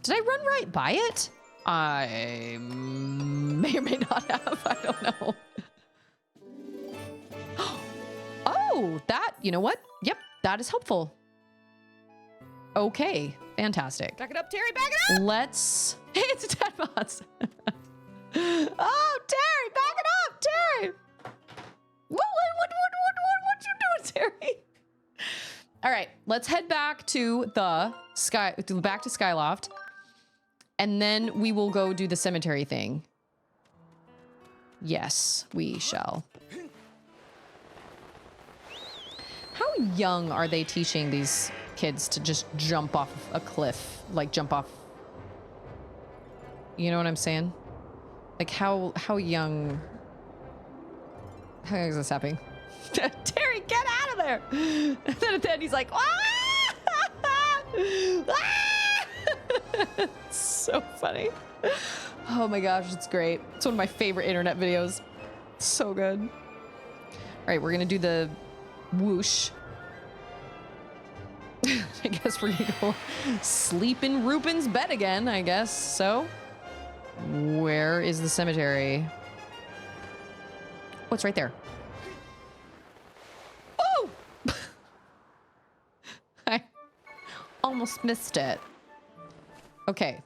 [SPEAKER 2] Did I run right by it? I may or may not have. I don't know. Oh, you know what? Yep, that is helpful. Okay, fantastic.
[SPEAKER 1] Back it up, Terry, back it up!
[SPEAKER 2] Let's... Hey, it's Deadbots. Oh, Terry, back it up, Terry! What you doing, Terry? All right, let's head back to the Skyloft, and then we will go do the cemetery thing. Yes, we shall. How young are they teaching these kids to just jump off a cliff? Like jump off... You know what I'm saying? Like how young... How young is this happening? Terry, get out of there! And then he's like, ah! Ah! So funny. Oh my gosh, it's great. It's one of my favorite internet videos. So good. All right, we're gonna do the whoosh. I guess we're gonna go sleep in Rupin's bed again, I guess. So, where is the cemetery? Oh, it's right there. Oh! I almost missed it. Okay,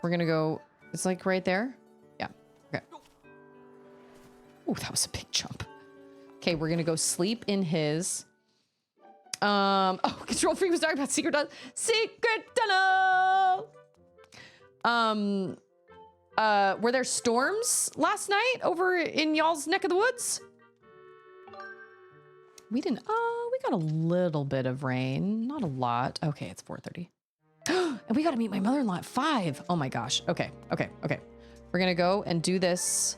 [SPEAKER 2] we're gonna go, it's like right there? Yeah, okay. Oh, that was a big jump. Okay, we're gonna go sleep in his... Oh, Control Freak was talking about secret tunnel. Were there storms last night over in y'all's neck of the woods? We didn't. We got a little bit of rain, not a lot. Okay, it's 4:30. And we got to meet my mother-in-law at 5. Oh my gosh. Okay. We're going to go and do this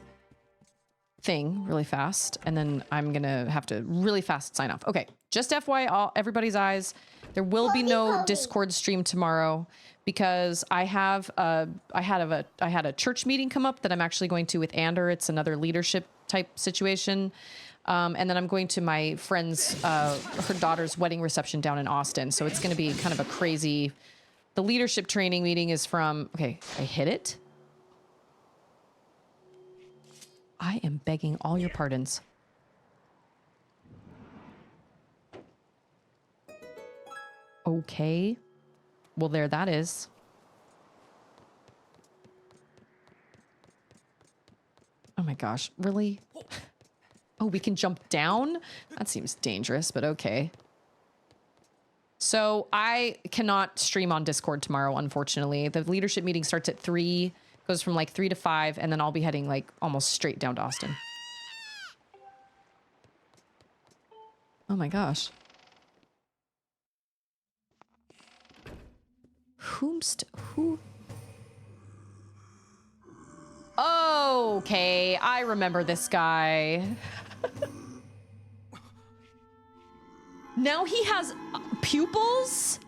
[SPEAKER 2] thing really fast. And then I'm going to have to really fast sign off. Okay. Just FYI, everybody's eyes. There will be no Discord stream tomorrow because I had a church meeting come up that I'm actually going to with Ander. It's another leadership type situation. And then I'm going to my friend's, her daughter's wedding reception down in Austin. So it's going to be kind of a crazy, the leadership training meeting is from, okay, I hit it. I am begging all your pardons. Okay. Well, there that is. Oh my gosh, really? Oh, we can jump down? That seems dangerous, but okay. So I cannot stream on Discord tomorrow, unfortunately. The leadership meeting starts at 3, goes from like 3 to 5, and then I'll be heading like almost straight down to Austin. Oh my gosh. Who? Okay, I remember this guy. Now he has pupils?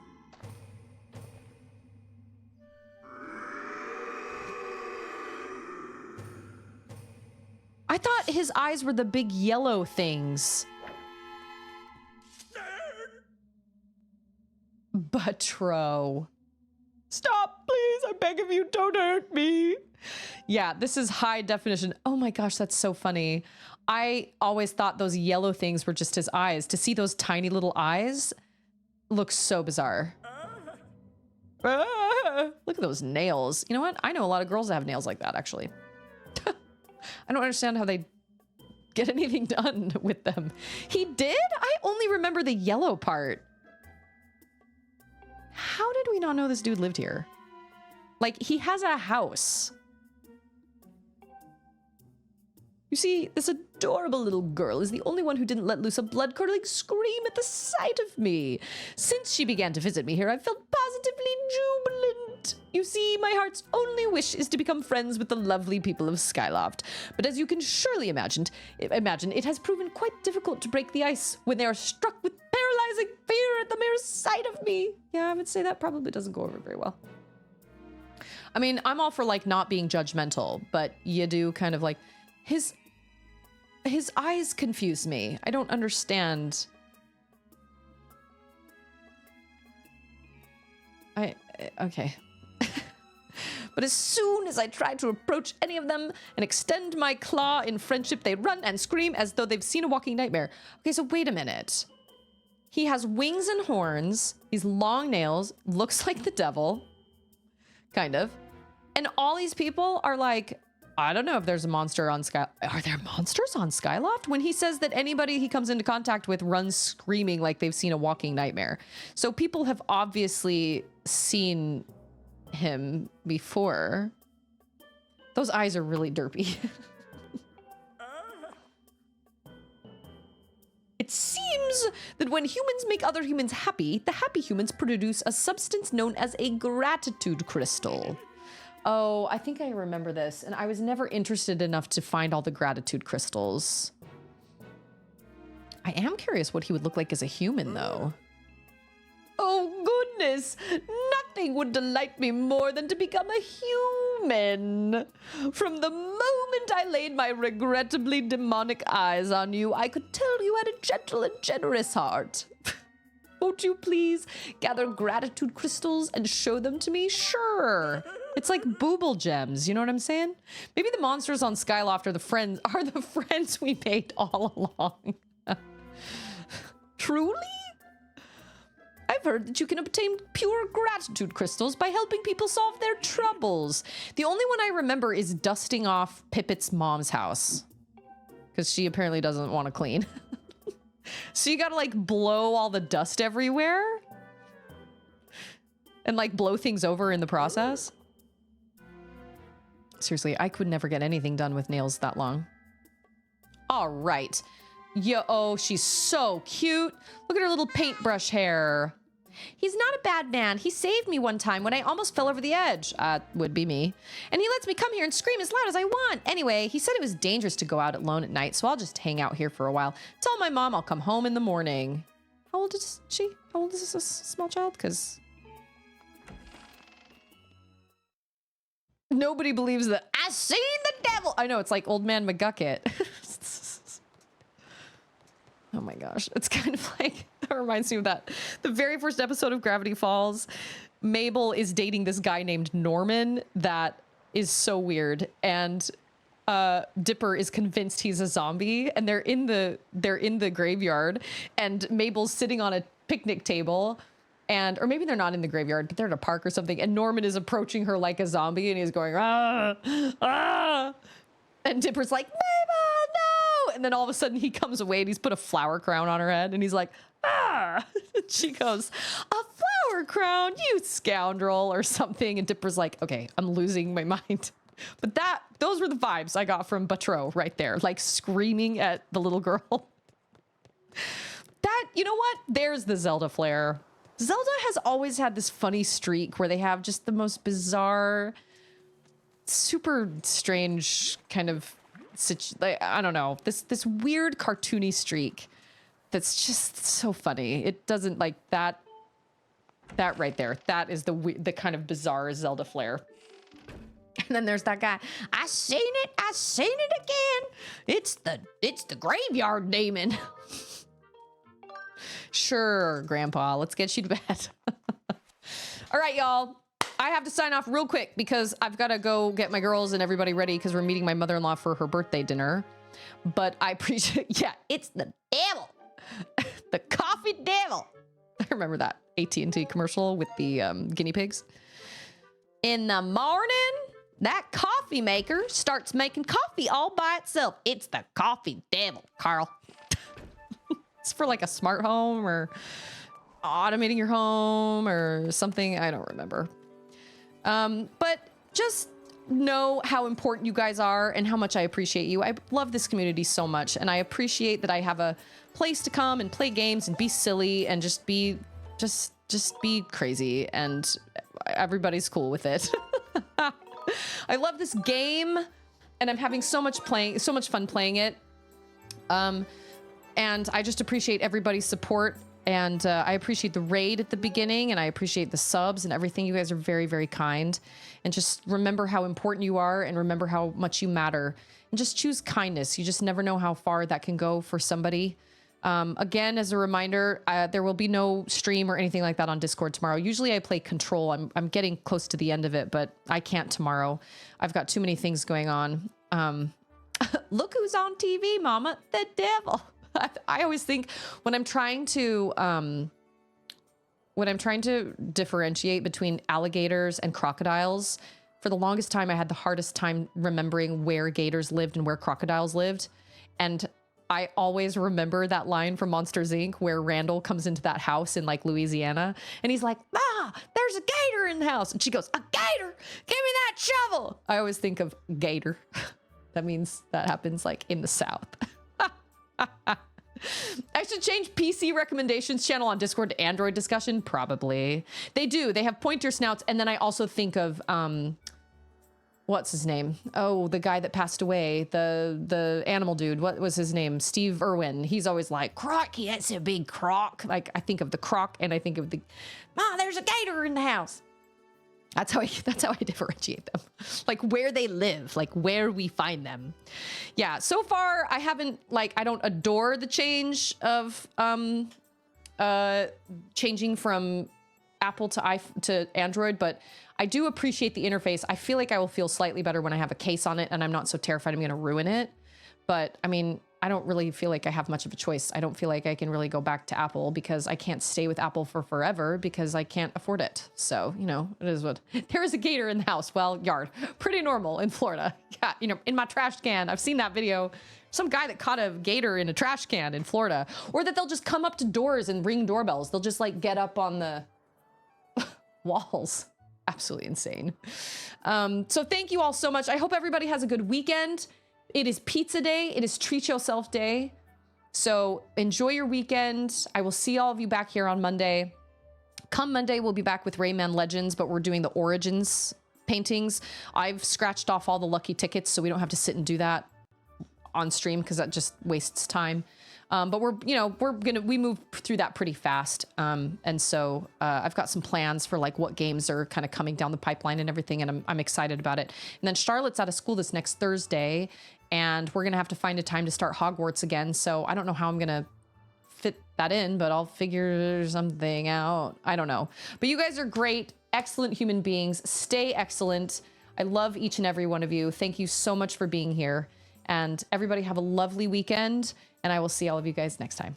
[SPEAKER 2] I thought his eyes were the big yellow things. Batreaux. Stop, please. I beg of you, don't hurt me. Yeah, this is high definition. Oh my gosh, that's so funny. I always thought those yellow things were just his eyes. To see those tiny little eyes looks so bizarre. Look at those nails. You know what? I know a lot of girls that have nails like that, actually. I don't understand how they get anything done with them. He did? I only remember the yellow part. How did we not know this dude lived here? Like, he has a house. You see, this adorable little girl is the only one who didn't let loose a blood-curdling scream at the sight of me. Since she began to visit me here, I've felt positively jubilant. You see, my heart's only wish is to become friends with the lovely people of Skyloft. But as you can surely imagine, it has proven quite difficult to break the ice when they are struck with paralyzing fear at the mere sight of me. Yeah, I would say that probably doesn't go over very well. I mean, I'm all for, like, not being judgmental, but you do kind of, like, his eyes confuse me. I don't understand. Okay. But as soon as I try to approach any of them and extend my claw in friendship, they run and scream as though they've seen a walking nightmare. Okay, so wait a minute. He has wings and horns, these long nails, looks like the devil, kind of. And all these people are like, I don't know if there's a monster on Sky. Are there monsters on Skyloft? When he says that anybody he comes into contact with runs screaming like they've seen a walking nightmare. So people have obviously seen him before. Those eyes are really derpy. It seems that when humans make other humans happy, the happy humans produce a substance known as a gratitude crystal. Oh, I think I remember this, and I was never interested enough to find all the gratitude crystals. I am curious what he would look like as a human, though. Oh, goodness! Nothing would delight me more than to become a human. From the moment I laid my regrettably demonic eyes on you, I could tell you had a gentle and generous heart. Won't you please gather gratitude crystals and show them to me? Sure. It's like booble gems, you know what I'm saying? Maybe the monsters on Skyloft are the friends we made all along. Truly? I've heard that you can obtain pure gratitude crystals by helping people solve their troubles. The only one I remember is dusting off Pippet's mom's house, because she apparently doesn't want to clean. So you gotta like blow all the dust everywhere and like blow things over in the process. Seriously, I could never get anything done with nails that long. All right. Oh, she's so cute. Look at her little paintbrush hair. He's not a bad man. He saved me one time when I almost fell over the edge. Would be me. And he lets me come here and scream as loud as I want. Anyway, he said it was dangerous to go out alone at night, so I'll just hang out here for a while. Tell my mom I'll come home in the morning. How old is she? How old is this small child? Because nobody believes that I seen the devil. I know, it's like Old Man McGucket. Oh my gosh. It's kind of like, that reminds me of that. The very first episode of Gravity Falls, Mabel is dating this guy named Norman that is so weird. And Dipper is convinced he's a zombie, and they're in the graveyard, and Mabel's sitting on a picnic table, and or maybe they're not in the graveyard, but they're at a park or something, and Norman is approaching her like a zombie, and he's going, ah, ah. And Dipper's like, Mabel, no! And then all of a sudden he comes away and he's put a flower crown on her head, and he's like, ah! And she goes, a flower crown, you scoundrel, or something. And Dipper's like, okay, I'm losing my mind. But those were the vibes I got from Batreaux right there, like screaming at the little girl. You know what? There's the Zelda flair. Zelda has always had this funny streak where they have just the most bizarre, super strange kind of, I don't know, this weird cartoony streak that's just so funny. It doesn't like that right there. That is the kind of bizarre Zelda flair. And then there's that guy. I seen it again. It's the graveyard demon. Sure, Grandpa, let's get you to bed. All right, y'all. I have to sign off real quick because I've got to go get my girls and everybody ready because we're meeting my mother-in-law for her birthday dinner. But I appreciate, yeah, it's the devil. The coffee devil. I remember that AT&T commercial with the guinea pigs. In the morning, that coffee maker starts making coffee all by itself. It's the coffee devil, Carl. It's for like a smart home or automating your home or something. I don't remember. But just know how important you guys are and how much I appreciate you. I love this community so much, and I appreciate that I have a place to come and play games and be silly and just be crazy, and everybody's cool with it. I love this game, and I'm having so much fun playing it. And I just appreciate everybody's support. And I appreciate the raid at the beginning, and I appreciate the subs and everything. You guys are very, very kind. And just remember how important you are, and remember how much you matter. And just choose kindness. You just never know how far that can go for somebody. Again, as a reminder, there will be no stream or anything like that on Discord tomorrow. Usually I play Control. I'm getting close to the end of it, but I can't tomorrow. I've got too many things going on. Look who's on TV, Mama, the devil. I always think when I'm trying to differentiate between alligators and crocodiles, for the longest time I had the hardest time remembering where gators lived and where crocodiles lived. And I always remember that line from Monsters, Inc. where Randall comes into that house in like Louisiana, and he's like, "Ah, there's a gator in the house." And she goes, "A gator? Give me that shovel." I always think of gator. That means that happens like in the South. I should change PC recommendations channel on Discord to Android discussion. Probably. They do. They have pointer snouts. And then I also think of, what's his name? Oh, the guy that passed away. The animal dude. What was his name? Steve Irwin. He's always like, "Crocky, that's a big croc." Like, I think of the croc, and I think of the, "Ma, there's a gator in the house." That's how I differentiate them. Like where they live, like where we find them. Yeah, so far I don't adore the change of changing from Apple to Android, but I do appreciate the interface. I feel like I will feel slightly better when I have a case on it and I'm not so terrified I'm gonna ruin it. But I mean, I don't really feel like I have much of a choice. I don't feel like I can really go back to Apple because I can't stay with Apple for forever because I can't afford it. So, you know, it is what. There is a gator in the house. Well, yard. Pretty normal in Florida. Yeah, you know, in my trash can. I've seen that video. Some guy that caught a gator in a trash can in Florida. Or that they'll just come up to doors and ring doorbells. They'll just like get up on the walls. Absolutely insane. So thank you all so much. I hope everybody has a good weekend. It is pizza day. It is treat yourself day. So enjoy your weekend. I will see all of you back here on Monday. Come Monday, we'll be back with Rayman Legends, but we're doing the Origins paintings. I've scratched off all the lucky tickets, so we don't have to sit and do that on stream because that just wastes time. But we move through that pretty fast. And so I've got some plans for like what games are kind of coming down the pipeline and everything. And I'm excited about it. And then Charlotte's out of school this next Thursday, and we're going to have to find a time to start Hogwarts again. So I don't know how I'm going to fit that in, but I'll figure something out. I don't know. But you guys are great, excellent human beings. Stay excellent. I love each and every one of you. Thank you so much for being here. And everybody have a lovely weekend. And I will see all of you guys next time.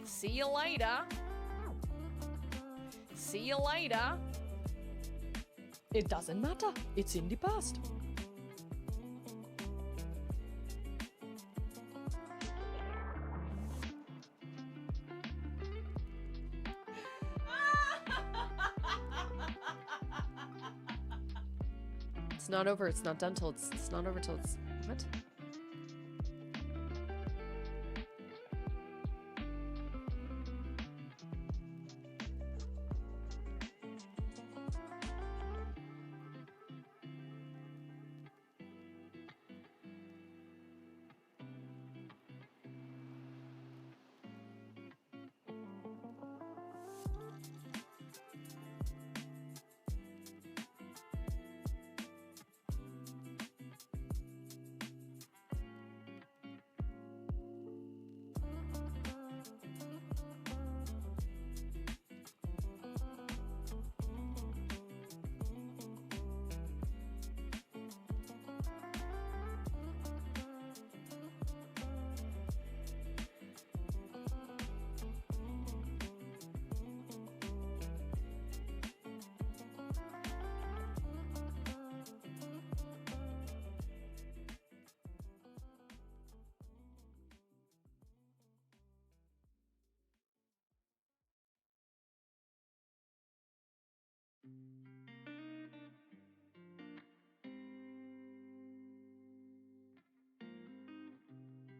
[SPEAKER 2] See you later. See you later. It doesn't matter. It's in the past. It's not over. It's not done till it's not over till it's what?